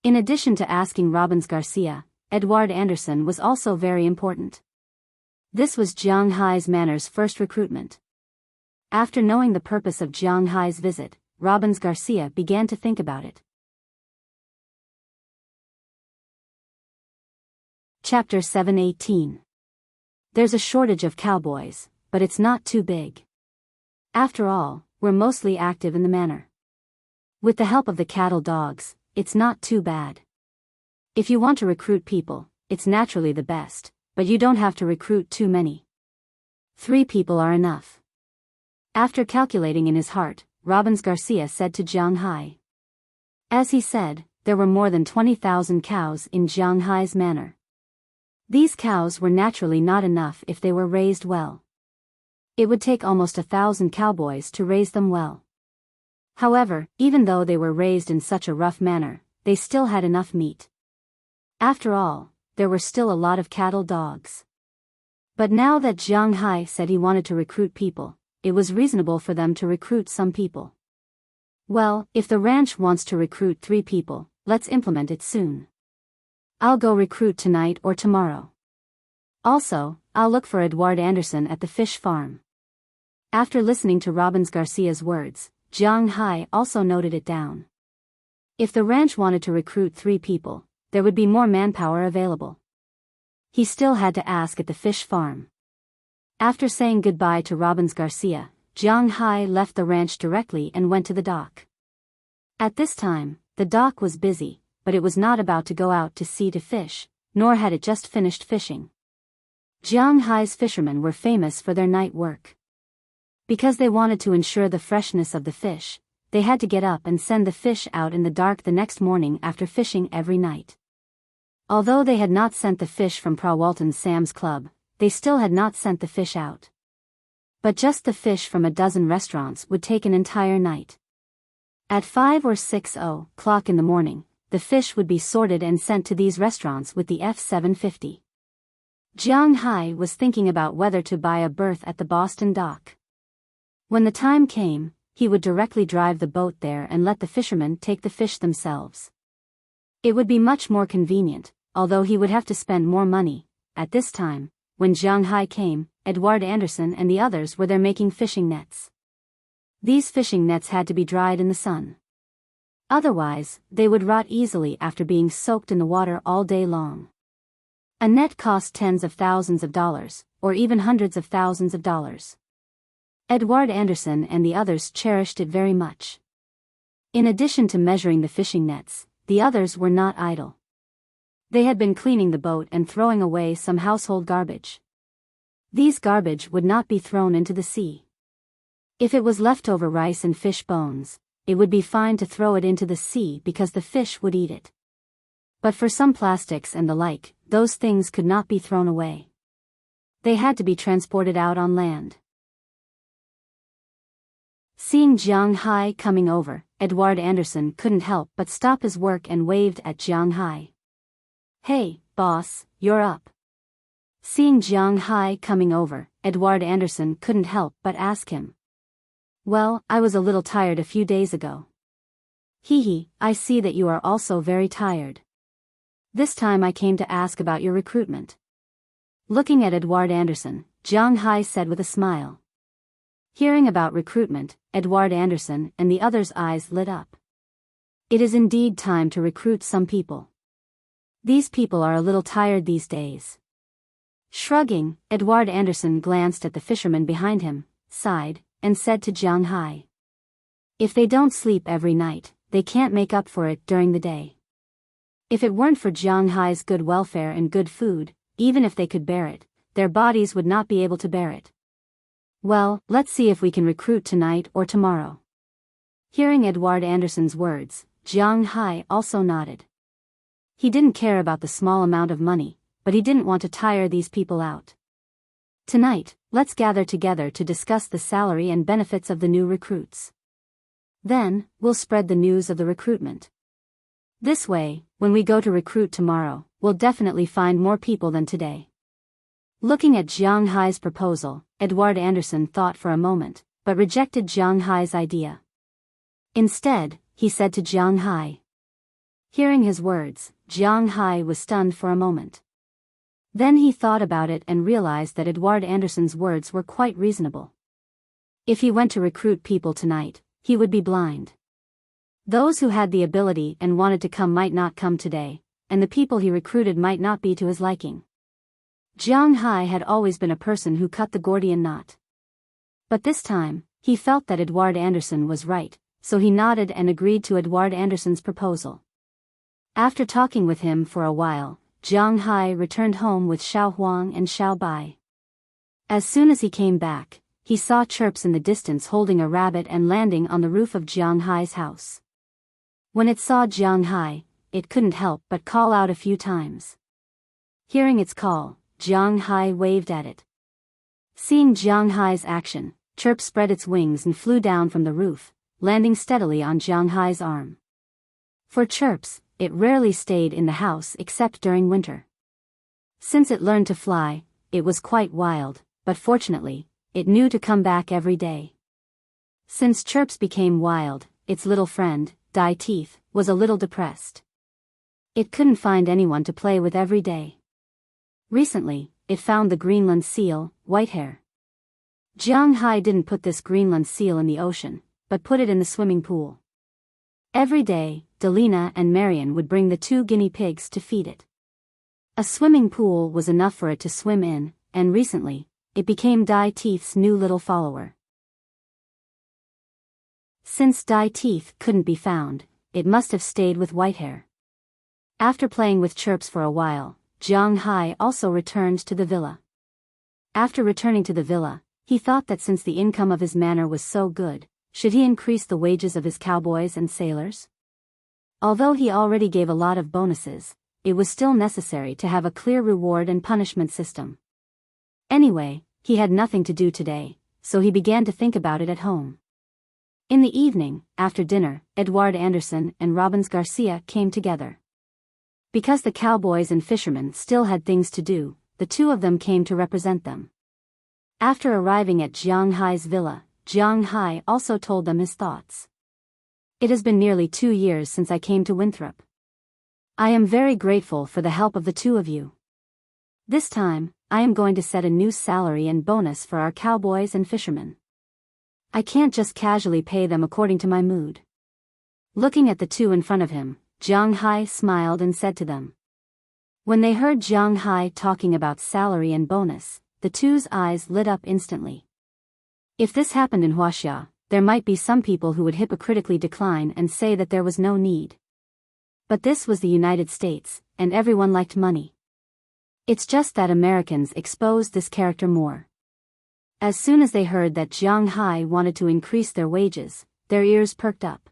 [SPEAKER 1] In addition to asking Robbins Garcia, Edward Anderson was also very important. This was Jiang Hai's manor's first recruitment. After knowing the purpose of Jiang Hai's visit, Robbins Garcia began to think about it. Chapter 7:18. There's a shortage of cowboys, but it's not too big. After all, we're mostly active in the manor. With the help of the cattle dogs, it's not too bad. If you want to recruit people, it's naturally the best, but you don't have to recruit too many. 3 people are enough. After calculating in his heart, Robbins Garcia said to Jiang Hai. As he said, there were more than 20,000 cows in Jiang Hai's manor. These cows were naturally not enough if they were raised well. It would take almost 1,000 cowboys to raise them well. However, even though they were raised in such a rough manner, they still had enough meat. After all, there were still a lot of cattle dogs. But now that Jiang Hai said he wanted to recruit people, it was reasonable for them to recruit some people. Well, if the ranch wants to recruit 3 people, let's implement it soon. I'll go recruit tonight or tomorrow. Also, I'll look for Edward Anderson at the fish farm. After listening to Robbins Garcia's words, Jiang Hai also noted it down. If the ranch wanted to recruit 3 people, there would be more manpower available. He still had to ask at the fish farm. After saying goodbye to Robbins Garcia, Jiang Hai left the ranch directly and went to the dock. At this time, the dock was busy, but it was not about to go out to sea to fish, nor had it just finished fishing. Jiang Hai's fishermen were famous for their night work. Because they wanted to ensure the freshness of the fish, they had to get up and send the fish out in the dark the next morning after fishing every night. Although they had not sent the fish from Prawalton's Sam's Club, they still had not sent the fish out. But just the fish from a dozen restaurants would take an entire night. At 5 or 6 o'clock in the morning, the fish would be sorted and sent to these restaurants with the F-750. Jiang Hai was thinking about whether to buy a berth at the Boston dock. When the time came, he would directly drive the boat there and let the fishermen take the fish themselves. It would be much more convenient, although he would have to spend more money. At this time, when Jiang Hai came, Edward Anderson and the others were there making fishing nets. These fishing nets had to be dried in the sun. Otherwise, they would rot easily after being soaked in the water all day long. A net cost tens of thousands of dollars, or even hundreds of thousands of dollars. Edward Anderson and the others cherished it very much. In addition to measuring the fishing nets, the others were not idle. They had been cleaning the boat and throwing away some household garbage. These garbage would not be thrown into the sea. If it was leftover rice and fish bones, it would be fine to throw it into the sea because the fish would eat it. But for some plastics and the like, those things could not be thrown away. They had to be transported out on land. Seeing Jiang Hai coming over, Edward Anderson couldn't help but stop his work and waved at Jiang Hai. "Hey, boss, you're up." Seeing Jiang Hai coming over, Edward Anderson couldn't help but ask him. "Well, I was a little tired a few days ago." "Hee, I see that you are also very tired. This time I came to ask about your recruitment." Looking at Edward Anderson, Jiang Hai said with a smile. Hearing about recruitment, Edward Anderson and the others' eyes lit up. It is indeed time to recruit some people. These people are a little tired these days. Shrugging, Edward Anderson glanced at the fisherman behind him, sighed, and said to Jiang Hai. "If they don't sleep every night, they can't make up for it during the day." If it weren't for Jiang Hai's good welfare and good food, even if they could bear it, their bodies would not be able to bear it. "Well, let's see if we can recruit tonight or tomorrow." Hearing Edward Anderson's words, Jiang Hai also nodded. He didn't care about the small amount of money, but he didn't want to tire these people out. "Tonight, let's gather together to discuss the salary and benefits of the new recruits. Then, we'll spread the news of the recruitment. This way, when we go to recruit tomorrow, we'll definitely find more people than today." Looking at Jiang Hai's proposal, Edward Anderson thought for a moment, but rejected Jiang Hai's idea. Instead, he said to Jiang Hai. Hearing his words, Jiang Hai was stunned for a moment. Then he thought about it and realized that Edward Anderson's words were quite reasonable. If he went to recruit people tonight, he would be blind. Those who had the ability and wanted to come might not come today, and the people he recruited might not be to his liking. Jiang Hai had always been a person who cut the Gordian knot. But this time, he felt that Edward Anderson was right, so he nodded and agreed to Edward Anderson's proposal. After talking with him for a while, Jiang Hai returned home with Xiao Huang and Xiao Bai. As soon as he came back, he saw Chirps in the distance holding a rabbit and landing on the roof of Jiang Hai's house. When it saw Jiang Hai, it couldn't help but call out a few times. Hearing its call, Jiang Hai waved at it. Seeing Jiang Hai's action, Chirp spread its wings and flew down from the roof, landing steadily on Jiang Hai's arm. For Chirps, it rarely stayed in the house except during winter. Since it learned to fly, it was quite wild, but fortunately, it knew to come back every day. Since Chirps became wild, its little friend, Dai Teeth, was a little depressed. It couldn't find anyone to play with every day. Recently, it found the Greenland seal, Whitehair. Jiang Hai didn't put this Greenland seal in the ocean, but put it in the swimming pool. Every day, Delina and Marion would bring the 2 guinea pigs to feed it. A swimming pool was enough for it to swim in, and recently, it became Dye Teeth's new little follower. Since Dye Teeth couldn't be found, it must have stayed with Whitehair. After playing with Chirps for a while, Jiang Hai also returned to the villa. After returning to the villa, he thought that since the income of his manor was so good, should he increase the wages of his cowboys and sailors? Although he already gave a lot of bonuses, it was still necessary to have a clear reward and punishment system. Anyway, he had nothing to do today, so he began to think about it at home. In the evening, after dinner, Edouard Anderson and Robbins Garcia came together. Because the cowboys and fishermen still had things to do, the 2 of them came to represent them. After arriving at Jiang Hai's villa, Jiang Hai also told them his thoughts. It has been nearly 2 years since I came to Winthrop. I am very grateful for the help of the 2 of you. This time, I am going to set a new salary and bonus for our cowboys and fishermen. I can't just casually pay them according to my mood. Looking at the 2 in front of him, Jiang Hai smiled and said to them. When they heard Jiang Hai talking about salary and bonus, the 2's eyes lit up instantly. If this happened in Huaxia, there might be some people who would hypocritically decline and say that there was no need. But this was the United States, and everyone liked money. It's just that Americans exposed this character more. As soon as they heard that Jiang Hai wanted to increase their wages, their ears perked up.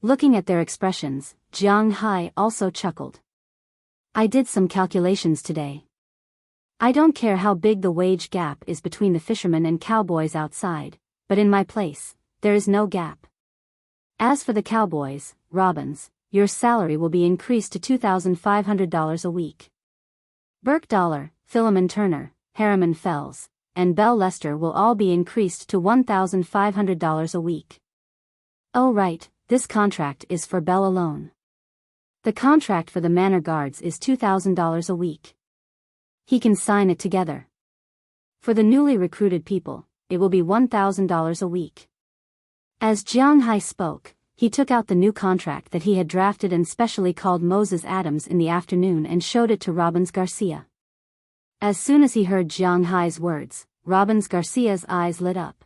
[SPEAKER 1] Looking at their expressions, Jiang Hai also chuckled. I did some calculations today. I don't care how big the wage gap is between the fishermen and cowboys outside, but in my place, there is no gap. As for the cowboys, Robbins, your salary will be increased to $2,500 a week. Burke Dollar, Philemon Turner, Harriman Fells, and Belle Lester will all be increased to $1,500 a week. Oh right, this contract is for Belle alone. The contract for the manor guards is $2,000 a week. He can sign it together. For the newly recruited people, it will be $1,000 a week. As Jiang Hai spoke, he took out the new contract that he had drafted and specially called Moses Adams in the afternoon and showed it to Robbins Garcia. As soon as he heard Jiang Hai's words, Robbins Garcia's eyes lit up.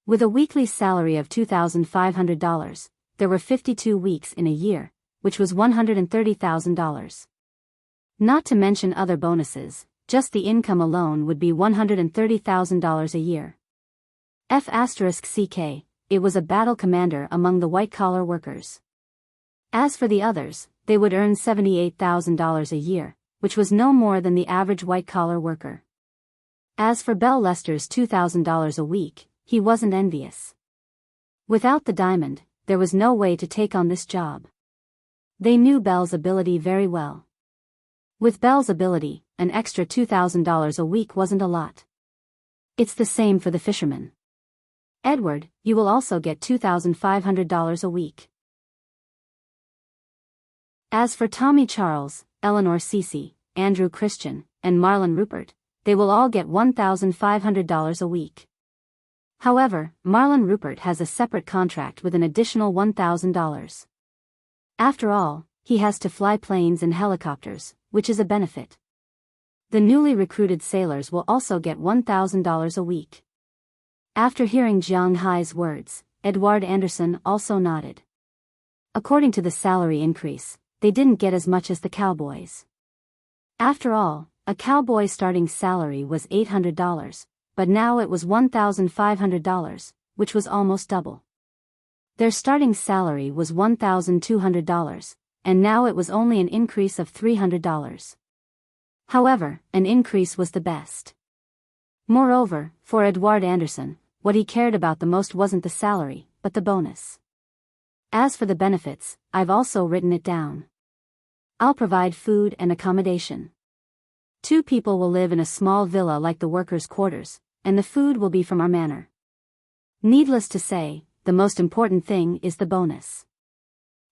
[SPEAKER 1] With a weekly salary of $2,500, there were 52 weeks in a year, which was $130,000. Not to mention other bonuses, just the income alone would be $130,000 a year. F***CK, it was a battle commander among the white-collar workers. As for the others, they would earn $78,000 a year, which was no more than the average white-collar worker. As for Belle Lester's $2,000 a week, he wasn't envious. Without the diamond, there was no way to take on this job. They knew Belle's ability very well. With Belle's ability, an extra $2,000 a week wasn't a lot. It's the same for the fishermen. Edward, you will also get $2,500 a week. As for Tommy Charles, Eleanor Cece, Andrew Christian, and Marlon Rupert, they will all get $1,500 a week. However, Marlon Rupert has a separate contract with an additional $1,000. After all, he has to fly planes and helicopters, which is a benefit. The newly recruited sailors will also get $1,000 a week. After hearing Jiang Hai's words, Edouard Anderson also nodded. According to the salary increase, they didn't get as much as the cowboys. After all, a cowboy's starting salary was $800, but now it was $1,500, which was almost double. Their starting salary was $1,200, and now it was only an increase of $300. However, an increase was the best. Moreover, for Edouard Anderson, what he cared about the most wasn't the salary, but the bonus. As for the benefits, I've also written it down. I'll provide food and accommodation. 2 people will live in a small villa like the workers' quarters, and the food will be from our manor. Needless to say, the most important thing is the bonus.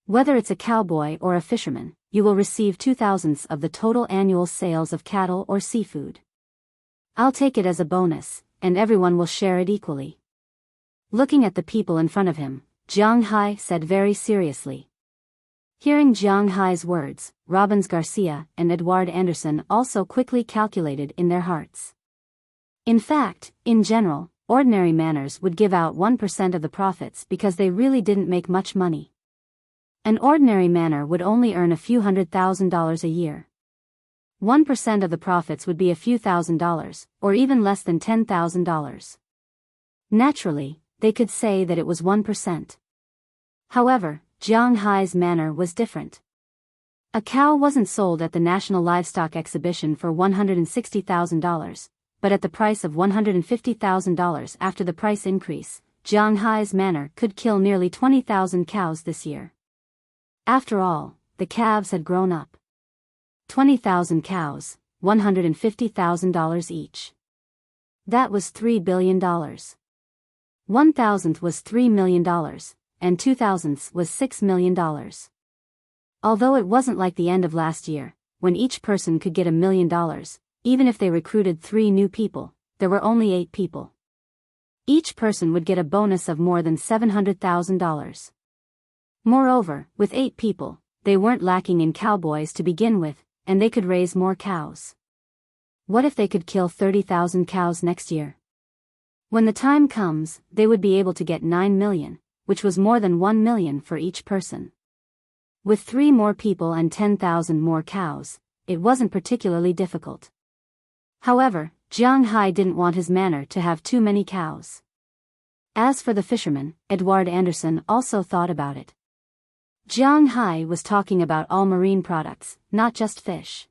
[SPEAKER 1] Whether it's a cowboy or a fisherman, you will receive 2/1000 of the total annual sales of cattle or seafood. I'll take it as a bonus, and everyone will share it equally. Looking at the people in front of him, Jiang Hai said very seriously. Hearing Jiang Hai's words, Robbins Garcia and Edward Anderson also quickly calculated in their hearts. In fact, in general, ordinary manners would give out 1% of the profits because they really didn't make much money. An ordinary manor would only earn a few $100,000 a year. 1% of the profits would be a few $1,000s, or even less than $10,000. Naturally, they could say that it was 1%. However, Jiang Hai's manor was different. A cow wasn't sold at the National Livestock Exhibition for $160,000, but at the price of $150,000 after the price increase. Jiang Hai's manor could kill nearly 20,000 cows this year. After all, the calves had grown up. 20,000 cows, $150,000 each. That was $3 billion. 1,000th was $3 million, and 2,000ths was $6 million. Although it wasn't like the end of last year, when each person could get $1 million, even if they recruited 3 new people, there were only 8 people. Each person would get a bonus of more than $700,000. Moreover, with 8 people, they weren't lacking in cowboys to begin with, and they could raise more cows. What if they could kill 30,000 cows next year? When the time comes, they would be able to get 9 million, which was more than 1 million for each person. With 3 more people and 10,000 more cows, it wasn't particularly difficult. However, Jiang Hai didn't want his manor to have too many cows. As for the fisherman, Edward Anderson also thought about it. Jiang Hai was talking about all marine products, not just fish.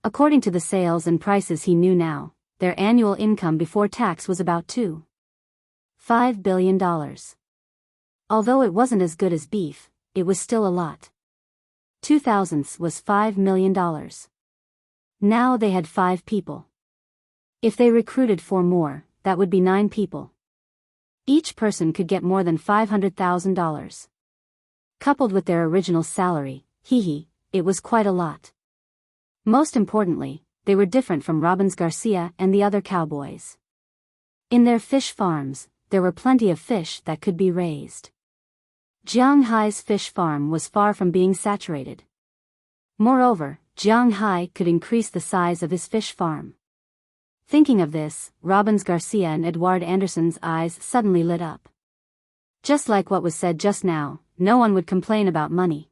[SPEAKER 1] According to the sales and prices he knew now, their annual income before tax was about $2.5 billion. Although it wasn't as good as beef, it was still a lot. 2,000ths was $5 million. Now they had 5 people. If they recruited 4 more, that would be 9 people. Each person could get more than $500,000. Coupled with their original salary, it was quite a lot. Most importantly, they were different from Robbins Garcia and the other cowboys. In their fish farms, there were plenty of fish that could be raised. Jiang Hai's fish farm was far from being saturated. Moreover, Jiang Hai could increase the size of his fish farm. Thinking of this, Robbins Garcia and Edward Anderson's eyes suddenly lit up. Just like what was said just now, no one would complain about money.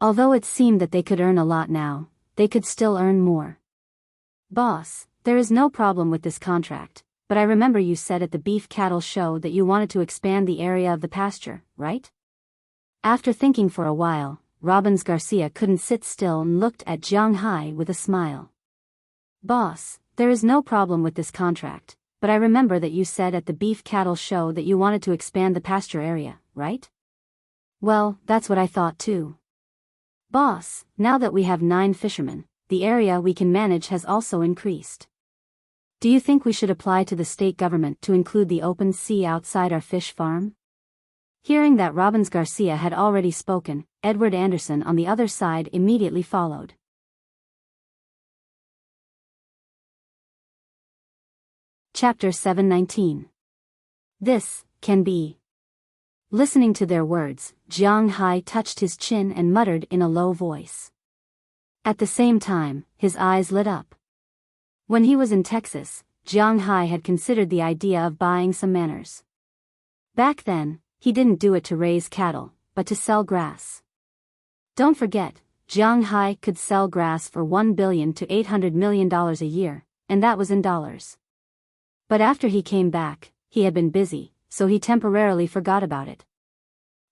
[SPEAKER 1] Although it seemed that they could earn a lot now, they could still earn more. Boss, there is no problem with this contract, but I remember you said at the beef cattle show that you wanted to expand the area of the pasture, right? After thinking for a while, Robbins Garcia couldn't sit still and looked at Jiang Hai with a smile. Boss, there is no problem with this contract, but I remember that you said at the beef cattle show that you wanted to expand the pasture area, right? Well, that's what I thought too. Boss, now that we have 9 fishermen, the area we can manage has also increased. Do you think we should apply to the state government to include the open sea outside our fish farm? Hearing that Robbins Garcia had already spoken, Edward Anderson on the other side immediately followed. Chapter 719. This can be. Listening to their words, Jiang Hai touched his chin and muttered in a low voice. At the same time, his eyes lit up. When he was in Texas, Jiang Hai had considered the idea of buying some manors. Back then, he didn't do it to raise cattle, but to sell grass. Don't forget, Jiang Hai could sell grass for $1 billion to $800 million a year, and that was in dollars. But after he came back, he had been busy, so he temporarily forgot about it.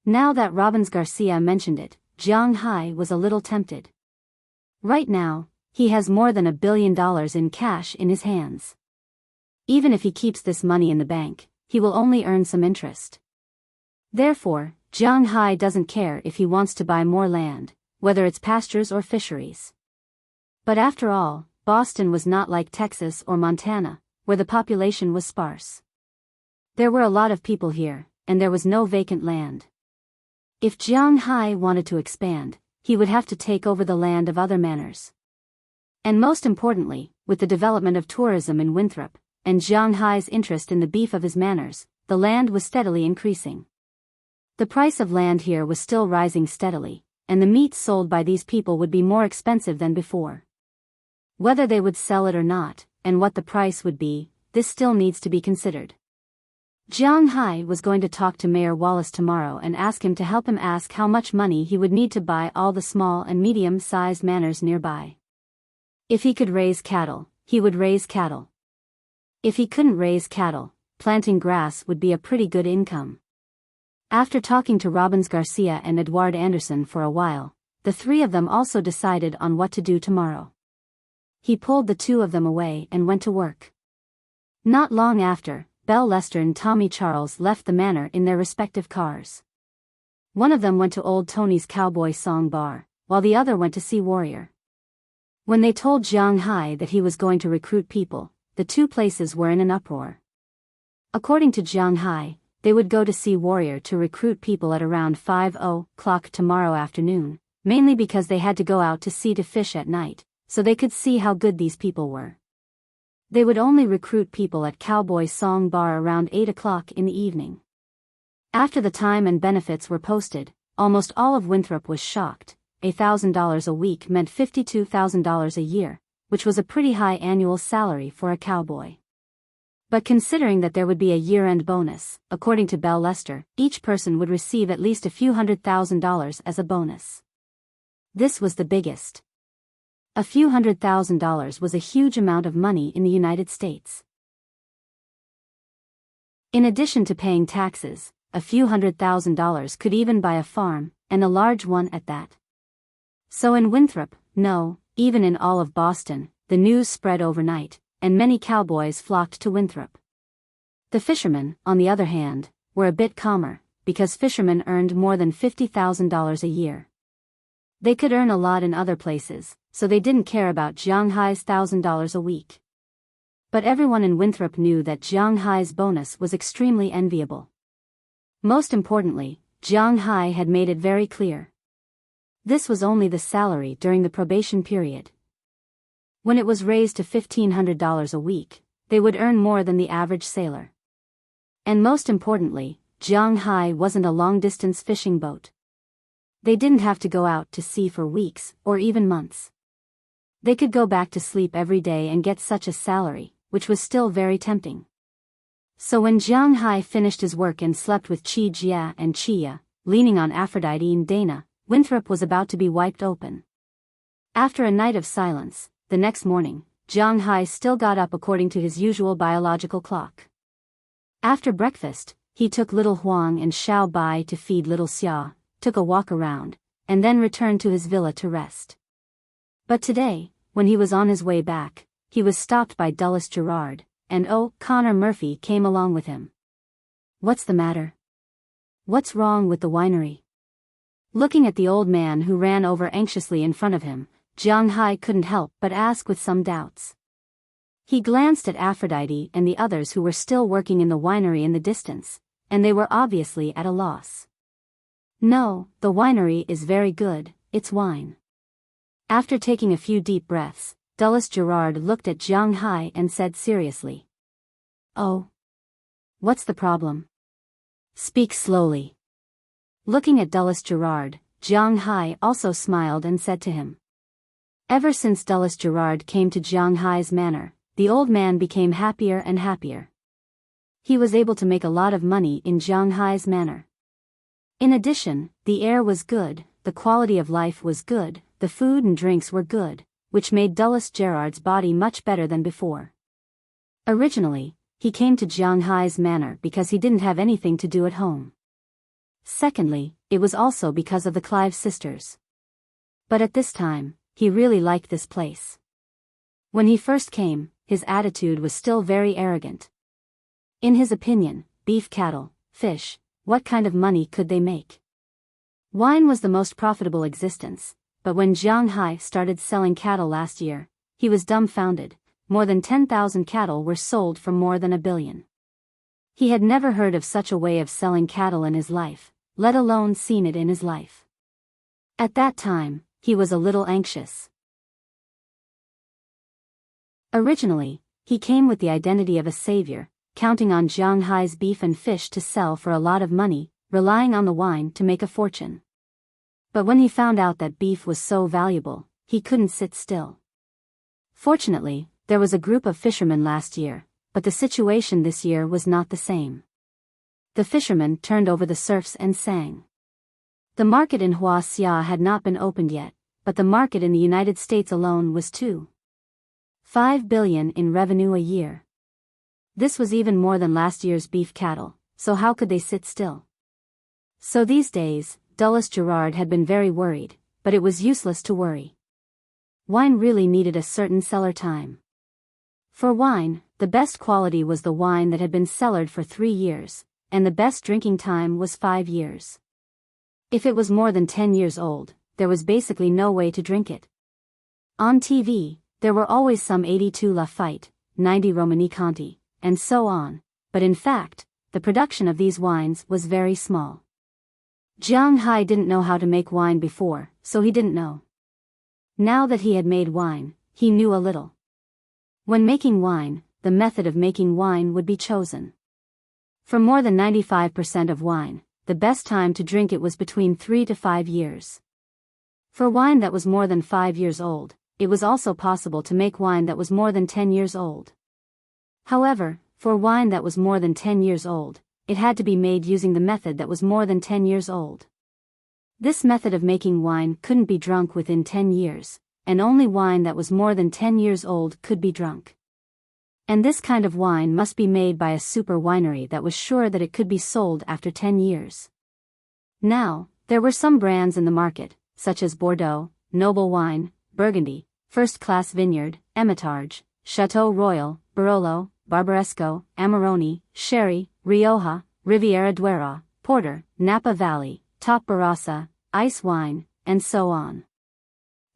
[SPEAKER 1] Now that Robbins Garcia mentioned it, Jiang Hai was a little tempted. Right now, he has more than $1 billion in cash in his hands. Even if he keeps this money in the bank, he will only earn some interest. Therefore, Jiang Hai doesn't care if he wants to buy more land, whether it's pastures or fisheries. But after all, Boston was not like Texas or Montana, where the population was sparse. There were a lot of people here, and there was no vacant land. If Jiang Hai wanted to expand, he would have to take over the land of other manors. And most importantly, with the development of tourism in Winthrop, and Jiang Hai's interest in the beef of his manors, the land was steadily increasing. The price of land here was still rising steadily, and the meat sold by these people would be more expensive than before. Whether they would sell it or not, and what the price would be, this still needs to be considered. Jiang Hai was going to talk to Mayor Wallace tomorrow and ask him to help him ask how much money he would need to buy all the small and medium-sized manors nearby. If he could raise cattle, he would raise cattle. If he couldn't raise cattle, planting grass would be a pretty good income. After talking to Robbins Garcia and Edouard Anderson for a while, the three of them also decided on what to do tomorrow. He pulled the two of them away and went to work. Not long after, Belle Lester and Tommy Charles left the manor in their respective cars. One of them went to Old Tony's Cowboy Song Bar, while the other went to see Warrior. When they told Jiang Hai that he was going to recruit people, the two places were in an uproar. According to Jiang Hai, they would go to see Warrior to recruit people at around 5:00 tomorrow afternoon, mainly because they had to go out to sea to fish at night, so they could see how good these people were. They would only recruit people at Cowboy Song Bar around 8:00 in the evening. After the time and benefits were posted, almost all of Winthrop was shocked. $1,000 a week meant $52,000 a year, which was a pretty high annual salary for a cowboy. But considering that there would be a year-end bonus, according to Belle Lester, each person would receive at least a few $100,000 as a bonus. This was the biggest. A few $100,000 was a huge amount of money in the United States. In addition to paying taxes, a few $100,000 could even buy a farm, and a large one at that. So in Winthrop, no, even in all of Boston, the news spread overnight, and many cowboys flocked to Winthrop. The fishermen, on the other hand, were a bit calmer, because fishermen earned more than $50,000 a year. They could earn a lot in other places, so they didn't care about Jiang Hai's $1,000 a week. But everyone in Winthrop knew that Jiang Hai's bonus was extremely enviable. Most importantly, Jiang Hai had made it very clear. This was only the salary during the probation period. When it was raised to $1,500 a week, they would earn more than the average sailor. And most importantly, Jiang Hai wasn't a long-distance fishing boat. They didn't have to go out to sea for weeks, or even months. They could go back to sleep every day and get such a salary, which was still very tempting. So when Jiang Hai finished his work and slept with Chi Jia and Chia, leaning on Aphrodite and Dana, Winthrop was about to be wiped open. After a night of silence, the next morning, Jiang Hai still got up according to his usual biological clock. After breakfast, he took little Huang and Xiao Bai to feed little Xia, took a walk around, and then returned to his villa to rest. But today, when he was on his way back, he was stopped by Dulles Gerard, and Connor Murphy came along with him. "What's the matter? What's wrong with the winery?" Looking at the old man who ran over anxiously in front of him, Jiang Hai couldn't help but ask with some doubts. He glanced at Aphrodite and the others who were still working in the winery in the distance, and they were obviously at a loss. "No, the winery is very good, it's wine." After taking a few deep breaths, Dulles Gerard looked at Jiang Hai and said seriously, "Oh. What's the problem? Speak slowly." Looking at Dulles Gerard, Jiang Hai also smiled and said to him. Ever since Dulles Gerard came to Jiang Hai's manor, the old man became happier and happier. He was able to make a lot of money in Jiang Hai's manor. In addition, the air was good, the quality of life was good, the food and drinks were good, which made Dulles Gerard's body much better than before. Originally, he came to Jiang Hai's manor because he didn't have anything to do at home. Secondly, it was also because of the Clive sisters. But at this time, he really liked this place. When he first came, his attitude was still very arrogant. In his opinion, beef cattle, fish, what kind of money could they make? Wine was the most profitable existence, but when Jiang Hai started selling cattle last year, he was dumbfounded. More than 10,000 cattle were sold for more than $1 billion. He had never heard of such a way of selling cattle in his life, let alone seen it in his life. At that time, he was a little anxious. Originally, he came with the identity of a savior, counting on Jiang Hai's beef and fish to sell for a lot of money, relying on the wine to make a fortune. But when he found out that beef was so valuable, he couldn't sit still. Fortunately, there was a group of fishermen last year, but the situation this year was not the same. The fishermen turned over the surfs and sang. The market in Huaxia had not been opened yet, but the market in the United States alone was $2.5 billion in revenue a year. This was even more than last year's beef cattle, so how could they sit still? So these days, Dulles Gerard had been very worried, but it was useless to worry. Wine really needed a certain cellar time. For wine, the best quality was the wine that had been cellared for 3 years, and the best drinking time was 5 years. If it was more than 10 years old, there was basically no way to drink it. On TV, there were always some 82 Lafite, 90 Romanée-Conti, and so on, but in fact, the production of these wines was very small. Jiang Hai didn't know how to make wine before, so he didn't know. Now that he had made wine, he knew a little. When making wine, the method of making wine would be chosen. For more than 95% of wine, the best time to drink it was between 3 to 5 years. For wine that was more than 5 years old, it was also possible to make wine that was more than 10 years old. However, for wine that was more than 10 years old, it had to be made using the method that was more than 10 years old. This method of making wine couldn't be drunk within 10 years, and only wine that was more than 10 years old could be drunk. And this kind of wine must be made by a super winery that was sure that it could be sold after 10 years. Now, there were some brands in the market, such as Bordeaux, Noble Wine, Burgundy, First Class Vineyard, Hermitage, Chateau Royal, Barolo, Barbaresco, Amarone, Sherry, Rioja, Riviera Duero, Porter, Napa Valley, Top Barossa, Ice Wine, and so on.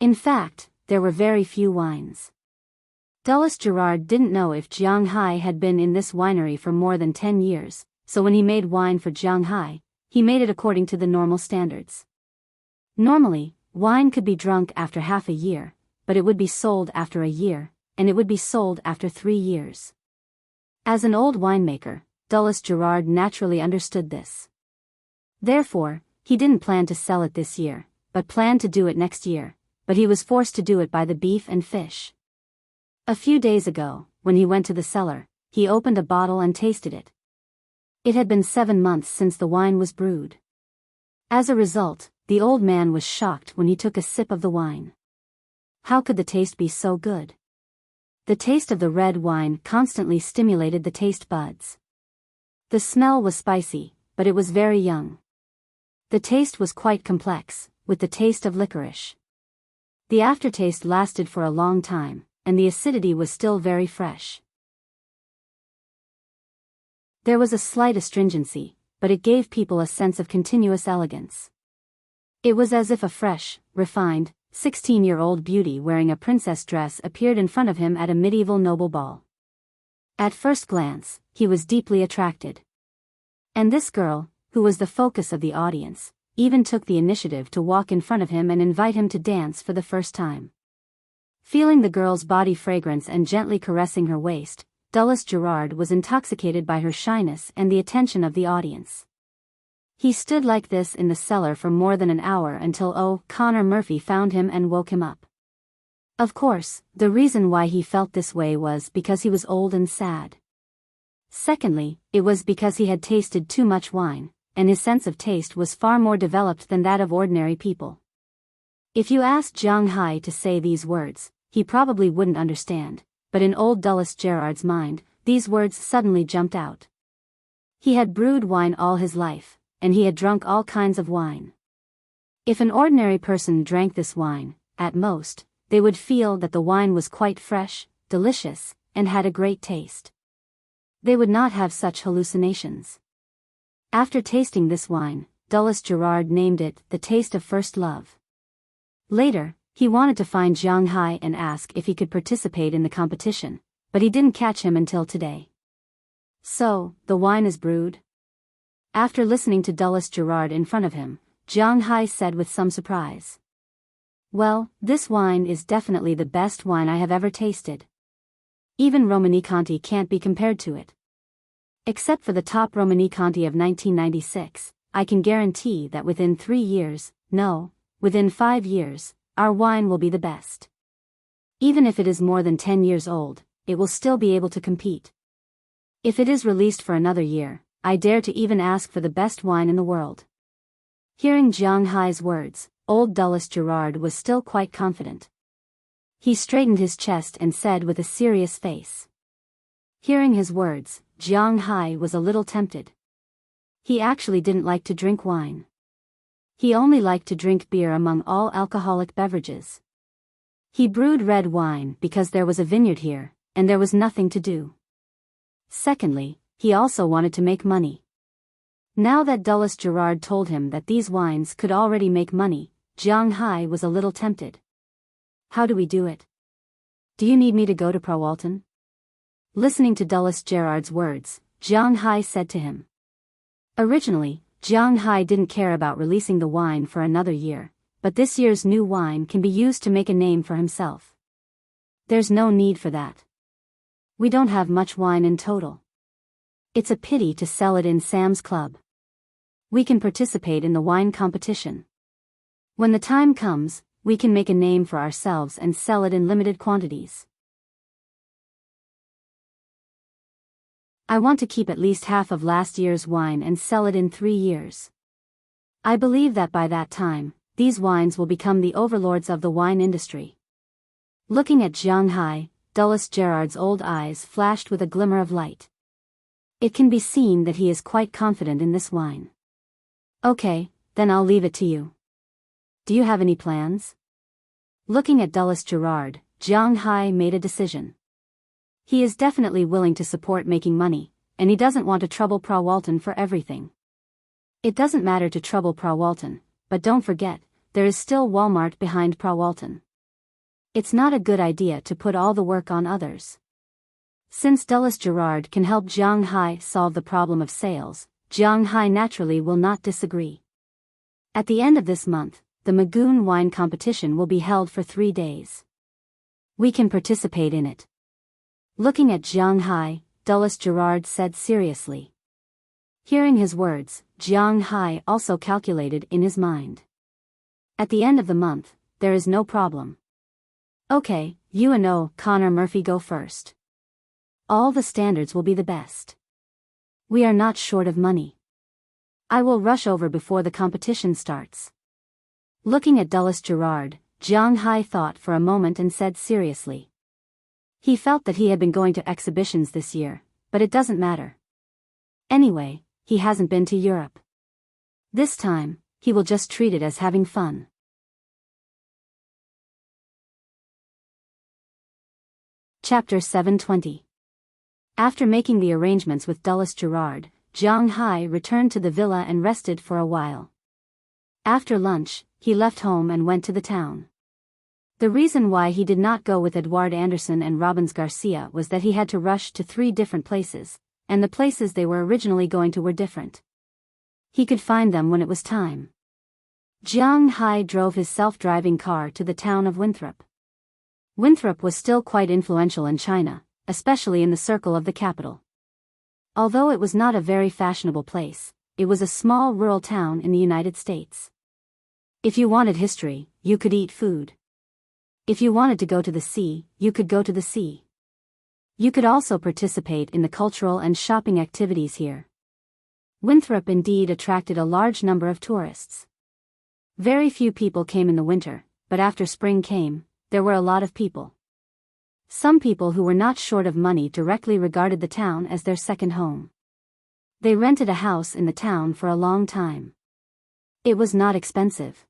[SPEAKER 1] In fact, there were very few wines. Dulles Gerard didn't know if Jiang Hai had been in this winery for more than 10 years, so when he made wine for Jiang Hai, he made it according to the normal standards. Normally, wine could be drunk after half a year, but it would be sold after a year, and it would be sold after 3 years. As an old winemaker, Dulles Gerard naturally understood this. Therefore, he didn't plan to sell it this year, but planned to do it next year, but he was forced to do it by the beef and fish. A few days ago, when he went to the cellar, he opened a bottle and tasted it. It had been 7 months since the wine was brewed. As a result, the old man was shocked when he took a sip of the wine. How could the taste be so good? The taste of the red wine constantly stimulated the taste buds. The smell was spicy, but it was very young. The taste was quite complex, with the taste of licorice. The aftertaste lasted for a long time, and the acidity was still very fresh. There was a slight astringency, but it gave people a sense of continuous elegance. It was as if a fresh, refined, 16-year-old beauty wearing a princess dress appeared in front of him at a medieval noble ball. At first glance, he was deeply attracted. And this girl, who was the focus of the audience, even took the initiative to walk in front of him and invite him to dance for the first time. Feeling the girl's body fragrance and gently caressing her waist, Dulles Gerard was intoxicated by her shyness and the attention of the audience. He stood like this in the cellar for more than an hour until Connor Murphy found him and woke him up. Of course, the reason why he felt this way was because he was old and sad. Secondly, it was because he had tasted too much wine, and his sense of taste was far more developed than that of ordinary people. If you asked Jiang Hai to say these words, he probably wouldn't understand, but in old Dulles Gerard's mind, these words suddenly jumped out. He had brewed wine all his life, and he had drunk all kinds of wine. If an ordinary person drank this wine, at most, they would feel that the wine was quite fresh, delicious, and had a great taste. They would not have such hallucinations. After tasting this wine, Dulles Gerard named it the taste of first love. Later, he wanted to find Jiang Hai and ask if he could participate in the competition, but he didn't catch him until today. So, the wine is brewed? After listening to Dulles Gerard in front of him, Jiang Hai said with some surprise. Well, this wine is definitely the best wine I have ever tasted. Even Romanée-Conti can't be compared to it. Except for the top Romanée-Conti of 1996, I can guarantee that within 3 years, no, within 5 years, our wine will be the best. Even if it is more than 10 years old, it will still be able to compete. If it is released for another year, I dare to even ask for the best wine in the world. Hearing Jiang Hai's words, old Dulles Gerard was still quite confident. He straightened his chest and said with a serious face. Hearing his words, Jiang Hai was a little tempted. He actually didn't like to drink wine. He only liked to drink beer among all alcoholic beverages. He brewed red wine because there was a vineyard here, and there was nothing to do. Secondly, he also wanted to make money. Now that Dulles Gerard told him that these wines could already make money, Jiang Hai was a little tempted. How do we do it? Do you need me to go to Prawalton? Listening to Dulles Gerard's words, Jiang Hai said to him. Originally, Jiang Hai didn't care about releasing the wine for another year, but this year's new wine can be used to make a name for himself. There's no need for that. We don't have much wine in total. It's a pity to sell it in Sam's Club. We can participate in the wine competition. When the time comes, we can make a name for ourselves and sell it in limited quantities. I want to keep at least half of last year's wine and sell it in 3 years. I believe that by that time, these wines will become the overlords of the wine industry. Looking at Jiang Hai, Dulles Gerard's old eyes flashed with a glimmer of light. It can be seen that he is quite confident in this wine. Okay, then I'll leave it to you. Do you have any plans? Looking at Dulles Gerard, Jiang Hai made a decision. He is definitely willing to support making money, and he doesn't want to trouble Prawalton for everything. It doesn't matter to trouble Prawalton, but don't forget, there is still Walmart behind Prawalton. It's not a good idea to put all the work on others. Since Dulles Gerard can help Jiang Hai solve the problem of sales, Jiang Hai naturally will not disagree. At the end of this month, the Magoon wine competition will be held for 3 days. We can participate in it. Looking at Jiang Hai, Dulles Gerard said seriously. Hearing his words, Jiang Hai also calculated in his mind. At the end of the month, there is no problem. Okay, you and Connor Murphy go first. All the standards will be the best. We are not short of money. I will rush over before the competition starts. Looking at Dulles Gerard, Jiang Hai thought for a moment and said seriously. He felt that he had been going to exhibitions this year, but it doesn't matter. Anyway, he hasn't been to Europe. This time, he will just treat it as having fun. Chapter 720. After making the arrangements with Dulles Gerard, Jiang Hai returned to the villa and rested for a while. After lunch, he left home and went to the town. The reason why he did not go with Edouard Anderson and Robbins Garcia was that he had to rush to 3 different places, and the places they were originally going to were different. He could find them when it was time. Jiang Hai drove his self-driving car to the town of Winthrop. Winthrop was still quite influential in China, especially in the circle of the capital. Although it was not a very fashionable place, it was a small rural town in the United States. If you wanted history, you could eat food. If you wanted to go to the sea, you could go to the sea. You could also participate in the cultural and shopping activities here. Winthrop indeed attracted a large number of tourists. Very few people came in the winter, but after spring came, there were a lot of people. Some people who were not short of money directly regarded the town as their second home. They rented a house in the town for a long time. It was not expensive.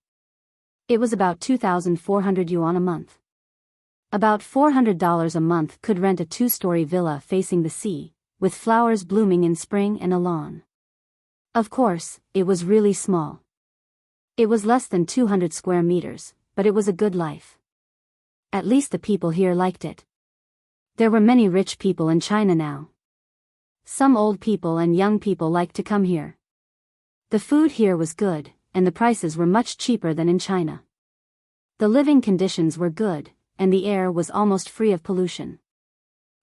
[SPEAKER 1] It was about 2,400 yuan a month. About $400 a month could rent a 2-story villa facing the sea, with flowers blooming in spring and a lawn. Of course, it was really small. It was less than 200 square meters, but it was a good life. At least the people here liked it. There were many rich people in China now. Some old people and young people liked to come here. The food here was good, and the prices were much cheaper than in China. The living conditions were good, and the air was almost free of pollution.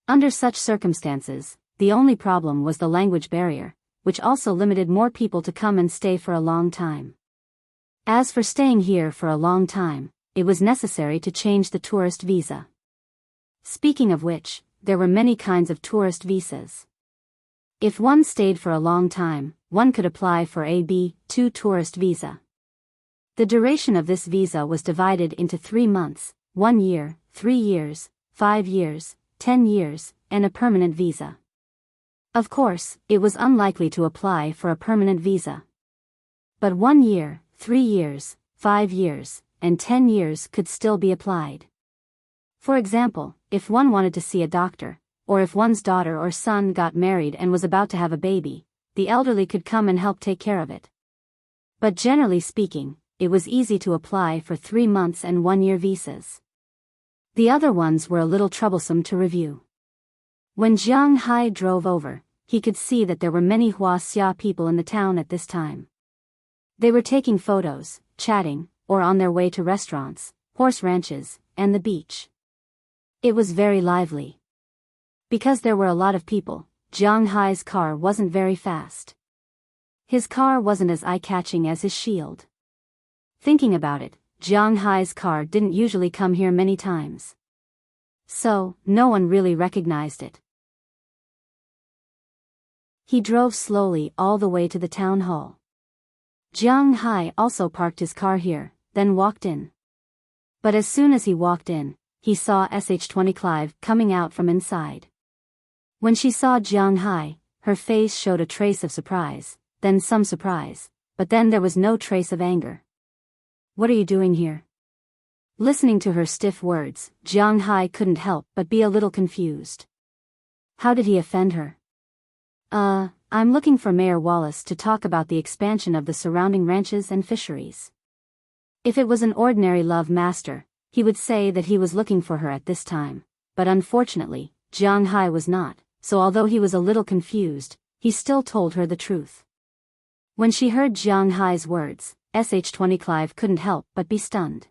[SPEAKER 1] Under such circumstances, the only problem was the language barrier, which also limited more people to come and stay for a long time. As for staying here for a long time, it was necessary to change the tourist visa. Speaking of which, there were many kinds of tourist visas. If one stayed for a long time, one could apply for a B2 tourist visa. The duration of this visa was divided into 3 months, 1 year, 3 years, 5 years, 10 years, and a permanent visa. Of course, it was unlikely to apply for a permanent visa. But 1 year, 3 years, 5 years, and 10 years could still be applied. For example, if one wanted to see a doctor, or if one's daughter or son got married and was about to have a baby, the elderly could come and help take care of it. But generally speaking, it was easy to apply for 3 months and 1 year visas. The other ones were a little troublesome to review. When Jiang Hai drove over, he could see that there were many Huaxia people in the town at this time. They were taking photos, chatting, or on their way to restaurants, horse ranches, and the beach. It was very lively. Because there were a lot of people, Jiang Hai's car wasn't very fast. His car wasn't as eye-catching as his shield. Thinking about it, Jiang Hai's car didn't usually come here many times. So, no one really recognized it. He drove slowly all the way to the town hall. Jiang Hai also parked his car here, then walked in. But as soon as he walked in, he saw Sh20 Clive coming out from inside. When she saw Jiang Hai, her face showed a trace of surprise, then some surprise, but then there was no trace of anger. "What are you doing here?" Listening to her stiff words, Jiang Hai couldn't help but be a little confused. How did he offend her? I'm looking for Mayor Wallace to talk about the expansion of the surrounding ranches and fisheries." If it was an ordinary love master, he would say that he was looking for her at this time, but unfortunately, Jiang Hai was not, so although he was a little confused, he still told her the truth. When she heard Jiang Hai's words, Sh20 Clive couldn't help but be stunned.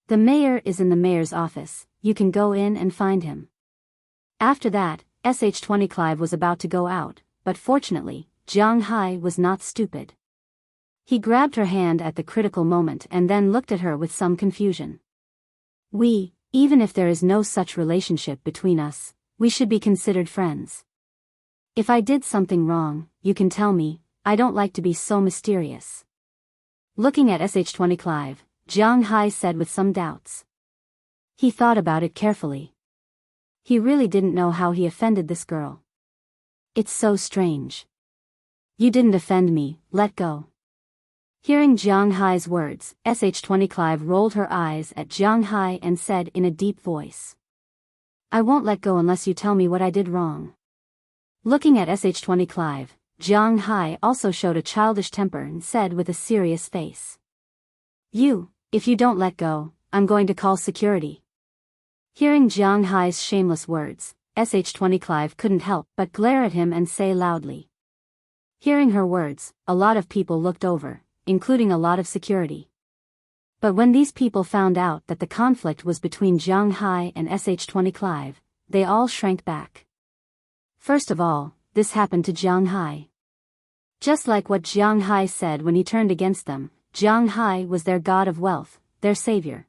[SPEAKER 1] "The mayor is in the mayor's office, you can go in and find him." After that, Sh20 Clive was about to go out, but fortunately, Jiang Hai was not stupid. He grabbed her hand at the critical moment and then looked at her with some confusion. Even if there is no such relationship between us, we should be considered friends. If I did something wrong, you can tell me, I don't like to be so mysterious." Looking at Sh20 Clive, Jiang Hai said with some doubts. He thought about it carefully. He really didn't know how he offended this girl. "It's so strange. You didn't offend me, let go." Hearing Jiang Hai's words, Sh20 Clive rolled her eyes at Jiang Hai and said in a deep voice, "I won't let go unless you tell me what I did wrong." Looking at Sh20 Clive, Jiang Hai also showed a childish temper and said with a serious face, If you don't let go, I'm going to call security." Hearing Jiang Hai's shameless words, Sh20 Clive couldn't help but glare at him and say loudly. Hearing her words, a lot of people looked over, including a lot of security. But when these people found out that the conflict was between Jiang Hai and Sh20 Clive, they all shrank back. First of all, this happened to Jiang Hai. Just like what Jiang Hai said when he turned against them, Jiang Hai was their god of wealth, their savior.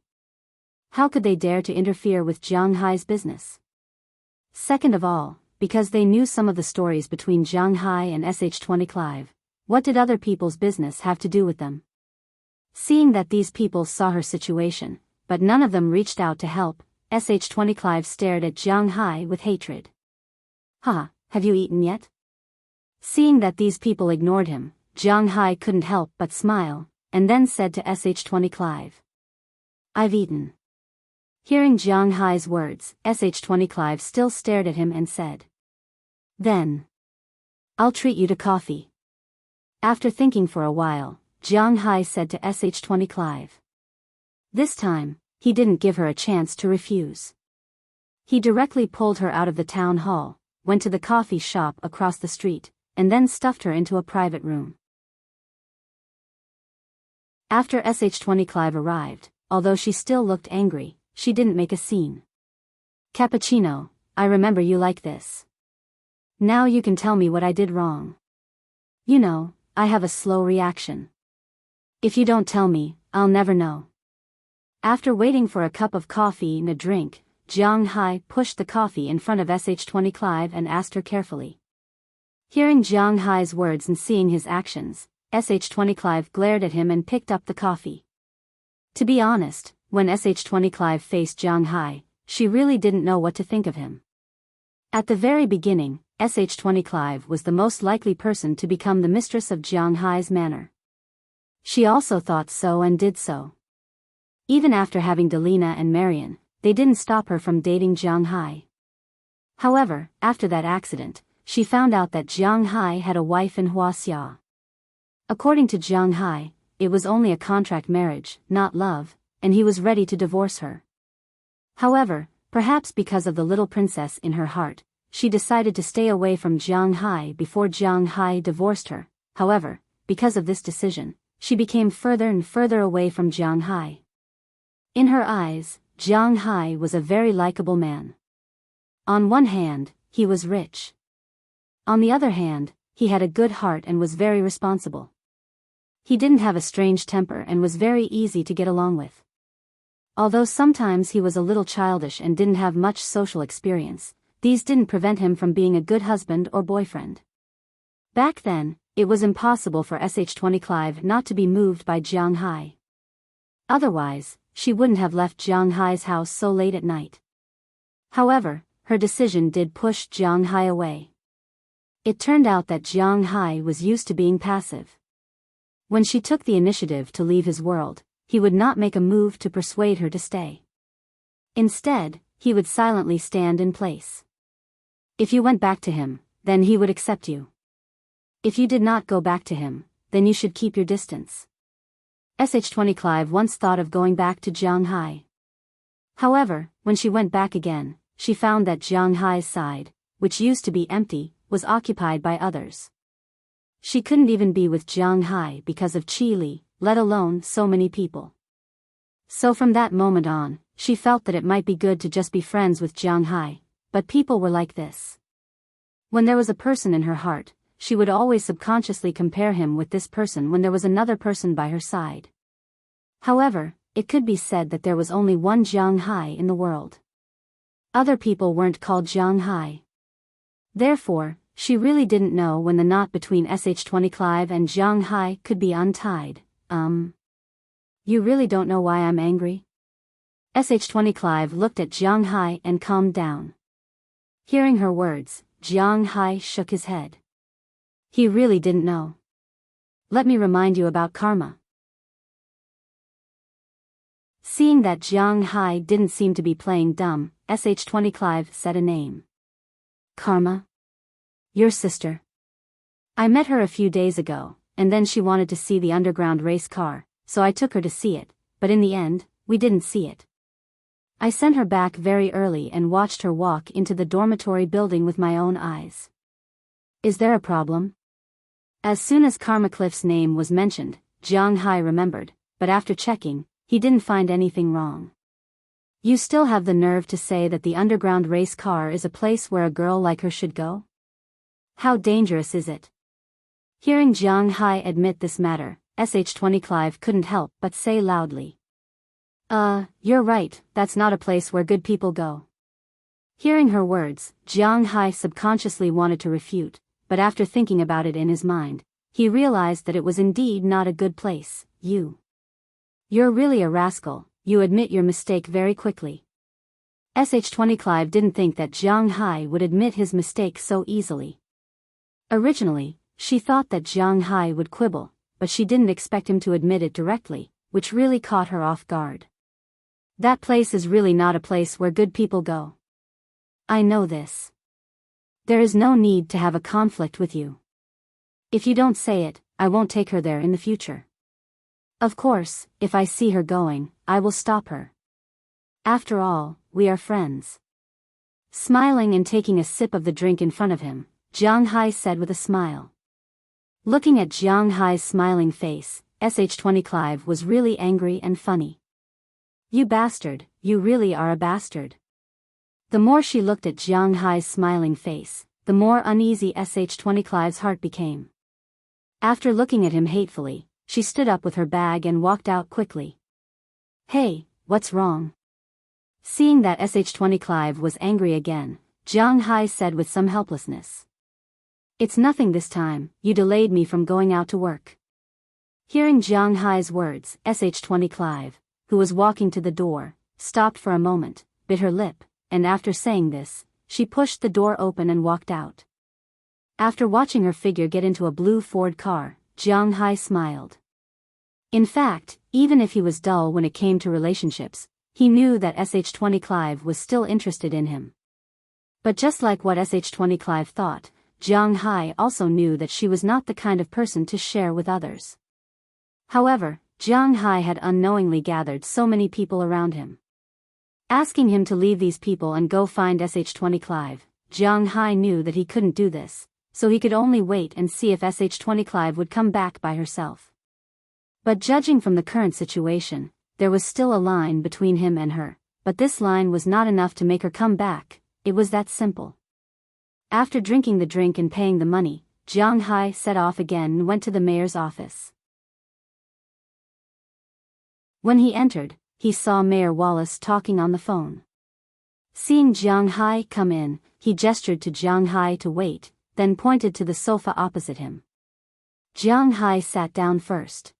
[SPEAKER 1] How could they dare to interfere with Jiang Hai's business? Second of all, because they knew some of the stories between Jiang Hai and Sh20 Clive, what did other people's business have to do with them? Seeing that these people saw her situation, but none of them reached out to help, Sh20 Clive stared at Jiang Hai with hatred. Have you eaten yet?" Seeing that these people ignored him, Jiang Hai couldn't help but smile, and then said to Sh20 Clive, "I've eaten." Hearing Jiang Hai's words, Sh20 Clive still stared at him and said, "Then I'll treat you to coffee." After thinking for a while, Jiang Hai said to Sh20 Clive. This time, he didn't give her a chance to refuse. He directly pulled her out of the town hall, went to the coffee shop across the street, and then stuffed her into a private room. After Sh20 Clive arrived, although she still looked angry, she didn't make a scene. "Cappuccino, I remember you like this. Now you can tell me what I did wrong. You know, I have a slow reaction. If you don't tell me, I'll never know. After waiting for a cup of coffee and a drink, Jiang Hai pushed the coffee in front of Sh20 Clive and asked her carefully. Hearing Jiang Hai's words and seeing his actions, Sh20 Clive glared at him and picked up the coffee. To be honest, when Sh20 Clive faced Jiang Hai, she really didn't know what to think of him. At the very beginning, Sh20 Clive was the most likely person to become the mistress of Jiang Hai's manor. She also thought so and did so. Even after having Delina and Marion, they didn't stop her from dating Jiang Hai. However, after that accident, she found out that Jiang Hai had a wife in Huaxia. According to Jiang Hai, it was only a contract marriage, not love, and he was ready to divorce her. However, perhaps because of the little princess in her heart, she decided to stay away from Jiang Hai before Jiang Hai divorced her. However, because of this decision, she became further and further away from Jiang Hai. In her eyes, Jiang Hai was a very likable man. On one hand, he was rich. On the other hand, he had a good heart and was very responsible. He didn't have a strange temper and was very easy to get along with. Although sometimes he was a little childish and didn't have much social experience, these didn't prevent him from being a good husband or boyfriend. Back then, it was impossible for Sh20 Clive not to be moved by Jiang Hai. Otherwise, she wouldn't have left Jiang Hai's house so late at night. However, her decision did push Jiang Hai away. It turned out that Jiang Hai was used to being passive. When she took the initiative to leave his world, he would not make a move to persuade her to stay. Instead, he would silently stand in place. If you went back to him, then he would accept you. If you did not go back to him, then you should keep your distance. Sh20 Clive once thought of going back to Jiang Hai. However, when she went back again, she found that Jiang Hai's side, which used to be empty, was occupied by others. She couldn't even be with Jiang Hai because of Qi Li, let alone so many people. So from that moment on, she felt that it might be good to just be friends with Jiang Hai, but people were like this. When there was a person in her heart, she would always subconsciously compare him with this person when there was another person by her side. However, it could be said that there was only one Jiang Hai in the world. Other people weren't called Jiang Hai. Therefore, she really didn't know when the knot between Sh20 Clive and Jiang Hai could be untied. You really don't know why I'm angry? Sh20 Clive looked at Jiang Hai and calmed down. Hearing her words, Jiang Hai shook his head. He really didn't know. Let me remind you about karma. Seeing that Jiang Hai didn't seem to be playing dumb, Sh20 Clive said a name. Karma? Your sister. I met her a few days ago, and then she wanted to see the underground race car, so I took her to see it, but in the end, we didn't see it. I sent her back very early and watched her walk into the dormitory building with my own eyes. Is there a problem? As soon as Karma Cliff's name was mentioned, Jiang Hai remembered, but after checking, he didn't find anything wrong. You still have the nerve to say that the underground race car is a place where a girl like her should go? How dangerous is it? Hearing Jiang Hai admit this matter, Sh20 Clive couldn't help but say loudly. You're right, that's not a place where good people go. Hearing her words, Jiang Hai subconsciously wanted to refute, but after thinking about it in his mind, he realized that it was indeed not a good place. You're really a rascal, you admit your mistake very quickly. Sh20 Clive didn't think that Jiang Hai would admit his mistake so easily. Originally, she thought that Jiang Hai would quibble, but she didn't expect him to admit it directly, which really caught her off guard. That place is really not a place where good people go. I know this. There is no need to have a conflict with you. If you don't say it, I won't take her there in the future. Of course, if I see her going, I will stop her. After all, we are friends. Smiling and taking a sip of the drink in front of him, Jiang Hai said with a smile. Looking at Jiang Hai's smiling face, Sh20 Clive was really angry and funny. You bastard, you really are a bastard. The more she looked at Jiang Hai's smiling face, the more uneasy Sh20 Clive's heart became. After looking at him hatefully, she stood up with her bag and walked out quickly. "Hey, what's wrong?" Seeing that Sh20 Clive was angry again, Jiang Hai said with some helplessness. "It's nothing this time, you delayed me from going out to work." Hearing Jiang Hai's words, Sh20 Clive, who was walking to the door, stopped for a moment, bit her lip, and after saying this, she pushed the door open and walked out. After watching her figure get into a blue Ford car, Jiang Hai smiled. In fact, even if he was dull when it came to relationships, he knew that Sh20 Clive was still interested in him. But just like what Sh20 Clive thought, Jiang Hai also knew that she was not the kind of person to share with others. However, Jiang Hai had unknowingly gathered so many people around him. Asking him to leave these people and go find Sh20 Clive, Jiang Hai knew that he couldn't do this, so he could only wait and see if Sh20 Clive would come back by herself. But judging from the current situation, there was still a line between him and her, but this line was not enough to make her come back, it was that simple. After drinking the drink and paying the money, Jiang Hai set off again and went to the mayor's office. When he entered, he saw Mayor Wallace talking on the phone. Seeing Jiang Hai come in, he gestured to Jiang Hai to wait, then pointed to the sofa opposite him. Jiang Hai sat down first.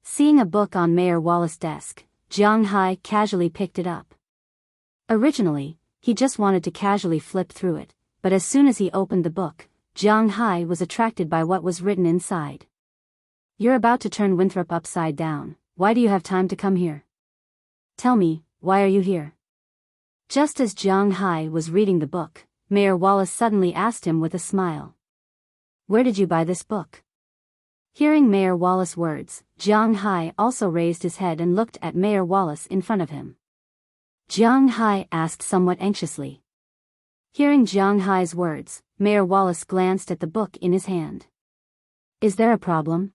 [SPEAKER 1] Seeing a book on Mayor Wallace's desk, Jiang Hai casually picked it up. Originally, he just wanted to casually flip through it, but as soon as he opened the book, Jiang Hai was attracted by what was written inside. "You're about to turn Winthrop upside down. Why do you have time to come here? Tell me, why are you here?" Just as Jiang Hai was reading the book, Mayor Wallace suddenly asked him with a smile. "Where did you buy this book?" Hearing Mayor Wallace's words, Jiang Hai also raised his head and looked at Mayor Wallace in front of him. Jiang Hai asked somewhat anxiously. Hearing Jiang Hai's words, Mayor Wallace glanced at the book in his hand. "Is there a problem?"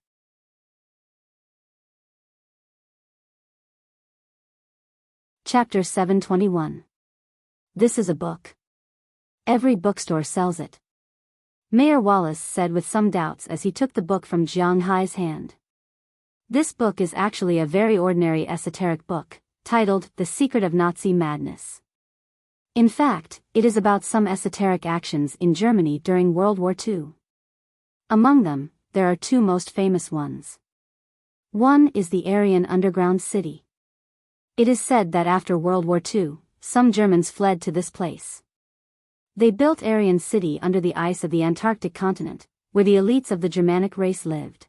[SPEAKER 1] Chapter 721. This is a book. Every bookstore sells it. Mayor Wallace said with some doubts as he took the book from Jiang Hai's hand. This book is actually a very ordinary esoteric book, titled The Secret of Nazi Madness. In fact, it is about some esoteric actions in Germany during World War II. Among them, there are two most famous ones. One is the Aryan underground city. It is said that after World War II, some Germans fled to this place. They built Aryan City under the ice of the Antarctic continent, where the elites of the Germanic race lived.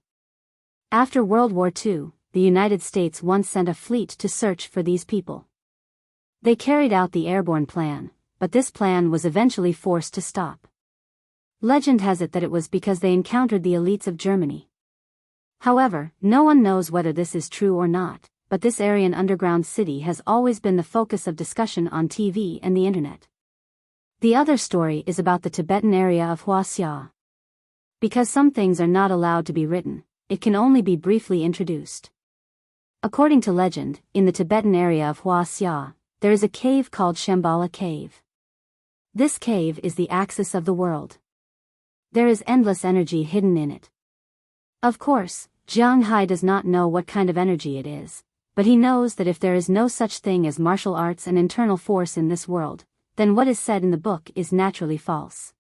[SPEAKER 1] After World War II, the United States once sent a fleet to search for these people. They carried out the airborne plan, but this plan was eventually forced to stop. Legend has it that it was because they encountered the elites of Germany. However, no one knows whether this is true or not, but this Aryan underground city has always been the focus of discussion on TV and the internet. The other story is about the Tibetan area of Huaxia. Because some things are not allowed to be written, it can only be briefly introduced. According to legend, in the Tibetan area of Huaxia, there is a cave called Shambhala Cave. This cave is the axis of the world. There is endless energy hidden in it. Of course, Jiang Hai does not know what kind of energy it is, but he knows that if there is no such thing as martial arts and internal force in this world, then what is said in the book is naturally false.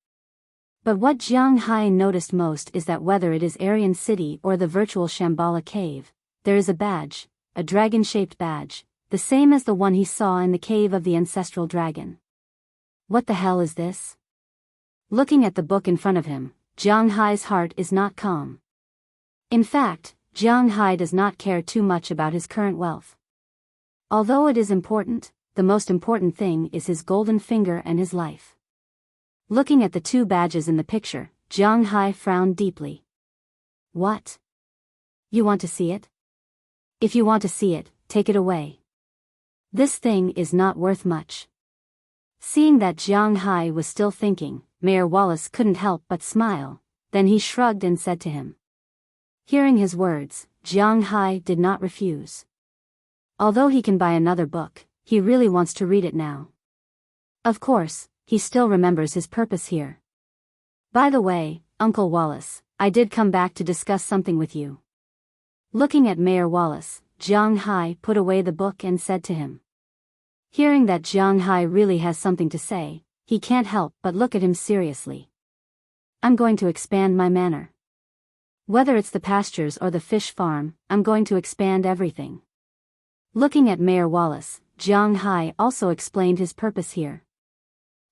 [SPEAKER 1] But what Jiang Hai noticed most is that whether it is Aryan City or the virtual Shambhala Cave, there is a badge, a dragon-shaped badge, the same as the one he saw in the cave of the ancestral dragon. What the hell is this? Looking at the book in front of him, Jiang Hai's heart is not calm. In fact, Jiang Hai does not care too much about his current wealth. Although it is important, the most important thing is his golden finger and his life. Looking at the two badges in the picture, Jiang Hai frowned deeply. What? You want to see it? If you want to see it, take it away. This thing is not worth much. Seeing that Jiang Hai was still thinking, Mayor Wallace couldn't help but smile, then he shrugged and said to him. Hearing his words, Jiang Hai did not refuse. Although he can buy another book, he really wants to read it now. Of course, he still remembers his purpose here. By the way, Uncle Wallace, I did come back to discuss something with you. Looking at Mayor Wallace, Jiang Hai put away the book and said to him. Hearing that Jiang Hai really has something to say, he can't help but look at him seriously. I'm going to expand my manor. Whether it's the pastures or the fish farm, I'm going to expand everything. Looking at Mayor Wallace, Jiang Hai also explained his purpose here.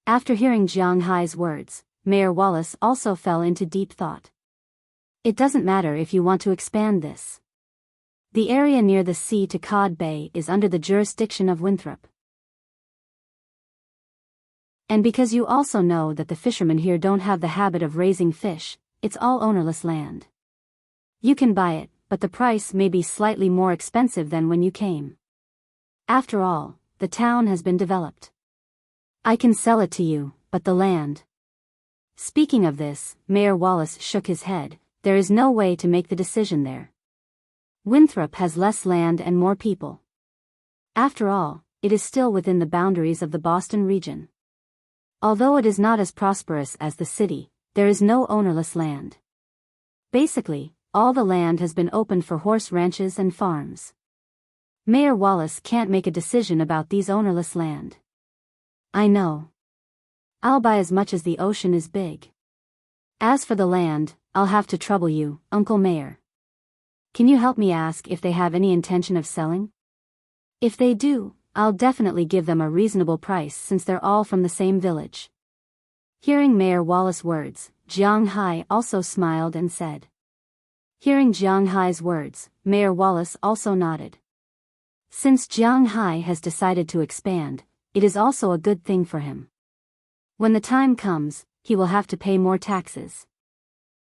[SPEAKER 1] After hearing Jiang Hai's words, Mayor Wallace also fell into deep thought. It doesn't matter if you want to expand this. The area near the sea to Cod Bay is under the jurisdiction of Winthrop. And because you also know that the fishermen here don't have the habit of raising fish, it's all ownerless land. You can buy it, but the price may be slightly more expensive than when you came. After all, the town has been developed. I can sell it to you, but the land. Speaking of this, Mayor Wallace shook his head. There is no way to make the decision there. Winthrop has less land and more people. After all, it is still within the boundaries of the Boston region. Although it is not as prosperous as the city, there is no ownerless land. Basically, all the land has been opened for horse ranches and farms. Mayor Wallace can't make a decision about these ownerless land. I know. I'll buy as much as the ocean is big. As for the land, I'll have to trouble you, Uncle Mayor. Can you help me ask if they have any intention of selling? If they do, I'll definitely give them a reasonable price since they're all from the same village. Hearing Mayor Wallace's words, Jiang Hai also smiled and said. Hearing Jiang Hai's words, Mayor Wallace also nodded. Since Jiang Hai has decided to expand, it is also a good thing for him. When the time comes, he will have to pay more taxes.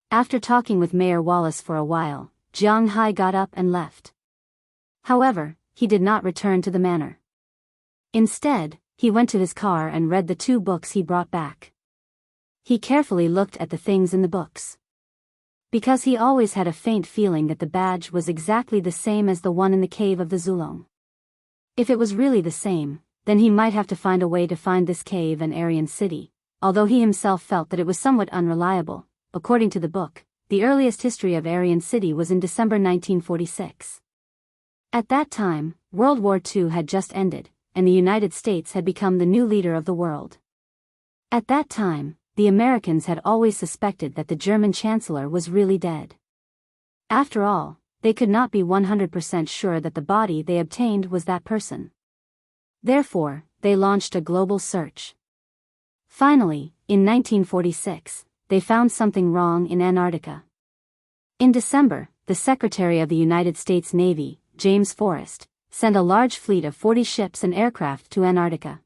[SPEAKER 1] After talking with Mayor Wallace for a while, Jiang Hai got up and left. However, he did not return to the manor. Instead, he went to his car and read the 2 books he brought back. He carefully looked at the things in the books. Because he always had a faint feeling that the badge was exactly the same as the one in the cave of the Zulong. If it was really the same, then he might have to find a way to find this cave and Aryan city, although he himself felt that it was somewhat unreliable. According to the book, the earliest history of Aryan city was in December 1946. At that time, World War II had just ended, and the United States had become the new leader of the world. At that time, the Americans had always suspected that the German chancellor was really dead. After all, they could not be 100% sure that the body they obtained was that person. Therefore, they launched a global search. Finally, in 1946, they found something wrong in Antarctica. In December, the Secretary of the United States Navy, James Forrest, sent a large fleet of 40 ships and aircraft to Antarctica.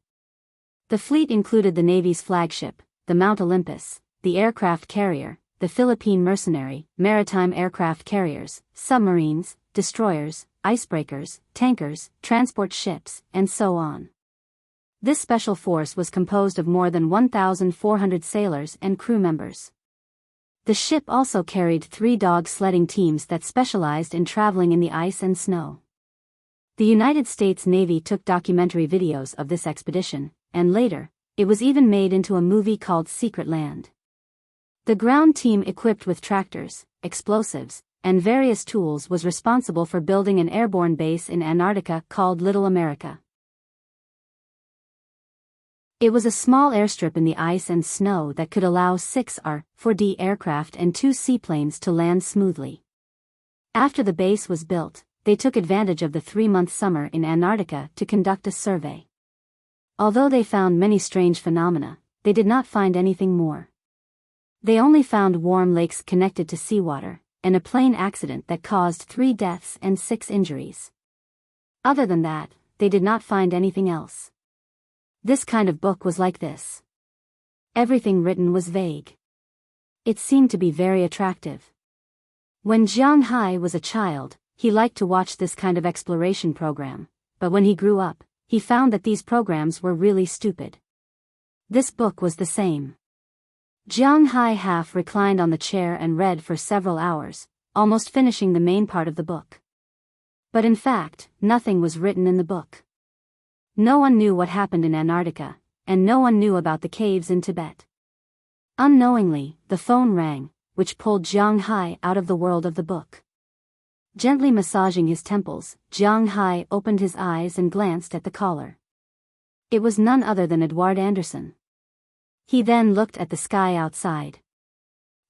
[SPEAKER 1] The fleet included the Navy's flagship, the Mount Olympus, the aircraft carrier, the Philippine Mercenary, maritime aircraft carriers, submarines, destroyers, icebreakers, tankers, transport ships, and so on. This special force was composed of more than 1,400 sailors and crew members. The ship also carried 3 dog sledding teams that specialized in traveling in the ice and snow. The United States Navy took documentary videos of this expedition, and later, it was even made into a movie called Secret Land. The ground team equipped with tractors, explosives, and various tools was responsible for building an airborne base in Antarctica called Little America. It was a small airstrip in the ice and snow that could allow 6 R-4D aircraft and 2 seaplanes to land smoothly. After the base was built, they took advantage of the 3-month summer in Antarctica to conduct a survey. Although they found many strange phenomena, they did not find anything more. They only found warm lakes connected to seawater, and a plane accident that caused 3 deaths and 6 injuries. Other than that, they did not find anything else. This kind of book was like this. Everything written was vague. It seemed to be very attractive. When Jiang Hai was a child, he liked to watch this kind of exploration program, but when he grew up, he found that these programs were really stupid. This book was the same. Jiang Hai half reclined on the chair and read for several hours, almost finishing the main part of the book. But in fact, nothing was written in the book. No one knew what happened in Antarctica, and no one knew about the caves in Tibet. Unknowingly, the phone rang, which pulled Jiang Hai out of the world of the book. Gently massaging his temples, Jiang Hai opened his eyes and glanced at the caller. It was none other than Edward Anderson. He then looked at the sky outside.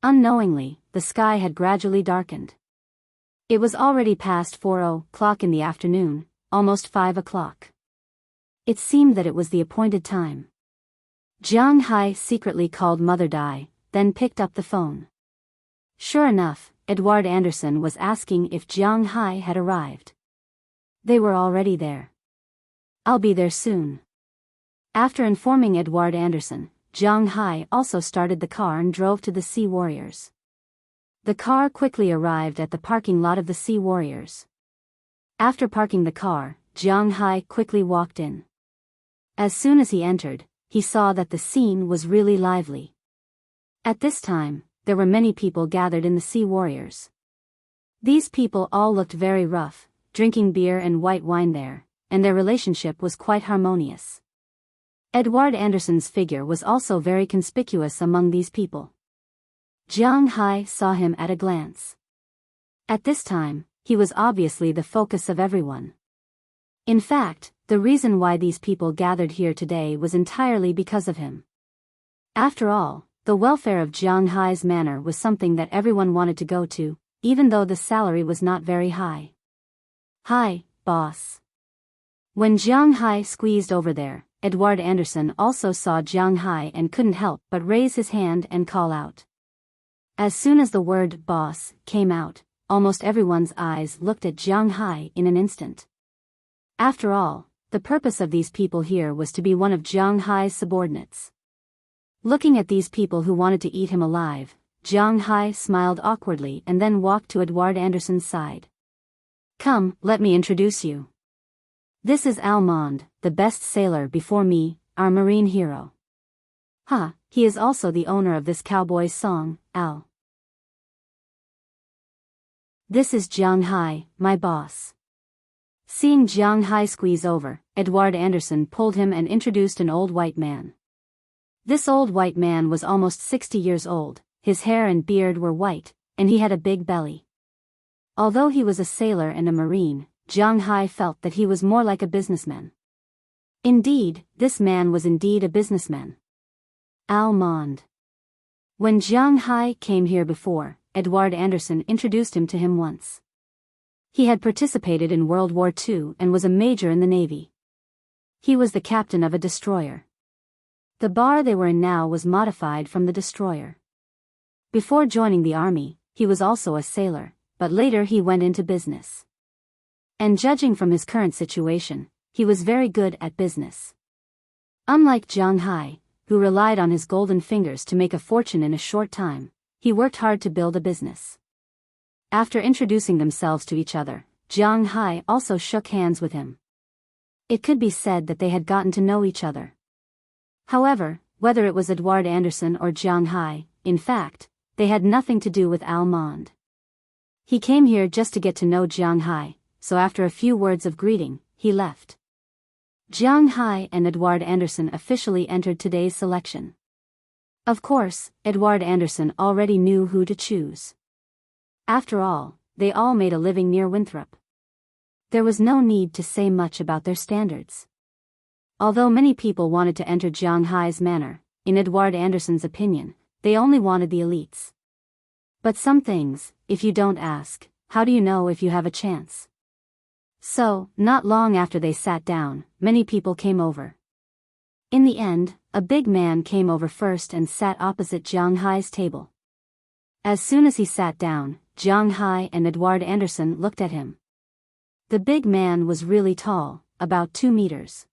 [SPEAKER 1] Unknowingly, the sky had gradually darkened. It was already past 4:00 in the afternoon, almost 5:00. It seemed that it was the appointed time. Jiang Hai secretly called Mother Dai, then picked up the phone. Sure enough, Edward Anderson was asking if Jiang Hai had arrived. They were already there. I'll be there soon. After informing Edward Anderson, Jiang Hai also started the car and drove to the Sea Warriors. The car quickly arrived at the parking lot of the Sea Warriors. After parking the car, Jiang Hai quickly walked in. As soon as he entered, he saw that the scene was really lively. At this time, there were many people gathered in the Sea Warriors. These people all looked very rough, drinking beer and white wine there, and their relationship was quite harmonious. Edward Anderson's figure was also very conspicuous among these people. Jiang Hai saw him at a glance. At this time, he was obviously the focus of everyone. In fact, the reason why these people gathered here today was entirely because of him. After all, the welfare of Jiang Hai's manor was something that everyone wanted to go to, even though the salary was not very high. Hi, boss. When Jiang Hai squeezed over there, Edward Anderson also saw Jiang Hai and couldn't help but raise his hand and call out. As soon as the word boss came out, almost everyone's eyes looked at Jiang Hai in an instant. After all, the purpose of these people here was to be one of Jiang Hai's subordinates. Looking at these people who wanted to eat him alive, Jiang Hai smiled awkwardly and then walked to Edward Anderson's side. Come, let me introduce you. This is Almond, the best sailor before me, our marine hero. He is also the owner of this cowboy's song, Al. This is Jiang Hai, my boss. Seeing Jiang Hai squeeze over, Edward Anderson pulled him and introduced an old white man. This old white man was almost 60 years old, his hair and beard were white, and he had a big belly. Although he was a sailor and a marine, Jiang Hai felt that he was more like a businessman. Indeed, this man was indeed a businessman. Almond. When Jiang Hai came here before, Edward Anderson introduced him to him once. He had participated in World War II and was a major in the Navy. He was the captain of a destroyer. The bar they were in now was modified from the destroyer. Before joining the army, he was also a sailor, but later he went into business. And judging from his current situation, he was very good at business. Unlike Jiang Hai, who relied on his golden fingers to make a fortune in a short time, he worked hard to build a business. After introducing themselves to each other, Jiang Hai also shook hands with him. It could be said that they had gotten to know each other. However, whether it was Edward Anderson or Jiang Hai, in fact, they had nothing to do with Almond. He came here just to get to know Jiang Hai, so after a few words of greeting, he left. Jiang Hai and Edward Anderson officially entered today's selection. Of course, Edward Anderson already knew who to choose. After all, they all made a living near Winthrop. There was no need to say much about their standards. Although many people wanted to enter Jiang Hai's manor, in Edward Anderson's opinion, they only wanted the elites. But some things, if you don't ask, how do you know if you have a chance? So, not long after they sat down, many people came over. In the end, a big man came over first and sat opposite Jiang Hai's table. As soon as he sat down, Jiang Hai and Edward Anderson looked at him. The big man was really tall, about 2 meters.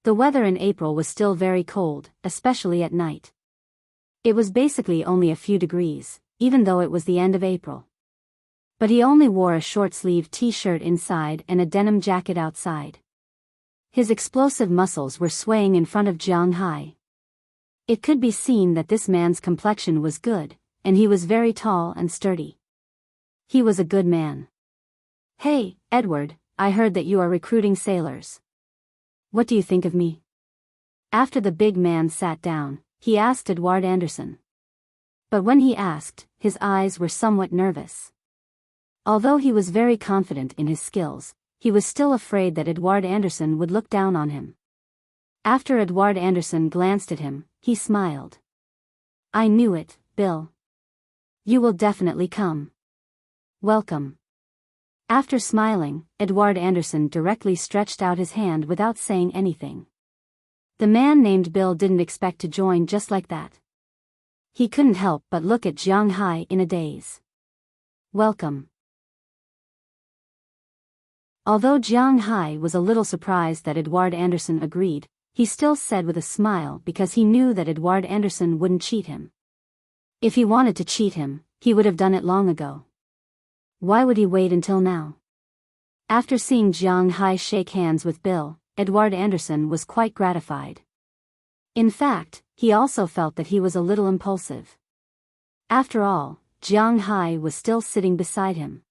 [SPEAKER 1] The weather in April was still very cold, especially at night. It was basically only a few degrees, even though it was the end of April. But he only wore a short-sleeved t-shirt inside and a denim jacket outside. His explosive muscles were swaying in front of Jiang Hai. It could be seen that this man's complexion was good, and he was very tall and sturdy. He was a good man. Hey, Edward, I heard that you are recruiting sailors. What do you think of me? After the big man sat down, he asked Edward Anderson. But when he asked, his eyes were somewhat nervous. Although he was very confident in his skills, he was still afraid that Edward Anderson would look down on him. After Edward Anderson glanced at him, he smiled. "I knew it, Bill. You will definitely come. Welcome." After smiling, Edward Anderson directly stretched out his hand without saying anything. The man named Bill didn't expect to join just like that. He couldn't help but look at Jiang Hai in a daze. "Welcome." Although Jiang Hai was a little surprised that Edward Anderson agreed, he still said with a smile because he knew that Edward Anderson wouldn't cheat him. If he wanted to cheat him, he would have done it long ago. Why would he wait until now? After seeing Jiang Hai shake hands with Bill, Edward Anderson was quite gratified. In fact, he also felt that he was a little impulsive. After all, Jiang Hai was still sitting beside him.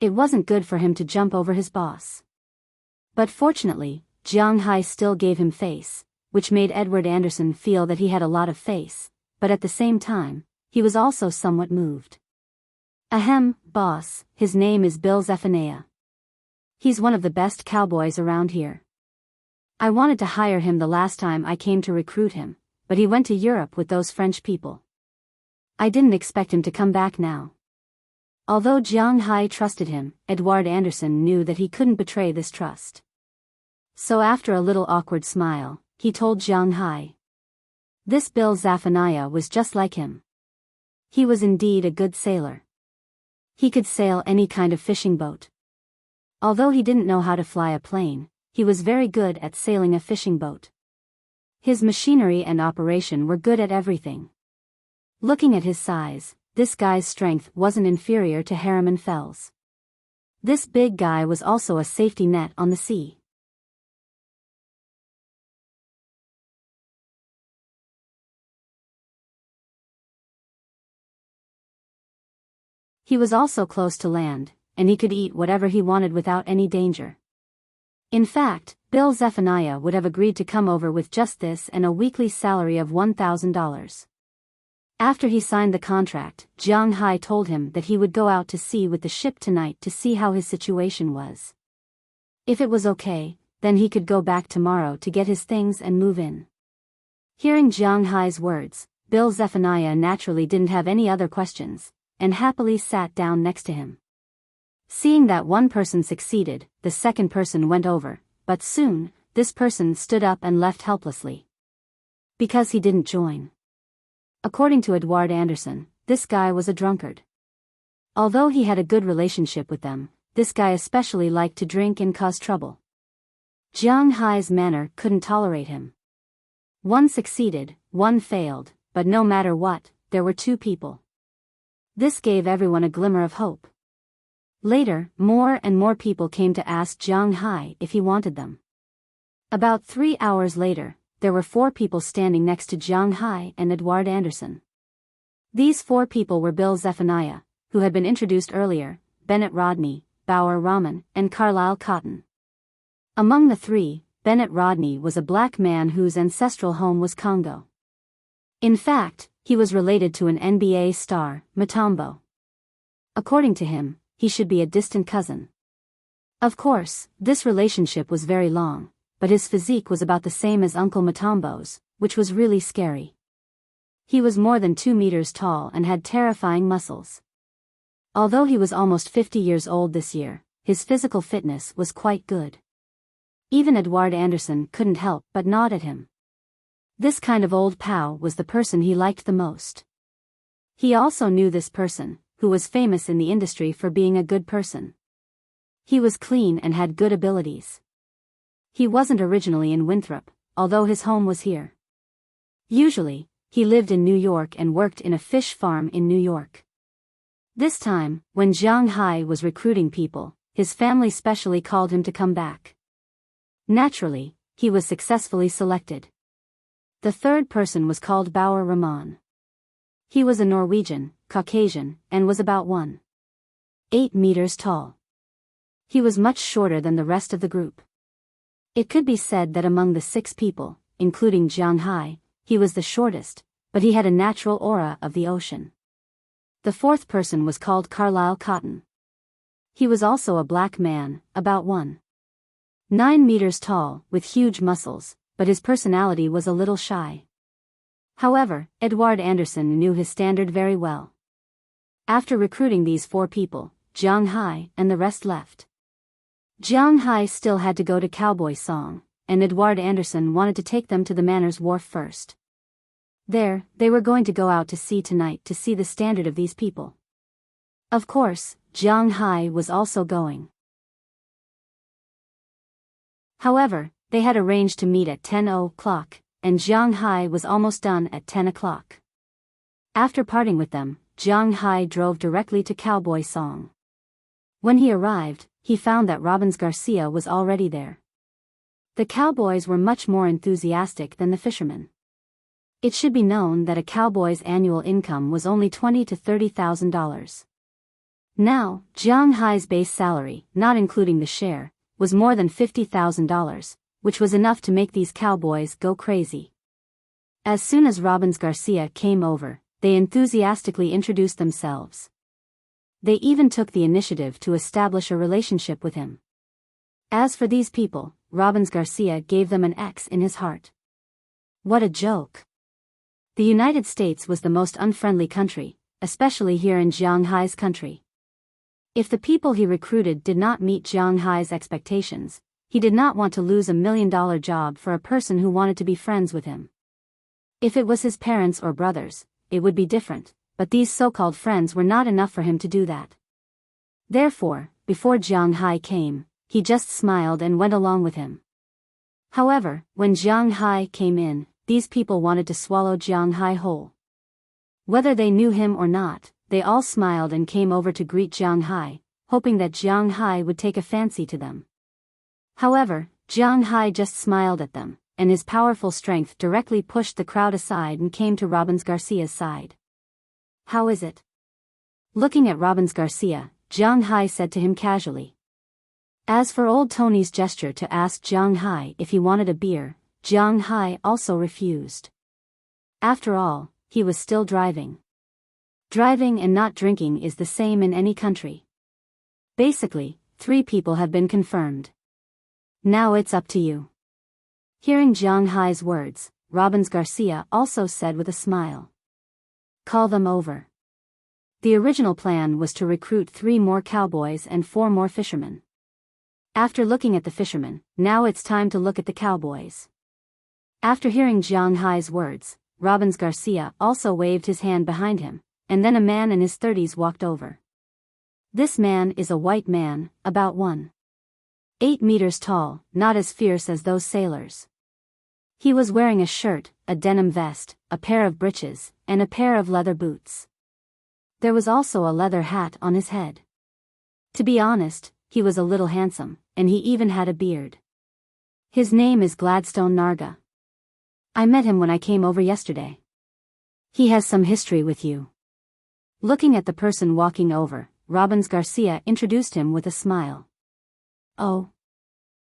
[SPEAKER 1] It wasn't good for him to jump over his boss. But fortunately, Jiang Hai still gave him face, which made Edward Anderson feel that he had a lot of face, but at the same time, he was also somewhat moved. "Ahem, boss, his name is Bill Zephaniah. He's one of the best cowboys around here. I wanted to hire him the last time I came to recruit him, but he went to Europe with those French people. I didn't expect him to come back now." Although Jiang Hai trusted him, Edward Anderson knew that he couldn't betray this trust. So after a little awkward smile, he told Jiang Hai. This Bill Zephaniah was just like him. He was indeed a good sailor. He could sail any kind of fishing boat. Although he didn't know how to fly a plane, he was very good at sailing a fishing boat. His machinery and operation were good at everything. Looking at his size, this guy's strength wasn't inferior to Harriman Fell's. This big guy was also a safety net on the sea. He was also close to land, and he could eat whatever he wanted without any danger. In fact, Bill Zephaniah would have agreed to come over with just this and a weekly salary of $1,000. After he signed the contract, Jiang Hai told him that he would go out to sea with the ship tonight to see how his situation was. If it was okay, then he could go back tomorrow to get his things and move in. Hearing Jiang Hai's words, Bill Zephaniah naturally didn't have any other questions, and happily sat down next to him. Seeing that one person succeeded, the second person went over, but soon, this person stood up and left helplessly. Because he didn't join. According to Edward Anderson, this guy was a drunkard. Although he had a good relationship with them, this guy especially liked to drink and cause trouble. Jiang Hai's manner couldn't tolerate him. One succeeded, one failed, but no matter what, there were two people. This gave everyone a glimmer of hope. Later, more and more people came to ask Jiang Hai if he wanted them. About 3 hours later, there were 4 people standing next to Jiang Hai and Edward Anderson. These 4 people were Bill Zephaniah, who had been introduced earlier, Bennett Rodney, Bauer Rahman, and Carlisle Cotton. Among the 3, Bennett Rodney was a black man whose ancestral home was Congo. In fact, he was related to an NBA star, Mutombo. According to him, he should be a distant cousin. Of course, this relationship was very long, but his physique was about the same as Uncle Mutombo's, which was really scary. He was more than 2 meters tall and had terrifying muscles. Although he was almost 50 years old this year, his physical fitness was quite good. Even Edward Anderson couldn't help but nod at him. This kind of old pal was the person he liked the most. He also knew this person, who was famous in the industry for being a good person. He was clean and had good abilities. He wasn't originally in Winthrop, although his home was here. Usually, he lived in New York and worked in a fish farm in New York. This time, when Jiang Hai was recruiting people, his family specially called him to come back. Naturally, he was successfully selected. The third person was called Bauer Rahman. He was a Norwegian, Caucasian, and was about 1.8 meters tall. He was much shorter than the rest of the group. It could be said that among the 6 people, including Jiang Hai, he was the shortest, but he had a natural aura of the ocean. The fourth person was called Carlisle Cotton. He was also a black man, about 1.9 meters tall, with huge muscles, but his personality was a little shy. However, Edward Anderson knew his standard very well. After recruiting these 4 people, Jiang Hai and the rest left. Jiang Hai still had to go to Cowboy Song, and Edward Anderson wanted to take them to the Manor's Wharf first. There, they were going to go out to sea tonight to see the standard of these people. Of course, Jiang Hai was also going. However, they had arranged to meet at 10 o'clock, and Jiang Hai was almost done at 10 o'clock. After parting with them, Jiang Hai drove directly to Cowboy Song. When he arrived, he found that Robbins Garcia was already there. The cowboys were much more enthusiastic than the fishermen. It should be known that a cowboy's annual income was only $20,000 to $30,000. Now, Jiang Hai's base salary, not including the share, was more than $50,000, which was enough to make these cowboys go crazy. As soon as Robbins Garcia came over, they enthusiastically introduced themselves. They even took the initiative to establish a relationship with him. As for these people, Robbins Garcia gave them an X in his heart. What a joke! The United States was the most unfriendly country, especially here in Jiang Hai's country. If the people he recruited did not meet Jiang Hai's expectations, he did not want to lose $1 million job for a person who wanted to be friends with him. If it was his parents or brothers, it would be different, but these so-called friends were not enough for him to do that. Therefore, before Jiang Hai came, he just smiled and went along with him. However, when Jiang Hai came in, these people wanted to swallow Jiang Hai whole. Whether they knew him or not, they all smiled and came over to greet Jiang Hai, hoping that Jiang Hai would take a fancy to them. However, Jiang Hai just smiled at them, and his powerful strength directly pushed the crowd aside and came to Robbins Garcia's side. "How is it?" Looking at Robbins Garcia, Jiang Hai said to him casually. As for old Tony's gesture to ask Jiang Hai if he wanted a beer, Jiang Hai also refused. After all, he was still driving. Driving and not drinking is the same in any country. Basically, 3 people have been confirmed. Now it's up to you. Hearing Jiang Hai's words, Robbins Garcia also said with a smile. Call them over. The original plan was to recruit 3 more cowboys and 4 more fishermen. After looking at the fishermen, now it's time to look at the cowboys. After hearing Jiang Hai's words, Robbins Garcia also waved his hand behind him, and then a man in his 30s walked over. This man is a white man, about 1.8 meters tall, not as fierce as those sailors. He was wearing a shirt, a denim vest, a pair of breeches, and a pair of leather boots. There was also a leather hat on his head. To be honest, he was a little handsome, and he even had a beard. His name is Gladstone Narga. I met him when I came over yesterday. He has some history with you. Looking at the person walking over, Robbins Garcia introduced him with a smile. Oh.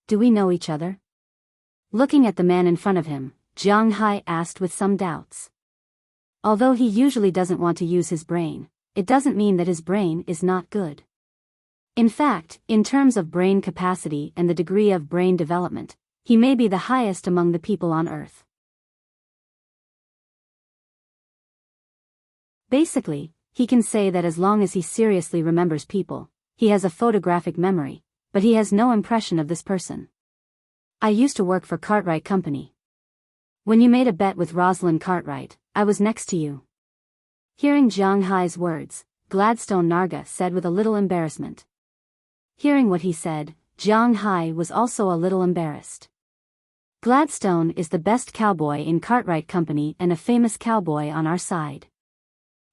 [SPEAKER 1] Do we know each other? Looking at the man in front of him, Jiang Hai asked with some doubts. Although he usually doesn't want to use his brain, it doesn't mean that his brain is not good. In fact, in terms of brain capacity and the degree of brain development, he may be the highest among the people on Earth. Basically, he can say that as long as he seriously remembers people, he has a photographic memory, but he has no impression of this person. I used to work for Cartwright Company. When you made a bet with Rosalind Cartwright, I was next to you. Hearing Jiang Hai's words, Gladstone Narga said with a little embarrassment. Hearing what he said, Jiang Hai was also a little embarrassed. Gladstone is the best cowboy in Cartwright Company and a famous cowboy on our side.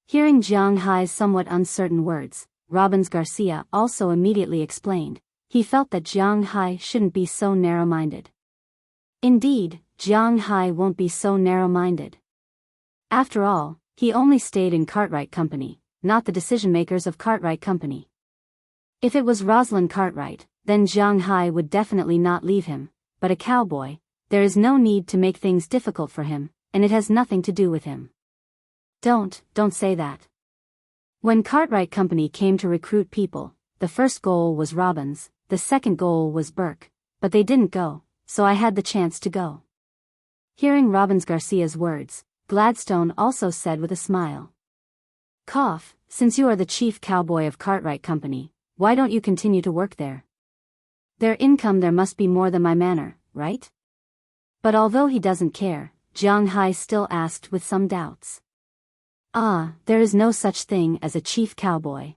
[SPEAKER 1] Hearing Jiang Hai's somewhat uncertain words, Robbins Garcia also immediately explained. He felt that Jiang Hai shouldn't be so narrow-minded. Indeed, Jiang Hai won't be so narrow-minded. After all, he only stayed in Cartwright Company, not the decision-makers of Cartwright Company. If it was Rosalind Cartwright, then Jiang Hai would definitely not leave him, but a cowboy, there is no need to make things difficult for him, and it has nothing to do with him. Don't say that. When Cartwright Company came to recruit people, the first goal was Robbins, the second goal was Burke, but they didn't go, so I had the chance to go. Hearing Robbins Garcia's words, Gladstone also said with a smile. Cough, since you are the chief cowboy of Cartwright Company, why don't you continue to work there? Their income there must be more than my manor, right? But although he doesn't care, Jiang Hai still asked with some doubts. There is no such thing as a chief cowboy.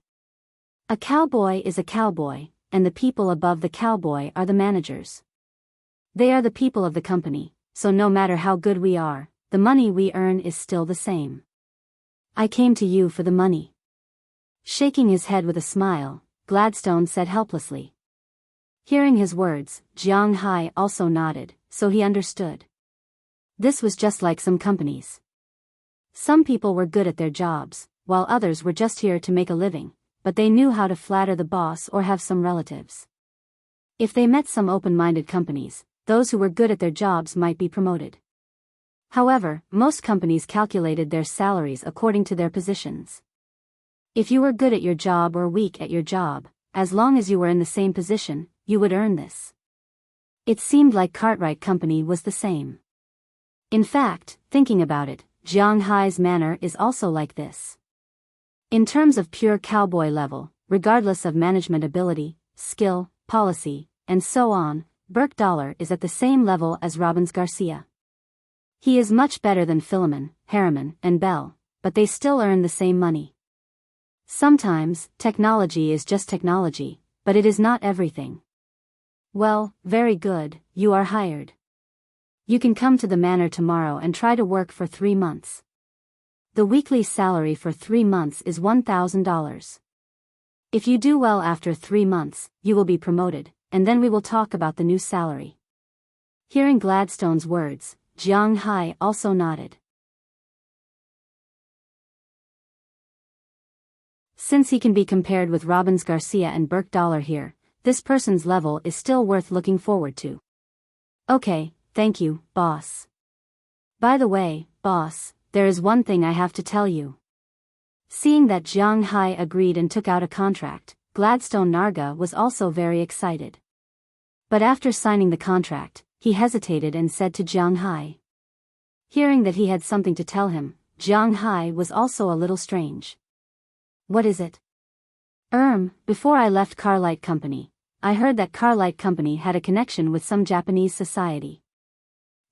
[SPEAKER 1] A cowboy is a cowboy, and the people above the cowboy are the managers. They are the people of the company, so no matter how good we are, the money we earn is still the same. I came to you for the money. Shaking his head with a smile, Gladstone said helplessly. Hearing his words, Jiang Hai also nodded, so he understood. This was just like some companies. Some people were good at their jobs, while others were just here to make a living, but they knew how to flatter the boss or have some relatives. If they met some open-minded companies, those who were good at their jobs might be promoted. However, most companies calculated their salaries according to their positions. If you were good at your job or weak at your job, as long as you were in the same position, you would earn this. It seemed like Cartwright Company was the same. In fact, thinking about it, Jiang Hai's manor is also like this. In terms of pure cowboy level, regardless of management ability, skill, policy, and so on, Burke Dollar is at the same level as Robbins Garcia. He is much better than Philemon, Harriman, and Bell, but they still earn the same money. Sometimes, technology is just technology, but it is not everything. Well, very good, you are hired. You can come to the manor tomorrow and try to work for 3 months. The weekly salary for 3 months is $1,000. If you do well after 3 months, you will be promoted, and then we will talk about the new salary. Hearing Gladstone's words, Jiang Hai also nodded. Since he can be compared with Robbins Garcia and Burke Dollar here, this person's level is still worth looking forward to. Okay, thank you, boss. By the way, boss, there is one thing I have to tell you. Seeing that Jiang Hai agreed and took out a contract, Gladstone Narga was also very excited. But after signing the contract, he hesitated and said to Jiang Hai. Hearing that he had something to tell him, Jiang Hai was also a little strange. What is it? Before I left Cartwright Company, I heard that Cartwright Company had a connection with some Japanese society.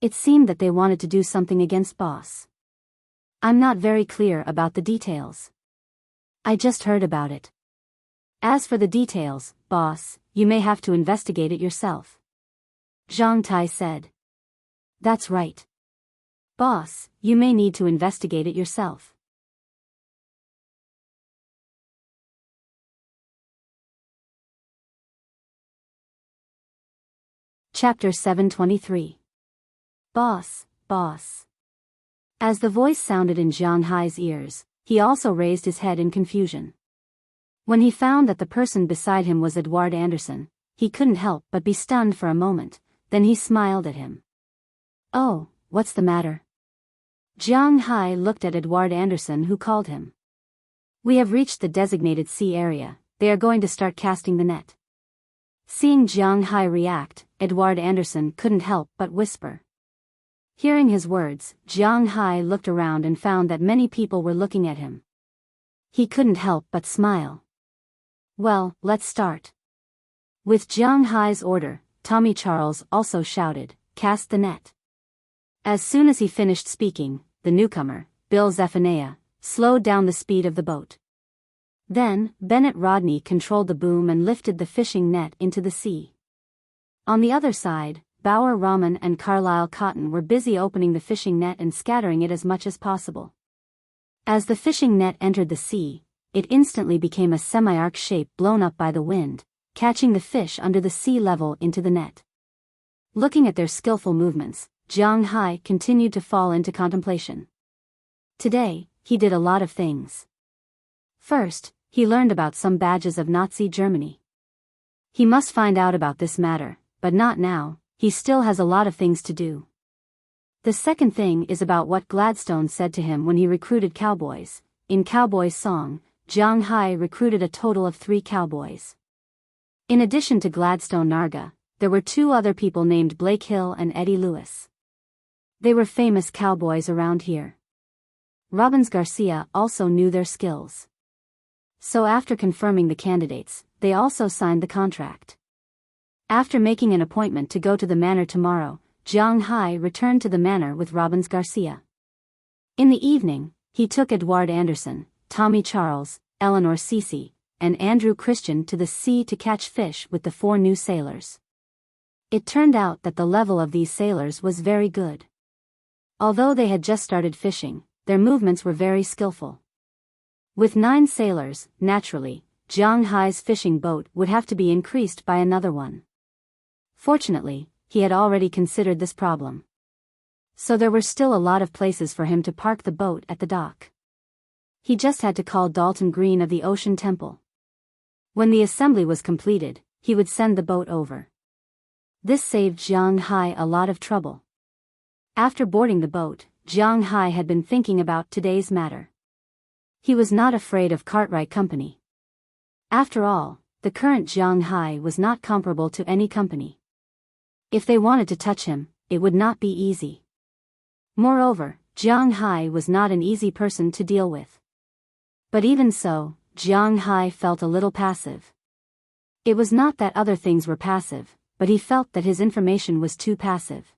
[SPEAKER 1] It seemed that they wanted to do something against boss. I'm not very clear about the details. I just heard about it. As for the details, boss, you may have to investigate it yourself. Zhang Tai said. That's right. Boss, you may need to investigate it yourself. Chapter 723. Boss. As the voice sounded in Jiang Hai's ears, he also raised his head in confusion. When he found that the person beside him was Edward Anderson, he couldn't help but be stunned for a moment, then he smiled at him. Oh, what's the matter? Jiang Hai looked at Edward Anderson, who called him. We have reached the designated sea area, they are going to start casting the net. Seeing Jiang Hai react, Edward Anderson couldn't help but whisper. Hearing his words, Jiang Hai looked around and found that many people were looking at him. He couldn't help but smile. Well, let's start. With Jiang Hai's order, Tommy Charles also shouted, cast the net. As soon as he finished speaking, the newcomer, Bill Zephaniah, slowed down the speed of the boat. Then, Bennett Rodney controlled the boom and lifted the fishing net into the sea. On the other side, Bauer Rahman and Carlisle Cotton were busy opening the fishing net and scattering it as much as possible. As the fishing net entered the sea, it instantly became a semi-arc shape blown up by the wind, catching the fish under the sea level into the net. Looking at their skillful movements, Jiang Hai continued to fall into contemplation. Today, he did a lot of things. First, he learned about some badges of Nazi Germany. He must find out about this matter, but not now, he still has a lot of things to do. The second thing is about what Gladstone said to him when he recruited cowboys. In Cowboy's Song, Zhang Hai recruited a total of 3 cowboys. In addition to Gladstone Narga, there were 2 other people named Blake Hill and Eddie Lewis. They were famous cowboys around here. Robbins Garcia also knew their skills. So after confirming the candidates, they also signed the contract. After making an appointment to go to the manor tomorrow, Zhang Hai returned to the manor with Robbins Garcia. In the evening, he took Edouard Anderson, Tommy Charles, Eleanor Cece, and Andrew Christian to the sea to catch fish with the 4 new sailors. It turned out that the level of these sailors was very good. Although they had just started fishing, their movements were very skillful. With 9 sailors, naturally, Zhang Hai's fishing boat would have to be increased by another one. Fortunately, he had already considered this problem. So there were still a lot of places for him to park the boat at the dock. He just had to call Dalton Green of the Ocean Temple. When the assembly was completed, he would send the boat over. This saved Zhang Hai a lot of trouble. After boarding the boat, Zhang Hai had been thinking about today's matter. He was not afraid of Cartwright Company. After all, the current Zhang Hai was not comparable to any company. If they wanted to touch him, it would not be easy. Moreover, Zhang Hai was not an easy person to deal with. But even so, Zhang Hai felt a little passive. It was not that other things were passive, but he felt that his information was too passive.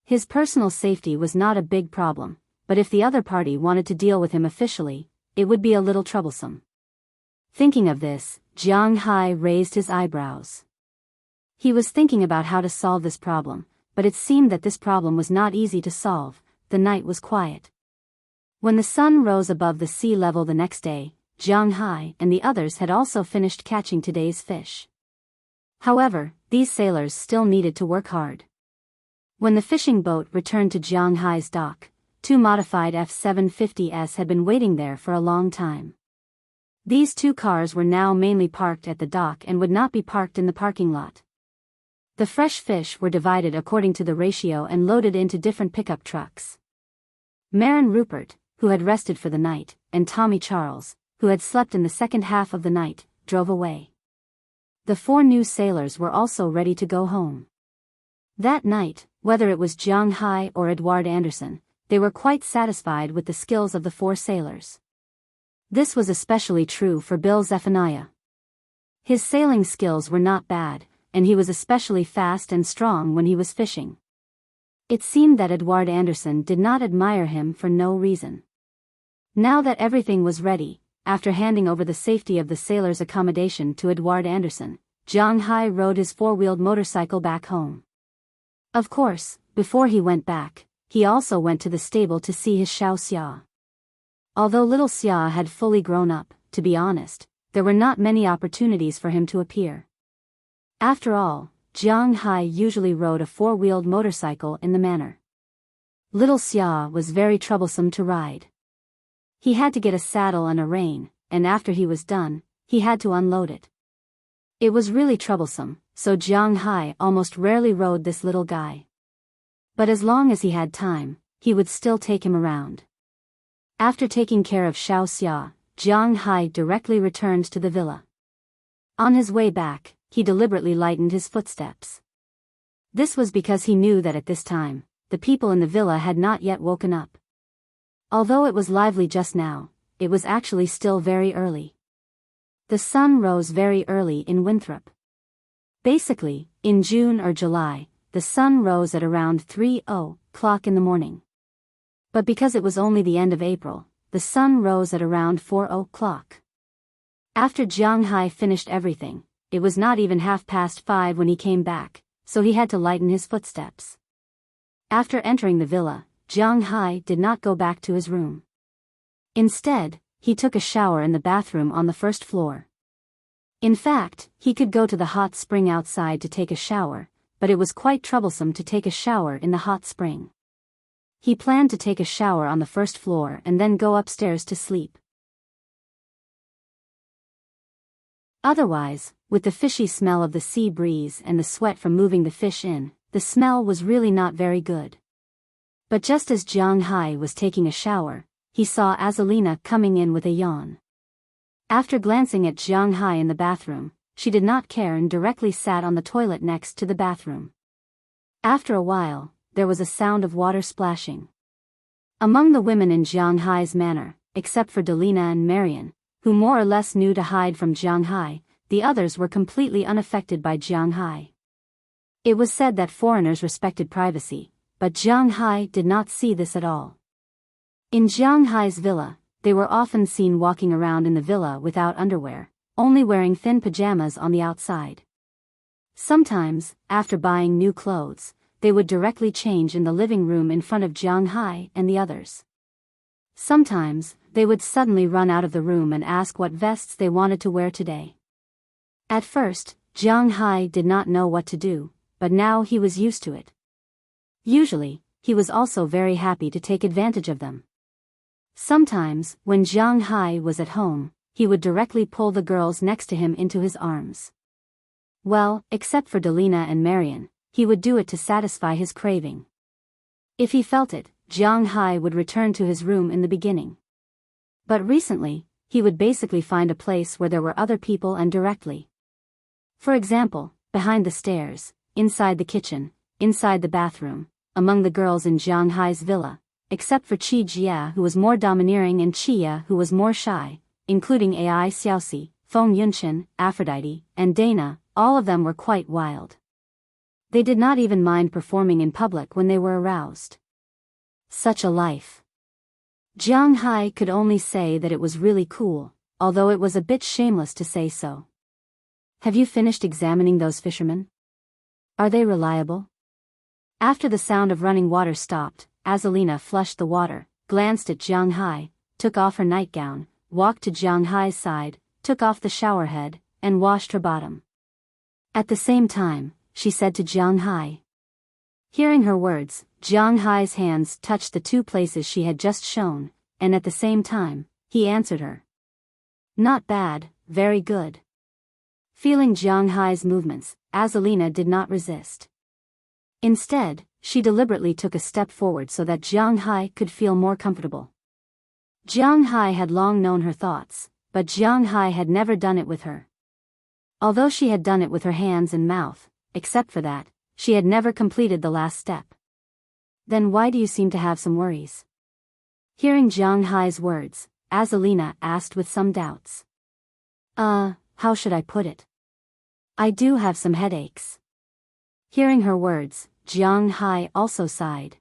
[SPEAKER 1] His personal safety was not a big problem, but if the other party wanted to deal with him officially, it would be a little troublesome. Thinking of this, Zhang Hai raised his eyebrows. He was thinking about how to solve this problem, but it seemed that this problem was not easy to solve. The night was quiet. When the sun rose above the sea level the next day, Zhang Hai and the others had also finished catching today's fish. However, these sailors still needed to work hard. When the fishing boat returned to Zhang Hai's dock, 2 modified F-750s had been waiting there for a long time. These 2 cars were now mainly parked at the dock and would not be parked in the parking lot. The fresh fish were divided according to the ratio and loaded into different pickup trucks. Marin Rupert, who had rested for the night, and Tommy Charles, who had slept in the second half of the night, drove away. The 4 new sailors were also ready to go home. That night, whether it was Zhang Hai or Edouard Anderson, they were quite satisfied with the skills of the 4 sailors. This was especially true for Bill Zephaniah. His sailing skills were not bad, and he was especially fast and strong when he was fishing. It seemed that Edouard Anderson did not admire him for no reason. Now that everything was ready, after handing over the safety of the sailors' accommodation to Edouard Anderson, Zhang Hai rode his 4-wheeled motorcycle back home. Of course, before he went back, he also went to the stable to see his Xiao Xia. Although little Xia had fully grown up, to be honest, there were not many opportunities for him to appear. After all, Zhang Hai usually rode a 4-wheeled motorcycle in the manor. Little Xia was very troublesome to ride. He had to get a saddle and a rein, and after he was done, he had to unload it. It was really troublesome, so Zhang Hai almost rarely rode this little guy. But as long as he had time, he would still take him around. After taking care of Xiao Xia, Zhang Hai directly returned to the villa. On his way back, he deliberately lightened his footsteps. This was because he knew that at this time, the people in the villa had not yet woken up. Although it was lively just now, it was actually still very early. The sun rose very early in Winthrop. Basically, in June or July, the sun rose at around 3:00 in the morning. But because it was only the end of April, the sun rose at around 4:00. After Zhang Hai finished everything, it was not even 5:30 when he came back, so he had to lighten his footsteps. After entering the villa, Zhang Hai did not go back to his room. Instead, he took a shower in the bathroom on the first floor. In fact, he could go to the hot spring outside to take a shower, but it was quite troublesome to take a shower in the hot spring. He planned to take a shower on the first floor and then go upstairs to sleep. Otherwise, with the fishy smell of the sea breeze and the sweat from moving the fish in, the smell was really not very good. But just as Jiang Hai was taking a shower, he saw Azalina coming in with a yawn. After glancing at Jiang Hai in the bathroom, she did not care and directly sat on the toilet next to the bathroom. After a while, there was a sound of water splashing. Among the women in Jiang Hai's manor, except for Delina and Marian, who more or less knew to hide from Jiang Hai, the others were completely unaffected by Jiang Hai. It was said that foreigners respected privacy, but Jiang Hai did not see this at all. In Jiang Hai's villa, they were often seen walking around in the villa without underwear, only wearing thin pajamas on the outside. Sometimes, after buying new clothes, they would directly change in the living room in front of Jiang Hai and the others. Sometimes, they would suddenly run out of the room and ask what vests they wanted to wear today. At first, Jiang Hai did not know what to do, but now he was used to it. Usually, he was also very happy to take advantage of them. Sometimes, when Jiang Hai was at home, he would directly pull the girls next to him into his arms. Well, except for Delina and Marian, he would do it to satisfy his craving. If he felt it, Jiang Hai would return to his room in the beginning. But recently, he would basically find a place where there were other people and directly. For example, behind the stairs, inside the kitchen, inside the bathroom, among the girls in Jiang Hai's villa, except for Qi Jia who was more domineering and Qia who was more shy, including Ai Xiaoxi, Feng Yunchen, Aphrodite, and Dana, all of them were quite wild. They did not even mind performing in public when they were aroused. Such a life. Jiang Hai could only say that it was really cool, although it was a bit shameless to say so. Have you finished examining those fishermen? Are they reliable? After the sound of running water stopped, Azalina flushed the water, glanced at Jiang Hai, took off her nightgown, walked to Jiang Hai's side, took off the shower head, and washed her bottom. At the same time, she said to Jiang Hai. Hearing her words, Jiang Hai's hands touched the two places she had just shown, and at the same time, he answered her. Not bad, very good. Feeling Jiang Hai's movements, Azalina did not resist. Instead, she deliberately took a step forward so that Jiang Hai could feel more comfortable. Jiang Hai had long known her thoughts, but Jiang Hai had never done it with her. Although she had done it with her hands and mouth, except for that, she had never completed the last step. Then why do you seem to have some worries? Hearing Jiang Hai's words, Azalina asked with some doubts. How should I put it? I do have some headaches. Hearing her words, Jiang Hai also sighed.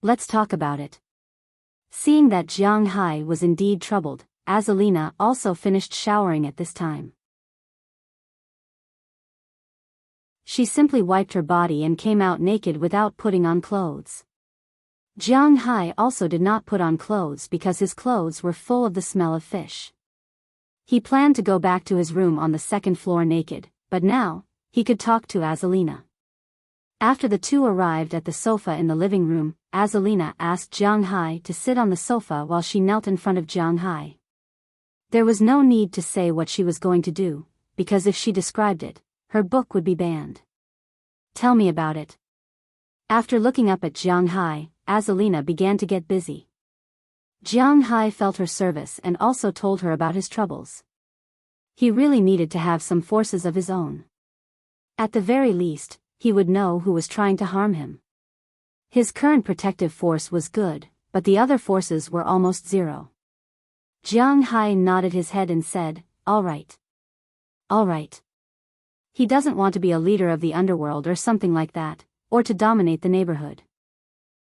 [SPEAKER 1] Let's talk about it. Seeing that Jiang Hai was indeed troubled, Azalina also finished showering at this time. She simply wiped her body and came out naked without putting on clothes. Jiang Hai also did not put on clothes because his clothes were full of the smell of fish. He planned to go back to his room on the second floor naked, but now, he could talk to Azalina. After the two arrived at the sofa in the living room, Azalina asked Jiang Hai to sit on the sofa while she knelt in front of Jiang Hai. There was no need to say what she was going to do, because if she described it, her book would be banned. Tell me about it. After looking up at Jiang Hai, Azalina began to get busy. Jiang Hai felt her service and also told her about his troubles. He really needed to have some forces of his own. At the very least, he would know who was trying to harm him. His current protective force was good, but the other forces were almost zero. Jiang Hai nodded his head and said, All right. All right. He doesn't want to be a leader of the underworld or something like that, or to dominate the neighborhood.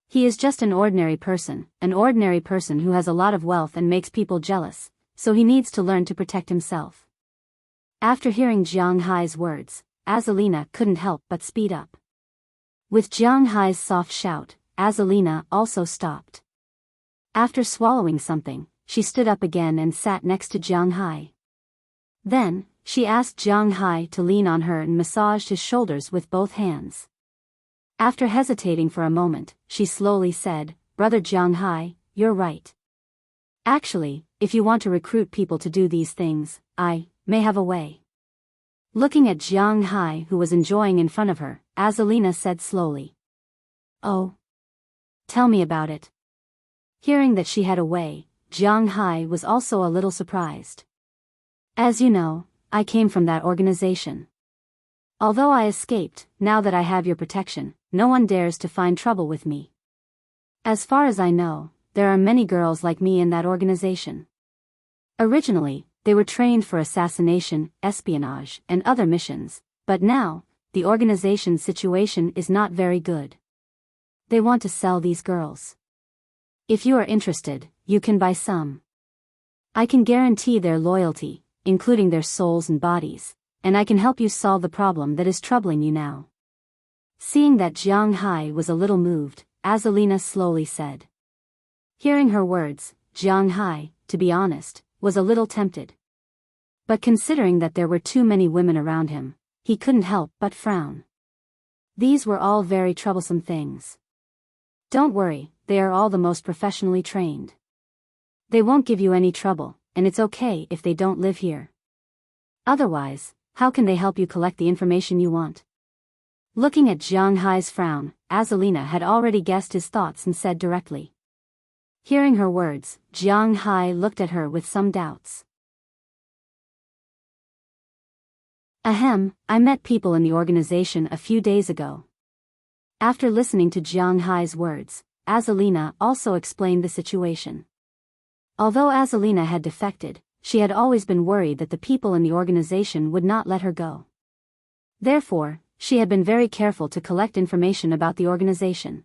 [SPEAKER 1] He is just an ordinary person who has a lot of wealth and makes people jealous, so he needs to learn to protect himself. After hearing Jiang Hai's words, Azalina couldn't help but speed up. With Jiang Hai's soft shout, Azalina also stopped. After swallowing something, she stood up again and sat next to Jiang Hai. Then, she asked Jiang Hai to lean on her and massaged his shoulders with both hands. After hesitating for a moment, she slowly said, Brother Jiang Hai, you're right. Actually, if you want to recruit people to do these things, may have a way. Looking at Jiang Hai, who was enjoying in front of her, Azalina said slowly. Oh. Tell me about it. Hearing that she had a way, Jiang Hai was also a little surprised. As you know, I came from that organization. Although I escaped, now that I have your protection, no one dares to find trouble with me. As far as I know, there are many girls like me in that organization. Originally, they were trained for assassination, espionage, and other missions, but now, the organization's situation is not very good. They want to sell these girls. If you are interested, you can buy some. I can guarantee their loyalty, including their souls and bodies, and I can help you solve the problem that is troubling you now. Seeing that Jiang Hai was a little moved, Azalina slowly said. Hearing her words, Jiang Hai, to be honest, was a little tempted. But considering that there were too many women around him, he couldn't help but frown. These were all very troublesome things. Don't worry, they are all the most professionally trained. They won't give you any trouble, and it's okay if they don't live here. Otherwise, how can they help you collect the information you want? Looking at Jiang Hai's frown, Azalina had already guessed his thoughts and said directly. Hearing her words, Jiang Hai looked at her with some doubts. Ahem, I met people in the organization a few days ago. After listening to Jiang Hai's words, Azalina also explained the situation. Although Azalina had defected, she had always been worried that the people in the organization would not let her go. Therefore, she had been very careful to collect information about the organization.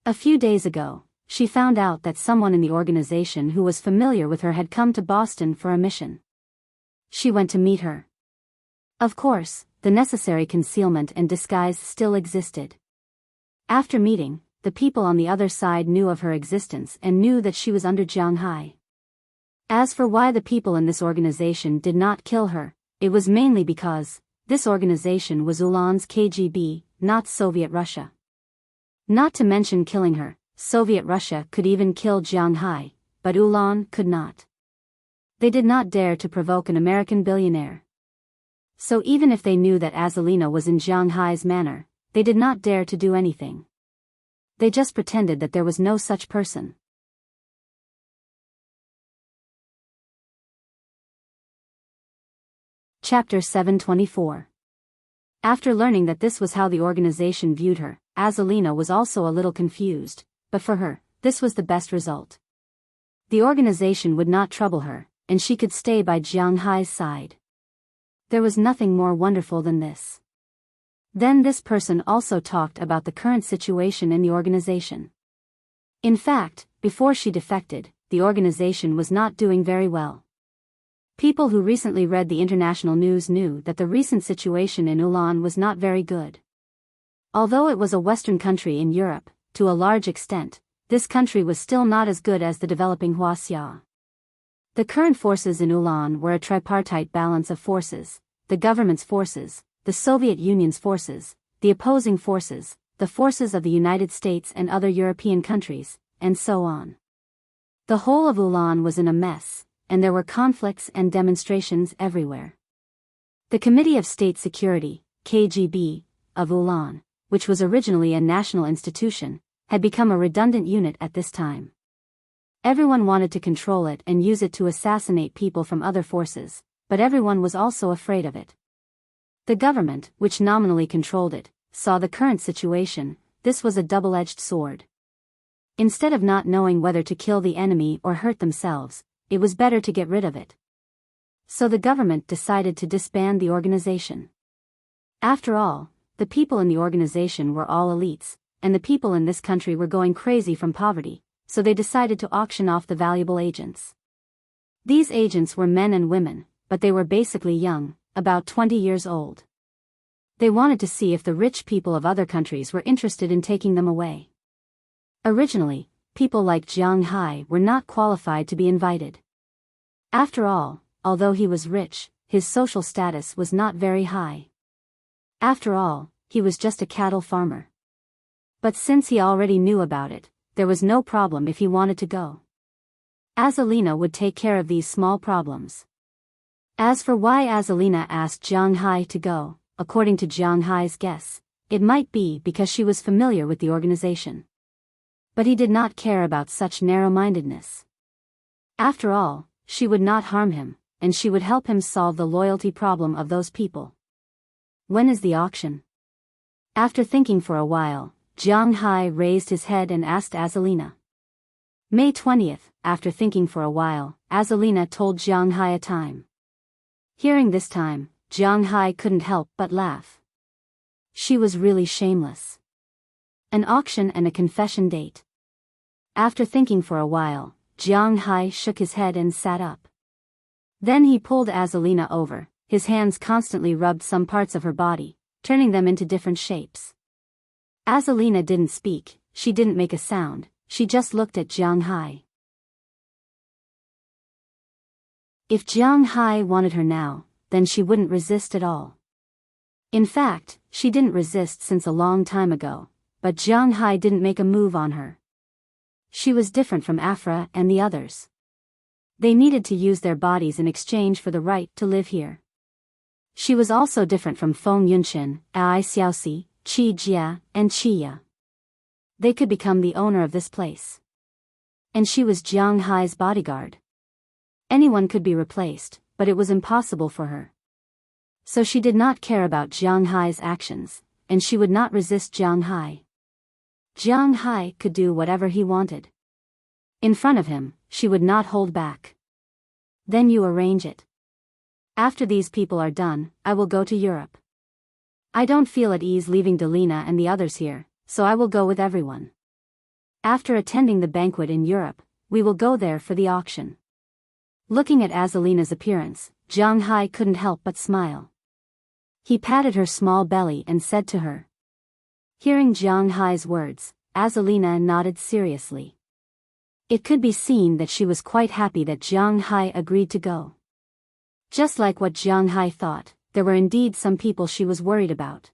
[SPEAKER 1] A few days ago, she found out that someone in the organization who was familiar with her had come to Boston for a mission. She went to meet her. Of course, the necessary concealment and disguise still existed. After meeting, the people on the other side knew of her existence and knew that she was under Jiang Hai. As for why the people in this organization did not kill her, it was mainly because this organization was Ulan's KGB, not Soviet Russia. Not to mention killing her, Soviet Russia could even kill Jiang Hai, but Ulan could not. They did not dare to provoke an American billionaire. So even if they knew that Azalina was in Jiang Hai's manor, they did not dare to do anything. They just pretended that there was no such person. Chapter 724. After learning that this was how the organization viewed her, Azalina was also a little confused, but for her, this was the best result. The organization would not trouble her, and she could stay by Jiang Hai's side. There was nothing more wonderful than this. Then this person also talked about the current situation in the organization. In fact, before she defected, the organization was not doing very well. People who recently read the international news knew that the recent situation in Ulan was not very good. Although it was a Western country in Europe, to a large extent, this country was still not as good as the developing Huaxia. The current forces in Ulan were a tripartite balance of forces: the government's forces, the Soviet Union's forces, the opposing forces, the forces of the United States and other European countries, and so on. The whole of Ulan was in a mess, and there were conflicts and demonstrations everywhere. The Committee of State Security, KGB, of Ulan, which was originally a national institution, had become a redundant unit at this time. Everyone wanted to control it and use it to assassinate people from other forces, but everyone was also afraid of it. The government, which nominally controlled it, saw the current situation. This was a double-edged sword. Instead of not knowing whether to kill the enemy or hurt themselves, it was better to get rid of it. So the government decided to disband the organization. After all, the people in the organization were all elites, and the people in this country were going crazy from poverty, so they decided to auction off the valuable agents. These agents were men and women, but they were basically young, about 20 years old. They wanted to see if the rich people of other countries were interested in taking them away. Originally, people like Jiang Hai were not qualified to be invited. After all, although he was rich, his social status was not very high. After all, he was just a cattle farmer. But since he already knew about it, there was no problem if he wanted to go. Azalina would take care of these small problems. As for why Azalina asked Jiang Hai to go, according to Jiang Hai's guess, it might be because she was familiar with the organization. But he did not care about such narrow-mindedness. After all, she would not harm him, and she would help him solve the loyalty problem of those people. When is the auction? After thinking for a while, Jiang Hai raised his head and asked Azalina. May 20th, after thinking for a while, Azalina told Jiang Hai a time. Hearing this time, Jiang Hai couldn't help but laugh. She was really shameless. An auction and a confession date. After thinking for a while, Jiang Hai shook his head and sat up. Then he pulled Azalina over, his hands constantly rubbed some parts of her body, turning them into different shapes. Azalina didn't speak, she didn't make a sound, she just looked at Jiang Hai. If Jiang Hai wanted her now, then she wouldn't resist at all. In fact, she didn't resist since a long time ago, but Jiang Hai didn't make a move on her. She was different from Afra and the others. They needed to use their bodies in exchange for the right to live here. She was also different from Feng Yunqin, Ai Xiaoxi, Qi Jia, and Qi. They could become the owner of this place. And she was Jiang Hai's bodyguard. Anyone could be replaced, but it was impossible for her. So she did not care about Jiang Hai's actions, and she would not resist Jiang Hai. Jiang Hai could do whatever he wanted. In front of him, she would not hold back. Then you arrange it. After these people are done, I will go to Europe. I don't feel at ease leaving Delina and the others here, so I will go with everyone. After attending the banquet in Europe, we will go there for the auction. Looking at Azalina's appearance, Jiang Hai couldn't help but smile. He patted her small belly and said to her. Hearing Jiang Hai's words, Azalina nodded seriously. It could be seen that she was quite happy that Jiang Hai agreed to go. Just like what Jiang Hai thought, there were indeed some people she was worried about.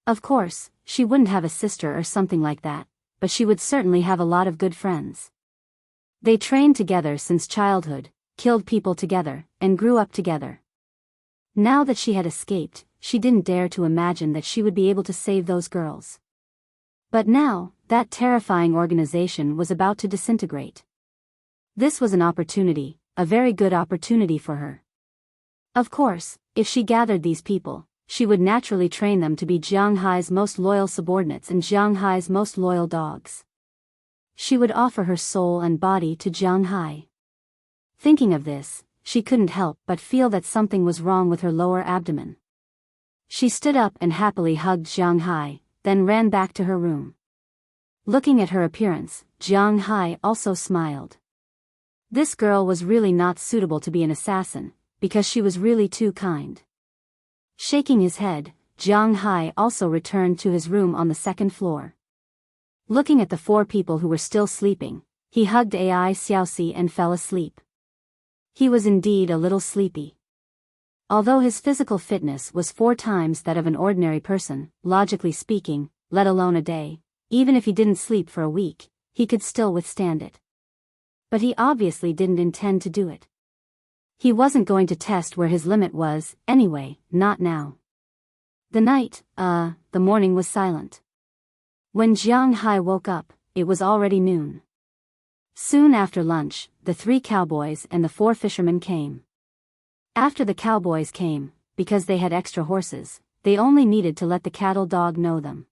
[SPEAKER 1] Of course, she wouldn't have a sister or something like that, but she would certainly have a lot of good friends. They trained together since childhood, killed people together, and grew up together. Now that she had escaped, she didn't dare to imagine that she would be able to save those girls. But now, that terrifying organization was about to disintegrate. This was an opportunity, a very good opportunity for her. Of course, if she gathered these people, she would naturally train them to be Jiang Hai's most loyal subordinates and Jiang Hai's most loyal dogs. She would offer her soul and body to Jiang Hai. Thinking of this, she couldn't help but feel that something was wrong with her lower abdomen. She stood up and happily hugged Jiang Hai, then ran back to her room. Looking at her appearance, Jiang Hai also smiled. This girl was really not suitable to be an assassin, because she was really too kind. Shaking his head, Jiang Hai also returned to his room on the second floor. Looking at the 4 people who were still sleeping, he hugged Ai Xiaoxi and fell asleep. He was indeed a little sleepy. Although his physical fitness was 4 times that of an ordinary person, logically speaking, let alone a day, even if he didn't sleep for a week, he could still withstand it. But he obviously didn't intend to do it. He wasn't going to test where his limit was, anyway, not now. The morning was silent. When Jiang Hai woke up, it was already noon. Soon after lunch, the 3 cowboys and the 4 fishermen came. After the cowboys came, because they had extra horses, they only needed to let the cattle dog know them.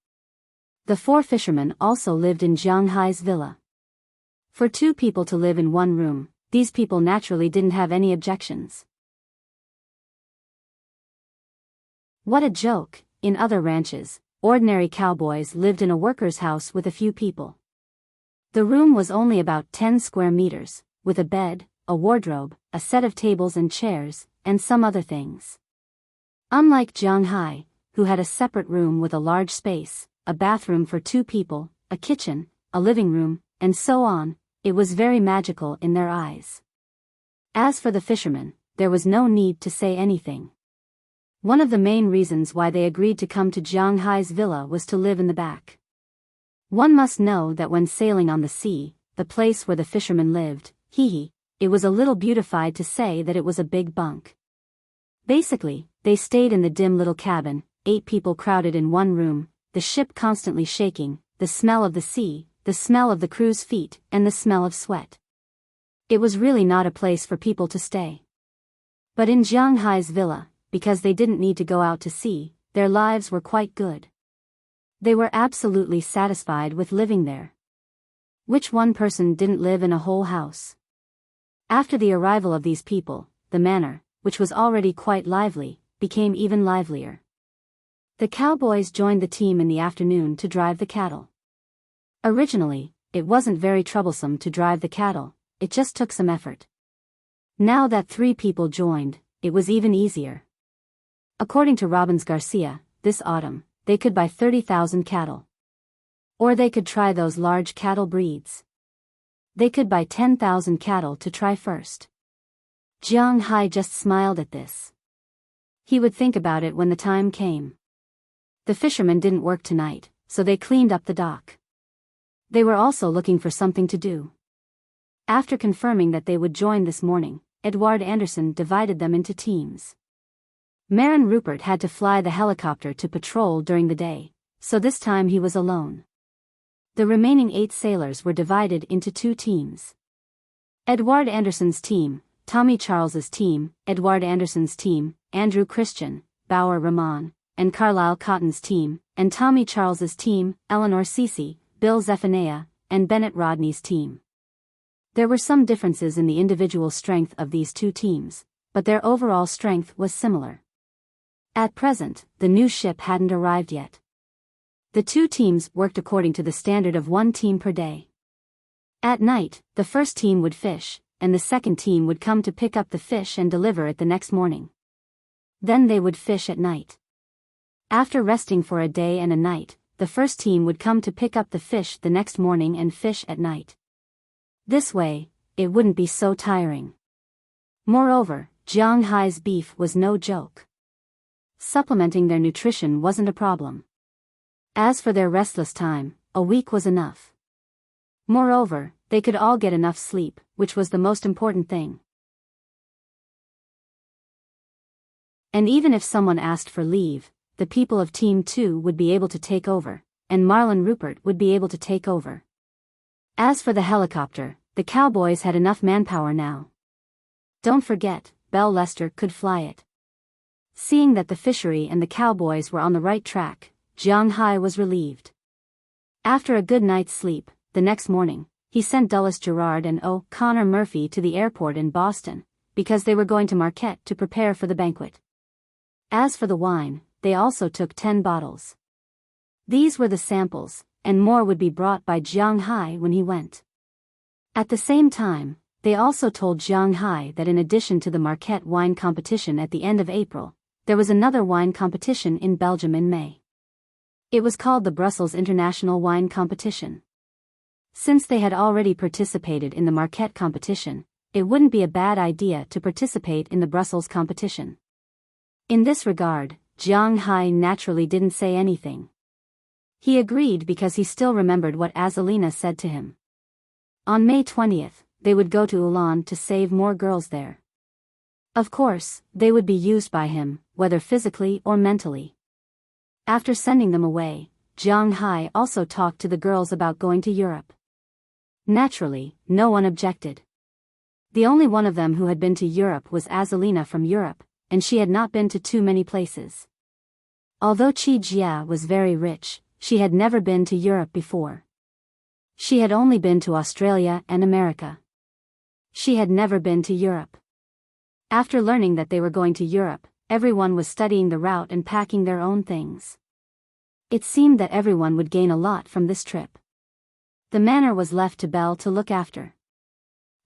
[SPEAKER 1] The 4 fishermen also lived in Jiang Hai's villa. For 2 people to live in one room, these people naturally didn't have any objections. What a joke! In other ranches, ordinary cowboys lived in a worker's house with a few people. The room was only about 10 square meters, with a bed, a wardrobe, a set of tables and chairs, and some other things. Unlike Jiang Hai, who had a separate room with a large space, a bathroom for 2 people, a kitchen, a living room, and so on, it was very magical in their eyes. As for the fishermen, there was no need to say anything. One of the main reasons why they agreed to come to Jiang Hai's villa was to live in the back. One must know that when sailing on the sea, the place where the fishermen lived, it was a little beautified to say that it was a big bunk. Basically, they stayed in the dim little cabin, 8 people crowded in one room, the ship constantly shaking, the smell of the sea, the smell of the crew's feet, and the smell of sweat. It was really not a place for people to stay. But in Jiang Hai's villa, because they didn't need to go out to sea, their lives were quite good. They were absolutely satisfied with living there. Which one person didn't live in a whole house? After the arrival of these people, the manor, which was already quite lively, became even livelier. The cowboys joined the team in the afternoon to drive the cattle. Originally, it wasn't very troublesome to drive the cattle, it just took some effort. Now that 3 people joined, it was even easier. According to Robbins Garcia, this autumn, they could buy 30,000 cattle. Or they could try those large cattle breeds. They could buy 10,000 cattle to try first. Jiang Hai just smiled at this. He would think about it when the time came. The fishermen didn't work tonight, so they cleaned up the dock. They were also looking for something to do. After confirming that they would join this morning, Edward Anderson divided them into teams. Marin Rupert had to fly the helicopter to patrol during the day, so this time he was alone. The remaining 8 sailors were divided into 2 teams. Edward Anderson's team, Tommy Charles's team, Edward Anderson's team, Andrew Christian, Bauer Rahman, and Carlisle Cotton's team, and Tommy Charles's team, Eleanor Cece, Bill Zephaniah, and Bennett Rodney's team. There were some differences in the individual strength of these 2 teams, but their overall strength was similar. At present, the new ship hadn't arrived yet. The 2 teams worked according to the standard of 1 team per day. At night, the first team would fish, and the second team would come to pick up the fish and deliver it the next morning. Then they would fish at night. After resting for a day and a night, the first team would come to pick up the fish the next morning and fish at night. This way, it wouldn't be so tiring. Moreover, Jiang Hai's beef was no joke. Supplementing their nutrition wasn't a problem. As for their restless time, a week was enough. Moreover, they could all get enough sleep, which was the most important thing. And even if someone asked for leave, the people of Team 2 would be able to take over, and Marlon Rupert would be able to take over. As for the helicopter, the cowboys had enough manpower now. Don't forget, Belle Lester could fly it. Seeing that the fishery and the cowboys were on the right track, Jiang Hai was relieved. After a good night's sleep, the next morning, he sent Dulles Gerard and Connor Murphy to the airport in Boston, because they were going to Marquette to prepare for the banquet. As for the wine, they also took 10 bottles. These were the samples, and more would be brought by Jiang Hai when he went. At the same time, they also told Jiang Hai that in addition to the Marquette wine competition at the end of April, there was another wine competition in Belgium in May. It was called the Brussels International Wine Competition. Since they had already participated in the Marquette competition, it wouldn't be a bad idea to participate in the Brussels competition. In this regard, Jiang Hai naturally didn't say anything. He agreed because he still remembered what Azalina said to him. On May 20th, they would go to Ulan to save more girls there. Of course, they would be used by him, whether physically or mentally. After sending them away, Jiang Hai also talked to the girls about going to Europe. Naturally, no one objected. The only one of them who had been to Europe was Azalina from Europe, and she had not been to too many places. Although Chi Jia was very rich, she had never been to Europe before. She had only been to Australia and America. She had never been to Europe. After learning that they were going to Europe, everyone was studying the route and packing their own things. It seemed that everyone would gain a lot from this trip. The manor was left to Belle to look after.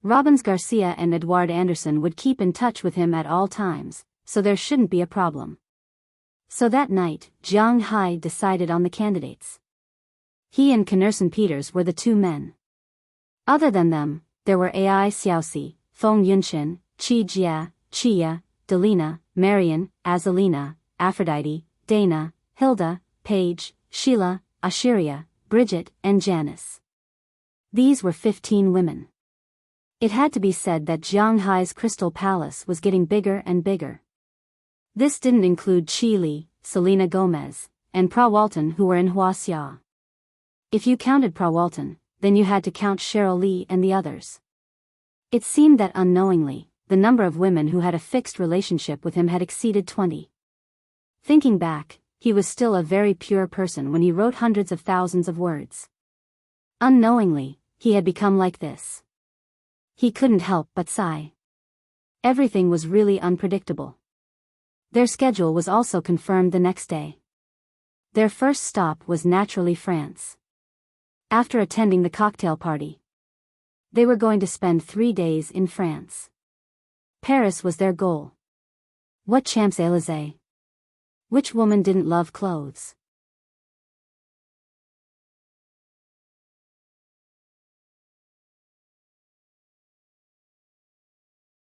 [SPEAKER 1] Robbins Garcia and Edward Anderson would keep in touch with him at all times, so there shouldn't be a problem. So that night, Jiang Hai decided on the candidates. He and Knerson Peters were the 2 men. Other than them, there were Ai Xiaoxi, Feng Yunqin, Chi Jia, Chia, Delina, Marion, Azalina, Aphrodite, Dana, Hilda, Paige, Sheila, Ashiria, Bridget, and Janice. These were 15 women. It had to be said that Jiang Hai's Crystal Palace was getting bigger and bigger. This didn't include Chi Li, Selena Gomez, and Pra Walton, who were in Hua Xia. If you counted Pra Walton, then you had to count Cheryl Lee and the others. It seemed that unknowingly, the number of women who had a fixed relationship with him had exceeded 20. Thinking back, he was still a very pure person when he wrote hundreds of thousands of words. Unknowingly, he had become like this. He couldn't help but sigh. Everything was really unpredictable. Their schedule was also confirmed the next day. Their first stop was naturally France. After attending the cocktail party, they were going to spend 3 days in France. Paris was their goal. What Champs-Élysées? Which woman didn't love clothes?